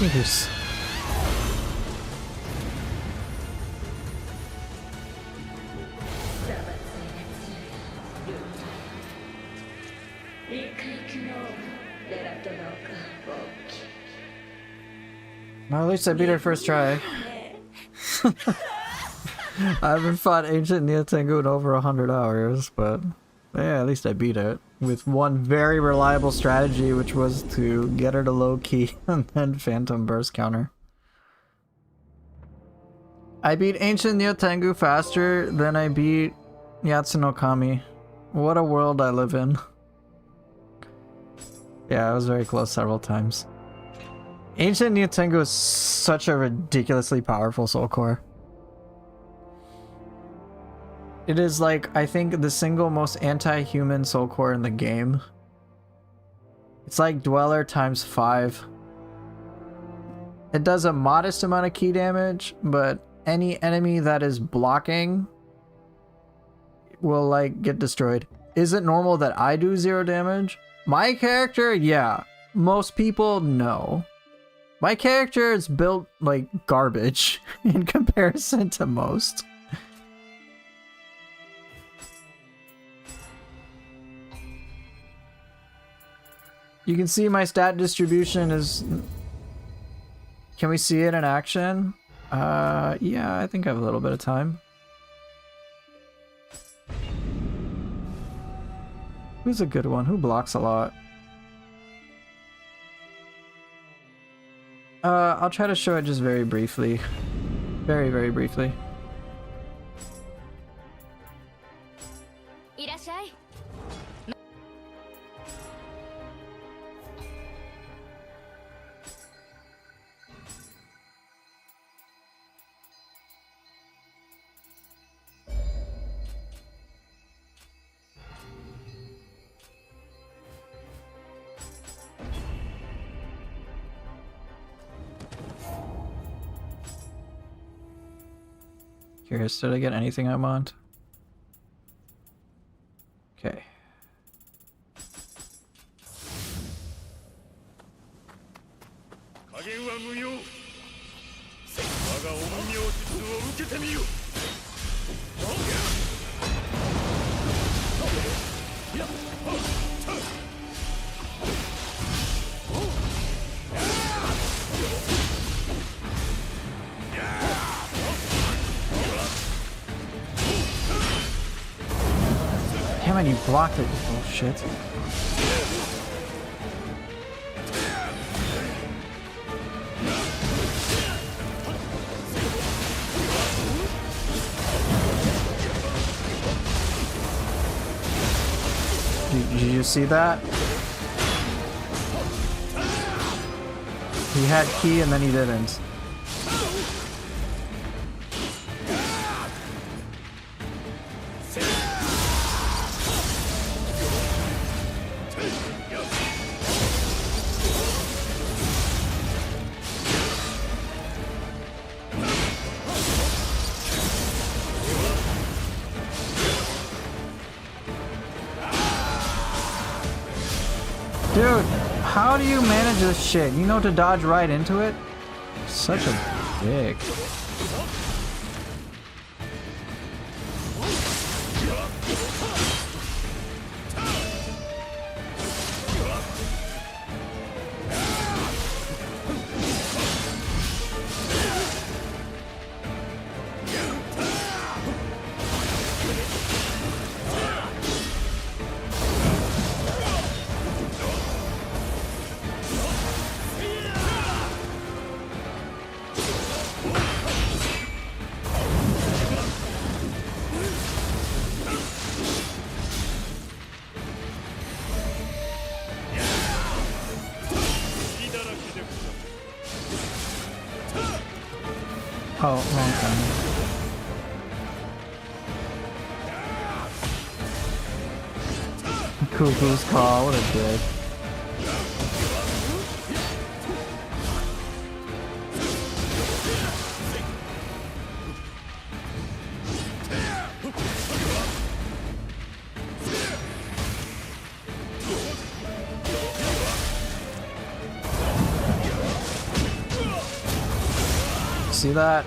Speaker 1: Jeez. Well, at least I beat her first try. I haven't fought Ancient Nioh Tengu in over 100 hours, but yeah, at least I beat it. With one very reliable strategy, which was to get her to low key and then Phantom Burst counter. I beat Ancient Nioh Tengu faster than I beat Yatsuno Kami. What a world I live in. Yeah, I was very close several times. Ancient Nioh Tengu is such a ridiculously powerful soul core. It is like, I think, the single most anti-human soul core in the game. It's like Dweller times 5. It does a modest amount of key damage, but any enemy that is blocking will like get destroyed. Is it normal that I do 0 damage? My character, yeah. Most people, no. My character is built like garbage in comparison to most. You can see my stat distribution is... Can we see it in action? Yeah, I think I have a little bit of time. Who's a good one? Who blocks a lot? I'll try to show it just very briefly. Very, very briefly. Curious, did I get anything I want? Okay. Damn it, you blocked it, you bullshit. Did you see that? He had key and then he didn't. Dude, how do you manage this shit? You know to dodge right into it? Such a dick. Oh, wrong time. Cuckoo's call, what a dick. see that?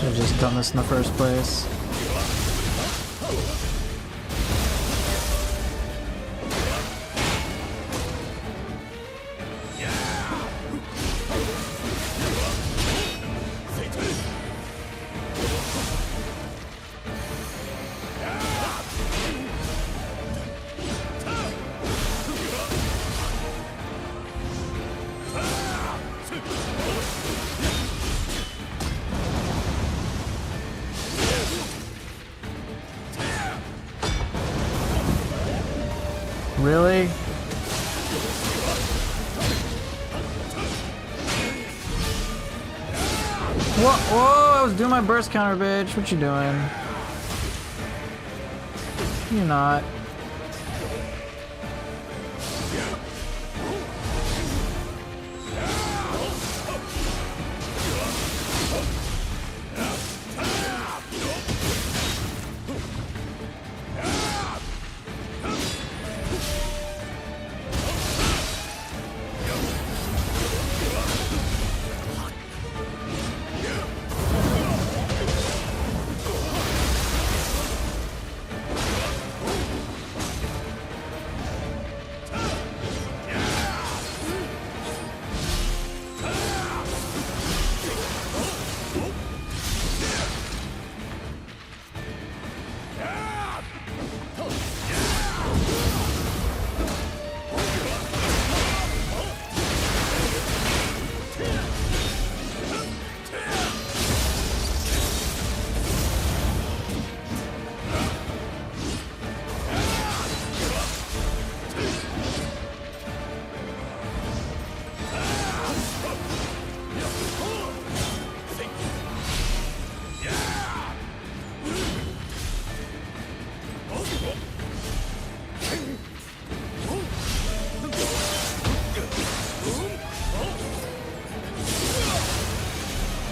Speaker 1: Should've just done this in the first place. Really? Whoa, whoa, I was doing my burst counter, bitch. What you doing? You're not.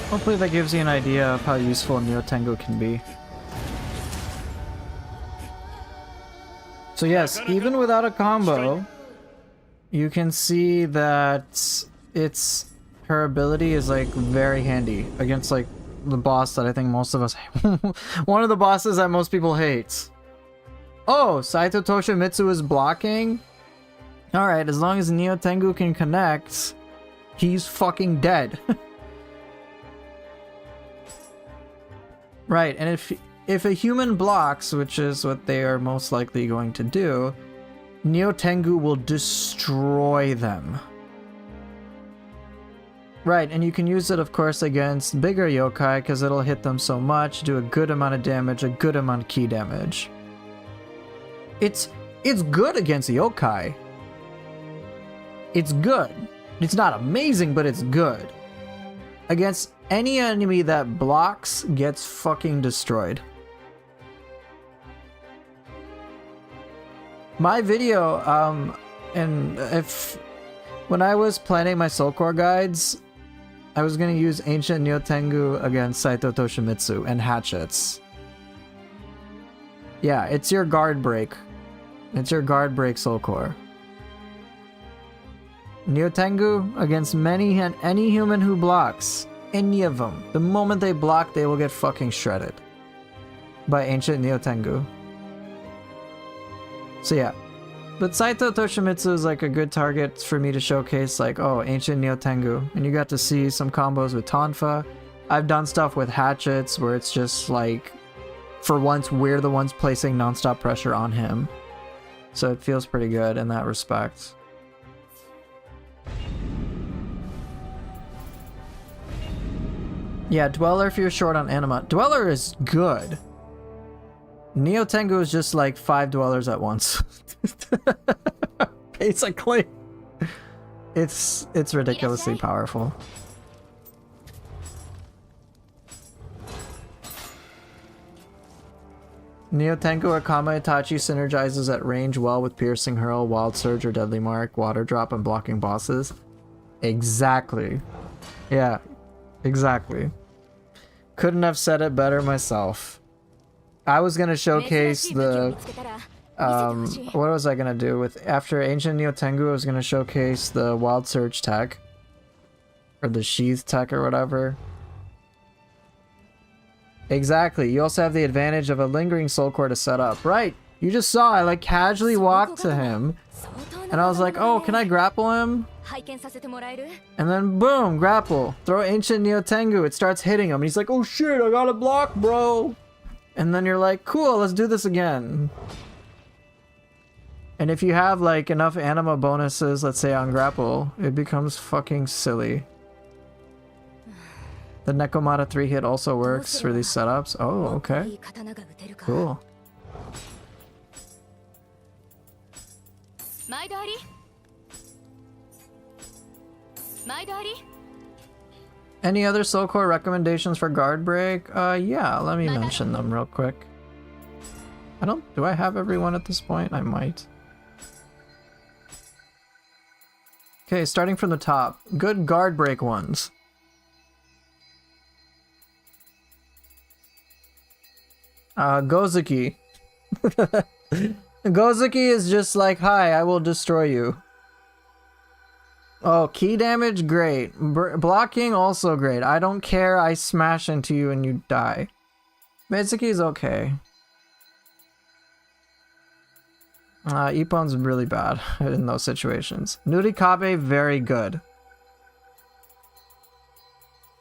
Speaker 1: Hopefully that gives you an idea of how useful Nioh Tengu can be. So yes, even without a combo, you can see that her ability is like very handy against like the boss that I think most of us one of the bosses that most people hate. Oh, Saito Toshimitsu is blocking? Alright, as long as Nioh Tengu can connect, he's fucking dead. Right, and if a human blocks, which is what they are most likely going to do, Nioh Tengu will destroy them. Right, and you can use it, of course, against bigger yokai because it'll hit them so much, do a good amount of damage, a good amount of key damage. It's good against yokai. It's good. It's not amazing, but it's good. Against any enemy that blocks gets fucking destroyed. My video, when I was planning my Soul Core guides, I was gonna use Ancient Nioh Tengu against Saito Toshimitsu and hatchets. Yeah, it's your guard break. It's your guard break Soul Core. Nioh Tengu against any human who blocks. Any of them. The moment they block, they will get fucking shredded. By Ancient Nioh Tengu. So yeah. But Saito Toshimitsu is like a good target for me to showcase, like, oh, Ancient Nioh Tengu. And you got to see some combos with Tonfa. I've done stuff with hatchets where it's just like, for once, we're the ones placing non-stop pressure on him. So it feels pretty good in that respect. Yeah, Dweller if you're short on anima. Dweller is good. Nioh Tengu is just like 5 Dwellers at once. Basically. It's ridiculously powerful. Nioh Tengu or Kama Itachi synergizes at range well with Piercing Hurl, Wild Surge, or Deadly Mark, Water Drop, and blocking bosses. Exactly. Yeah, exactly. Couldn't have said it better myself. I was gonna showcase the... what was I gonna do? After Ancient Nioh Tengu, I was gonna showcase the Wild Surge tech. Or the Sheath tech or whatever. Exactly. You also have the advantage of a lingering soul core to set up. Right. You just saw I like casually walked to him. And I was like, oh, can I grapple him? And then boom, grapple. Throw Ancient Nioh Tengu. It starts hitting him. And he's like, oh shit, I got a block, bro. And then you're like, cool, let's do this again. And if you have like enough anima bonuses, let's say on grapple, it becomes fucking silly. The Nekomata 3-hit also works for these setups. Oh, okay. Cool. Any other Soul Core recommendations for guard break? Yeah, let me mention them real quick. Do I have everyone at this point? I might. Okay, starting from the top. Good guard break ones. Gozuki. Gozuki is just like, hi, I will destroy you. Oh, key damage, great. Blocking, also great. I don't care, I smash into you and you die. Mitsuki is okay. Ippon's really bad in those situations. Nurikabe, very good.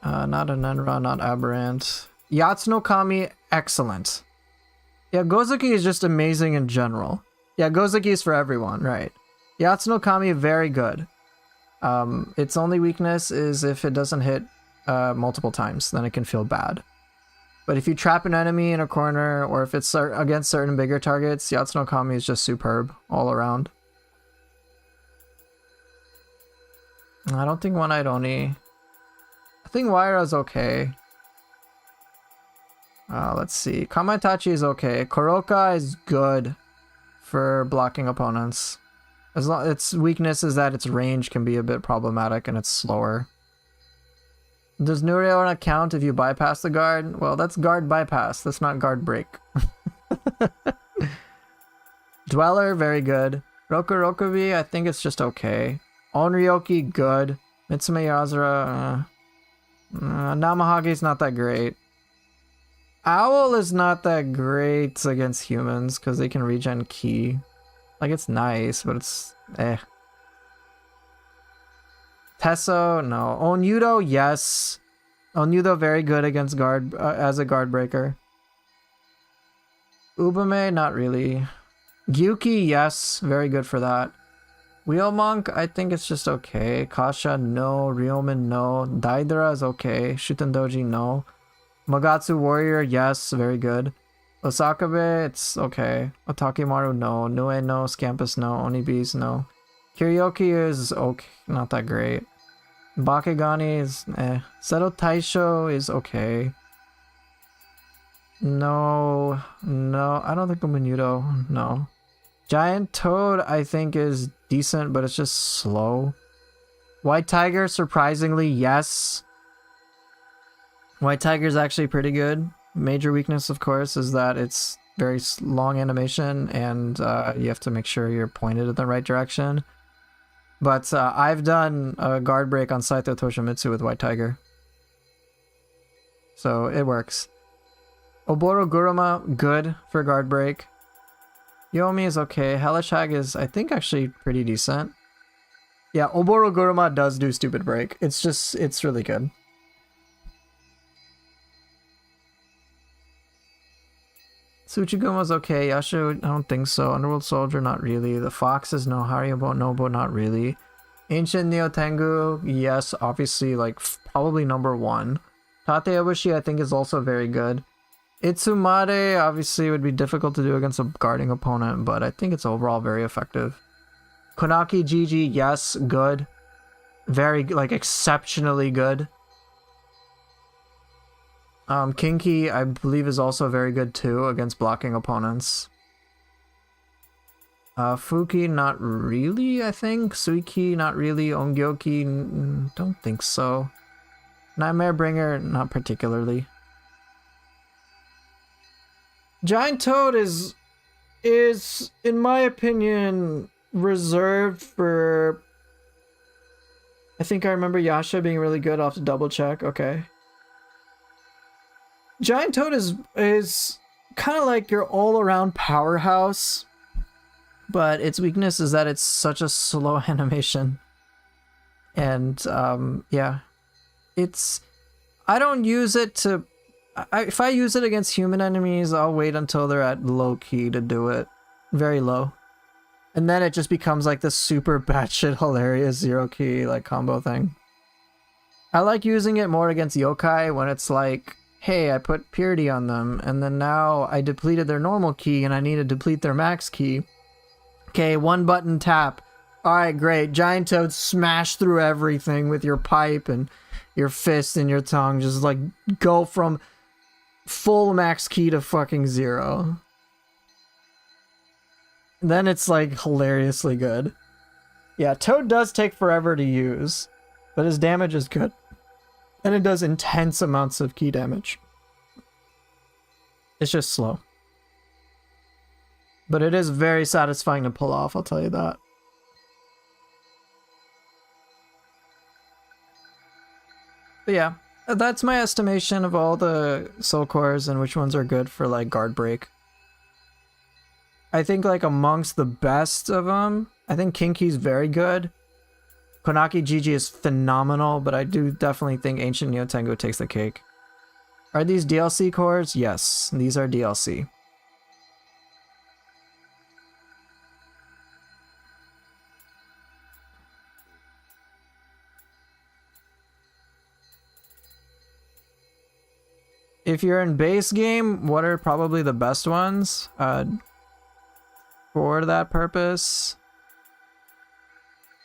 Speaker 1: Not a Nenra, not Aberrant. Yatsuno Kami, excellent. Yeah, Gozuki is just amazing in general. Yeah, Gozuki is for everyone, right. Yatsuno Kami, very good. Its only weakness is if it doesn't hit multiple times, then it can feel bad. But if you trap an enemy in a corner, or if it's against certain bigger targets, Yatsuno Kami is just superb all around. I don't think One-Eyed Oni... I think Waira's okay. Let's see. Kama Itachi is okay. Kuroka is good for blocking opponents. As long its weakness is that its range can be a bit problematic and it's slower. Does Nureo count if you bypass the guard? Well, that's guard bypass. That's not guard break. Dweller, very good. Rokurokubi, I think it's just okay. Onryoki, good. Mitsume Yazura, Namahage's not that great. Owl is not that great against humans because they can regen ki. Like, it's nice, but it's eh. Tesso, no. Onyudo, yes. Onyudo very good against guard as a guard breaker. Ubame, not really. Gyuki, yes, very good for that. Wheel Monk, I think it's just okay. Kasha, no. Ryomen, no. Daidara is okay. Shutendoji, no. Magatsu Warrior, yes, very good. Osakabe, it's okay. Otakimaru, no. Nue, no. Scampus, no. Onibees, no. Kiryoki is okay, not that great. Bakegani is eh. Seto Taisho is okay. No, I don't think Umunudo, no. Giant Toad, I think, is decent, but it's just slow. White Tiger, surprisingly, yes. White Tiger is actually pretty good. Major weakness, of course, is that it's very long animation, and you have to make sure you're pointed in the right direction. But I've done a guard break on Saito Toshimitsu with White Tiger. So it works. Oboro Guruma, good for guard break. Yomi is okay. Hellish Hag is, I think, actually pretty decent. Yeah, Oboro Guruma does do stupid break. It's really good. Tsuchiguma's okay. Yashu, I don't think so. Underworld Soldier, not really. The Fox is no. Haribo Nobo, not really. Ancient Nioh Tengu, yes, obviously, like, probably #1. Tate Obushi, I think, is also very good. Itsumade, obviously, would be difficult to do against a guarding opponent, but I think it's overall very effective. Konaki Gigi, yes, good. Very, like, exceptionally good. Kinky, I believe, is also very good too against blocking opponents. Fuki, not really, I think. Suiki, not really. Ongyoki, don't think so. Nightmare Bringer, not particularly. Giant Toad is, in my opinion, reserved for... I think I remember Yasha being really good. I'll have to double check. Okay. Giant Toad is kind of like your all-around powerhouse, but its weakness is that it's such a slow animation. And yeah, I don't use it to... if I use it against human enemies, I'll wait until they're at low key to do it. Very low. And then it just becomes like this super batshit hilarious zero key like combo thing. I like using it more against yokai when it's like, hey, I put purity on them, and then now I depleted their normal key and I need to deplete their max key. Okay, one button tap. Alright, great. Giant Toad, smash through everything with your pipe and your fist and your tongue. Just like go from full max key to fucking 0. Then it's like hilariously good. Yeah, Toad does take forever to use, but his damage is good. And it does intense amounts of key damage. It's just slow. But it is very satisfying to pull off, I'll tell you that. But yeah, that's my estimation of all the soul cores and which ones are good for like guard break. I think like amongst the best of them, I think Kinky's very good. Konaki Gigi is phenomenal, but I do definitely think Ancient Nioh Tengu takes the cake. Are these DLC cores? Yes, these are DLC. If you're in base game, what are probably the best ones? For that purpose,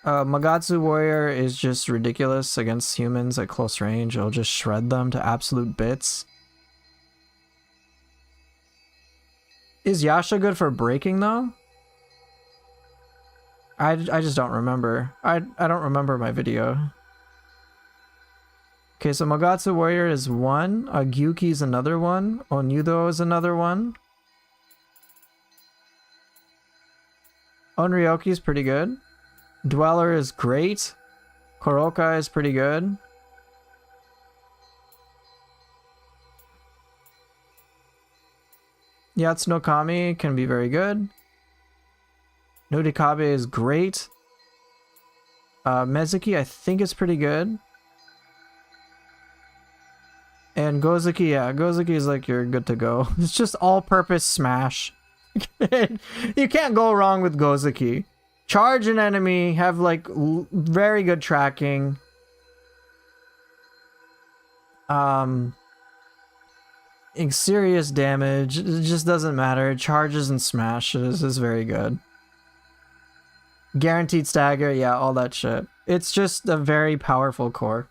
Speaker 1: Magatsu Warrior is just ridiculous against humans at close range. It'll just shred them to absolute bits. Is Yasha good for breaking though? I just don't remember. I don't remember my video. Okay, so Magatsu Warrior is one. Gyuki is another one. Onyudo is another one. Onryoki is pretty good. Dweller is great. Koroka is pretty good. Yatsunokami can be very good. Nodikabe is great. Mezuki, I think is pretty good. And Gozuki, yeah, Gozuki is like you're good to go. It's just all-purpose smash. You can't go wrong with Gozuki. Charge an enemy, have like very good tracking. Serious damage. It just doesn't matter. Charges and smashes is very good. Guaranteed stagger, yeah, all that shit. It's just a very powerful core.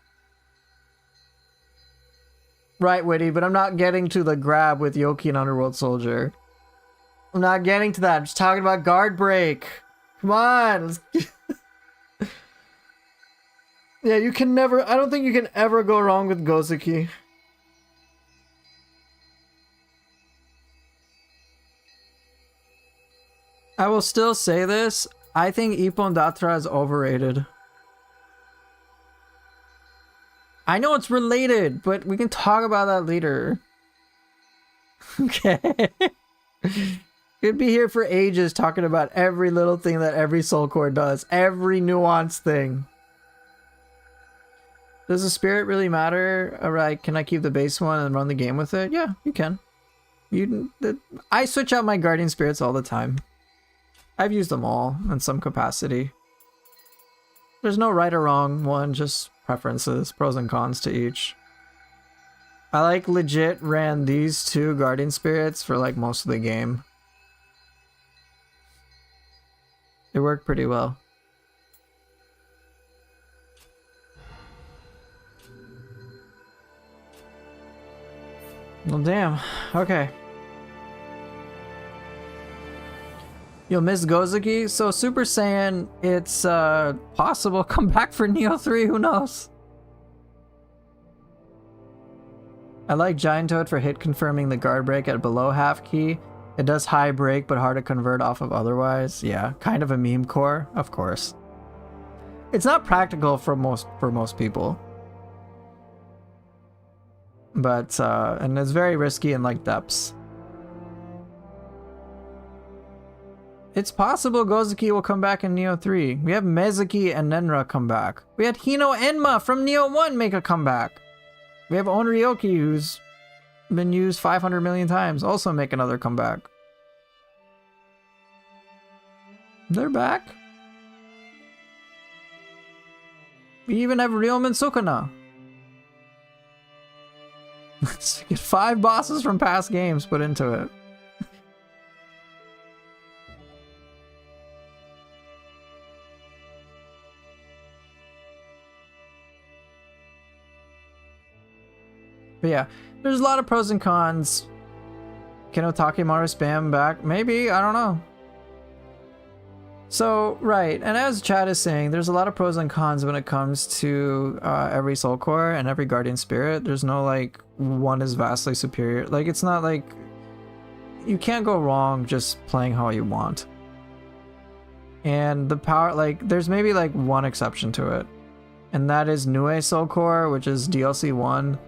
Speaker 1: Right, Witty, but I'm not getting to the grab with Yoki and Underworld Soldier. I'm not getting to that. I'm just talking about guard break. Come on. Yeah, you can never... I don't think you can ever go wrong with Gozuki. I will still say this. I think Ippon Datra is overrated. I know it's related, but we can talk about that later. Okay. Could be here for ages talking about every little thing that every soul core does. Every nuanced thing. Does the spirit really matter? Alright, can I keep the base one and run the game with it? Yeah, you can. I switch out my guardian spirits all the time. I've used them all in some capacity. There's no right or wrong one, just preferences, pros and cons to each. I like legit ran these two guardian spirits for like most of the game. They work pretty well. Well, damn. Okay. You'll miss Gozuki? So Super Saiyan, it's possible come back for Nioh 3, who knows? I like Giant Toad for hit confirming the guard break at below half key. It does high break but hard to convert off of otherwise. Yeah, kind of a meme core, of course. It's not practical for most people. But and it's very risky in like depths. It's possible Gozuki will come back in Nioh 3. We have Mezuki and Nenra come back. We had Hino Enma from Nioh 1 make a comeback. We have Onryoki, who's been used 500 million times, also make another comeback. They're back. We even have Ryomen Sukuna. Let's get 5 bosses from past games put into it. But yeah, there's a lot of pros and cons. Can Otakimaru spam back? Maybe, I don't know. So, right, and as Chad is saying, there's a lot of pros and cons when it comes to every soul core and every guardian spirit. There's no like one is vastly superior. Like, it's not like you can't go wrong just playing how you want. And the power, like, there's maybe like one exception to it, and that is Nioh soul core, which is DLC 1.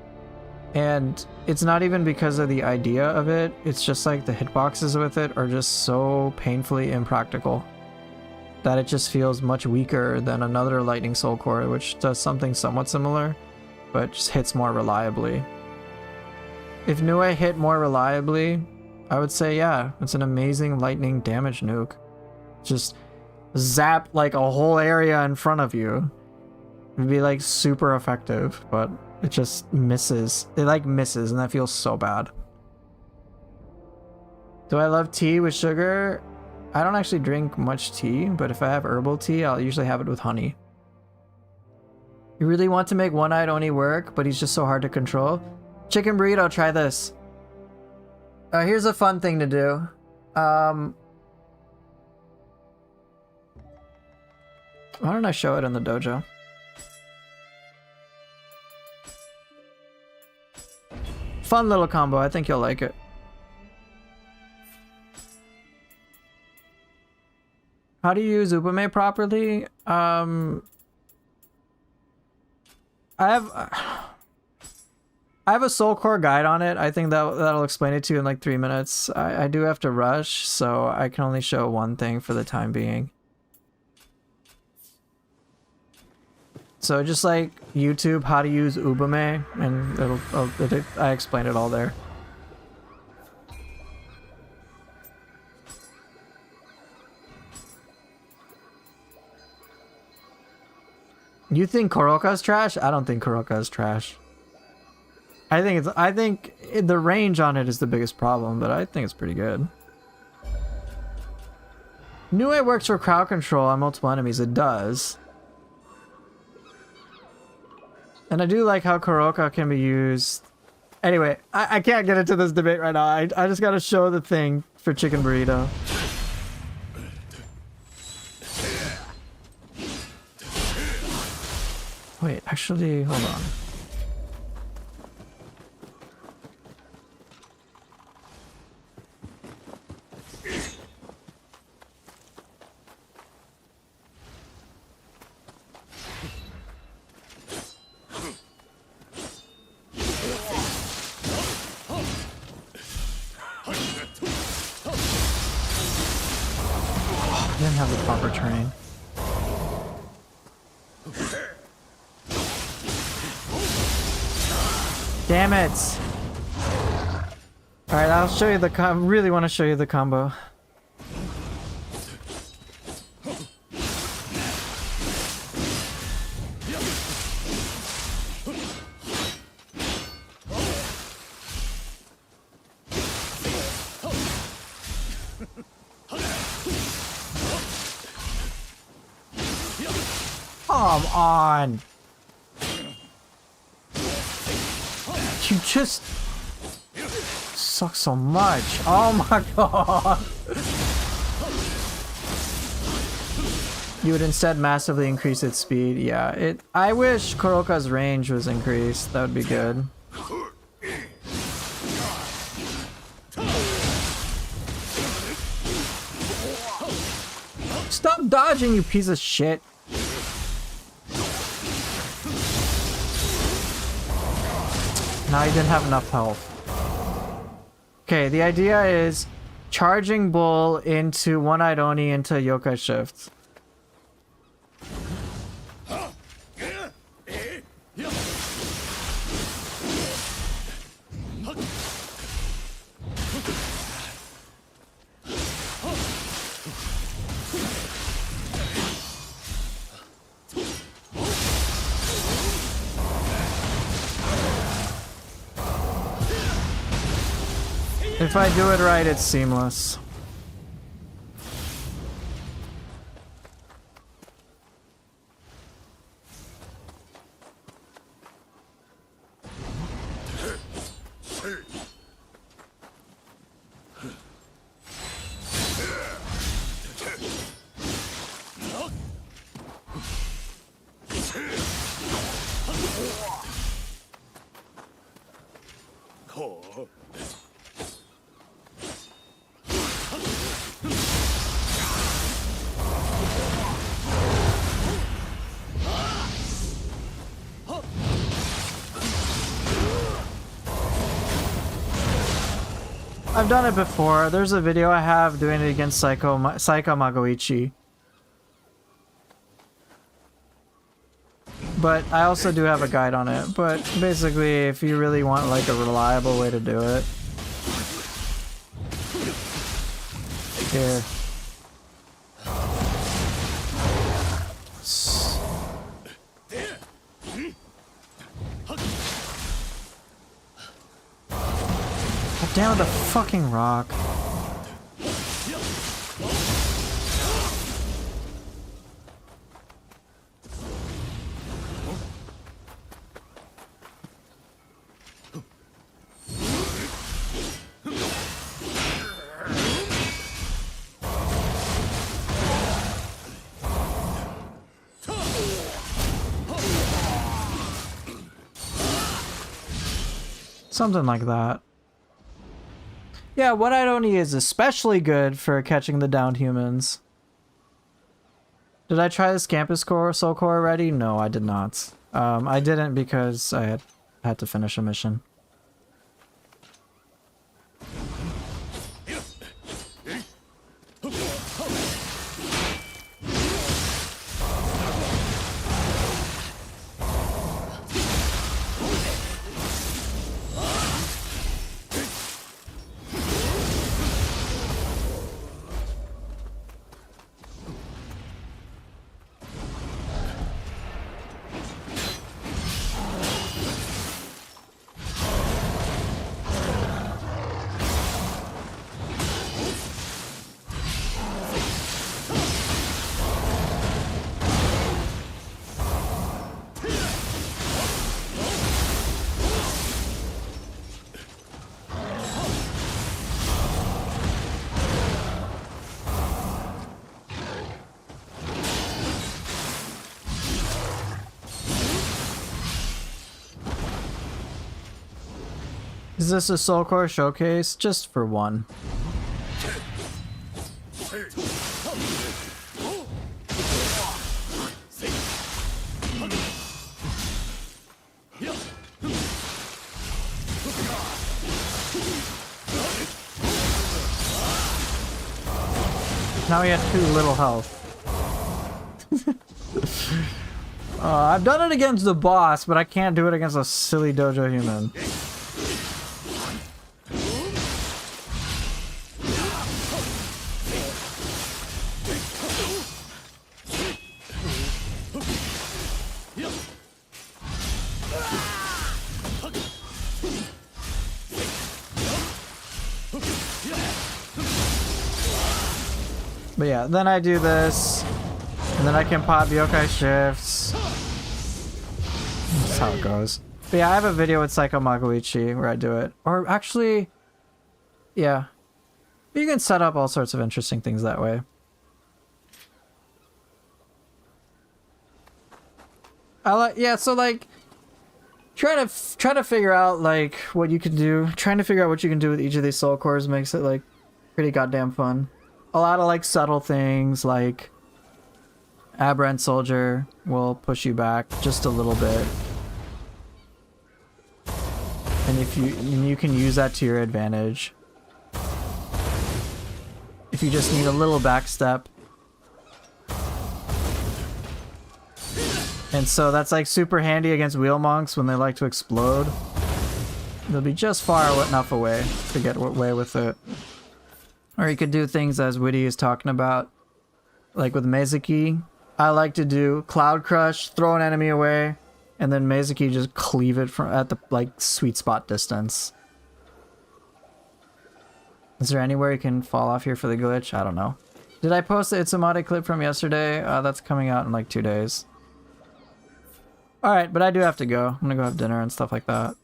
Speaker 1: And it's not even because of the idea of it, it's just like the hitboxes with it are just so painfully impractical that it just feels much weaker than another Lightning Soul Core, which does something somewhat similar, but just hits more reliably. If Nioh hit more reliably, I would say yeah, it's an amazing lightning damage nuke. Just zap like a whole area in front of you. It'd be like super effective, but it just misses. It like misses, and that feels so bad. Do I love tea with sugar? I don't actually drink much tea, but if I have herbal tea, I'll usually have it with honey. You really want to make One-Eyed Oni work, but he's just so hard to control? Chicken burrito, try this. Here's a fun thing to do. Why don't I show it in the dojo? Fun little combo, I think you'll like it. How do you use Upume properly? I have a soul core guide on it. I think that'll explain it to you in like 3 minutes. I do have to rush, so I can only show one thing for the time being. So just like YouTube how to use Ubume, and I explained it all there. You think Koroka's trash? I don't think Koroka's trash. I think the range on it is the biggest problem, but I think it's pretty good. Nioh works for crowd control on multiple enemies. It does. And I do like how Koroka can be used. Anyway, I can't get into this debate right now. I just gotta show the thing for Chicken Burrito. Wait, actually, hold on. I didn't have the proper terrain. Damn it! Alright, I'll show you the really want to show you the combo. Come on! You just suck so much. Oh my god! You would instead massively increase its speed. Yeah, I wish Koroka's range was increased. That would be good. Stop dodging, you piece of shit! Now he didn't have enough health. Okay, the idea is charging Bull into One-Eyed Oni into Yokai Shift. If I do it right, it's seamless. I've done it before. There's a video I have doing it against Psycho Magoichi. But I also do have a guide on it. But basically, if you really want like a reliable way to do it. Here. Down with the fucking rock. Something like that. Yeah, One-Eyed Oni is especially good for catching the downed humans. Did I try this Campus Core Soul Core already? No, I did not. I didn't because I had to finish a mission. Is this a Soul Core showcase? Just for one. Now he has too little health. I've done it against the boss, but I can't do it against a silly dojo human. But yeah, then I do this, and then I can pop yokai shifts. That's how it goes. But yeah, I have a video with Psycho Magoichi where I do it. Or actually, yeah. You can set up all sorts of interesting things that way. Yeah, so like trying to figure out like what you can do. Trying to figure out what you can do with each of these soul cores makes it like pretty goddamn fun. A lot of like subtle things like Aberrant Soldier will push you back just a little bit. And you can use that to your advantage. If you just need a little back step. And so that's like super handy against wheel monks when they like to explode. They'll be just far enough away to get away with it. Or you could do things as Witty is talking about. Like with Mezuki. I like to do Cloud Crush, throw an enemy away, and then Mezuki just cleave it from at the like sweet spot distance. Is there anywhere you can fall off here for the glitch? I don't know. Did I post the Itsumade clip from yesterday? That's coming out in like 2 days. Alright, but I do have to go. I'm gonna go have dinner and stuff like that.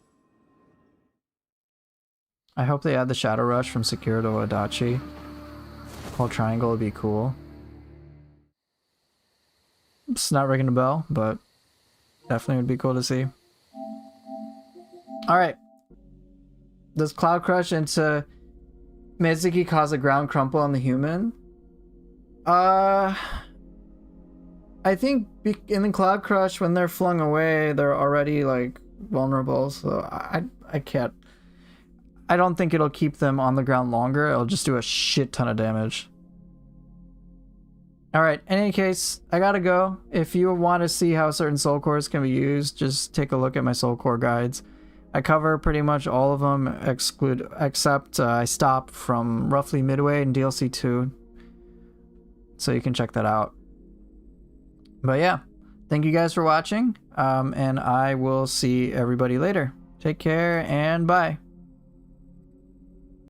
Speaker 1: I hope they add the Shadow Rush from Sekiro to Adachi. Whole triangle would be cool. It's not ringing a bell, but definitely would be cool to see. Alright. Does Cloud Crush into Mezuki cause a ground crumple on the human? I think in the Cloud Crush, when they're flung away, they're already like vulnerable, so I can't. I don't think it'll keep them on the ground longer. It'll just do a shit ton of damage. Alright, in any case, I gotta go. If you want to see how certain soul cores can be used, just take a look at my soul core guides. I cover pretty much all of them, except I stop from roughly midway in DLC 2. So you can check that out. But yeah, thank you guys for watching, and I will see everybody later. Take care, and bye.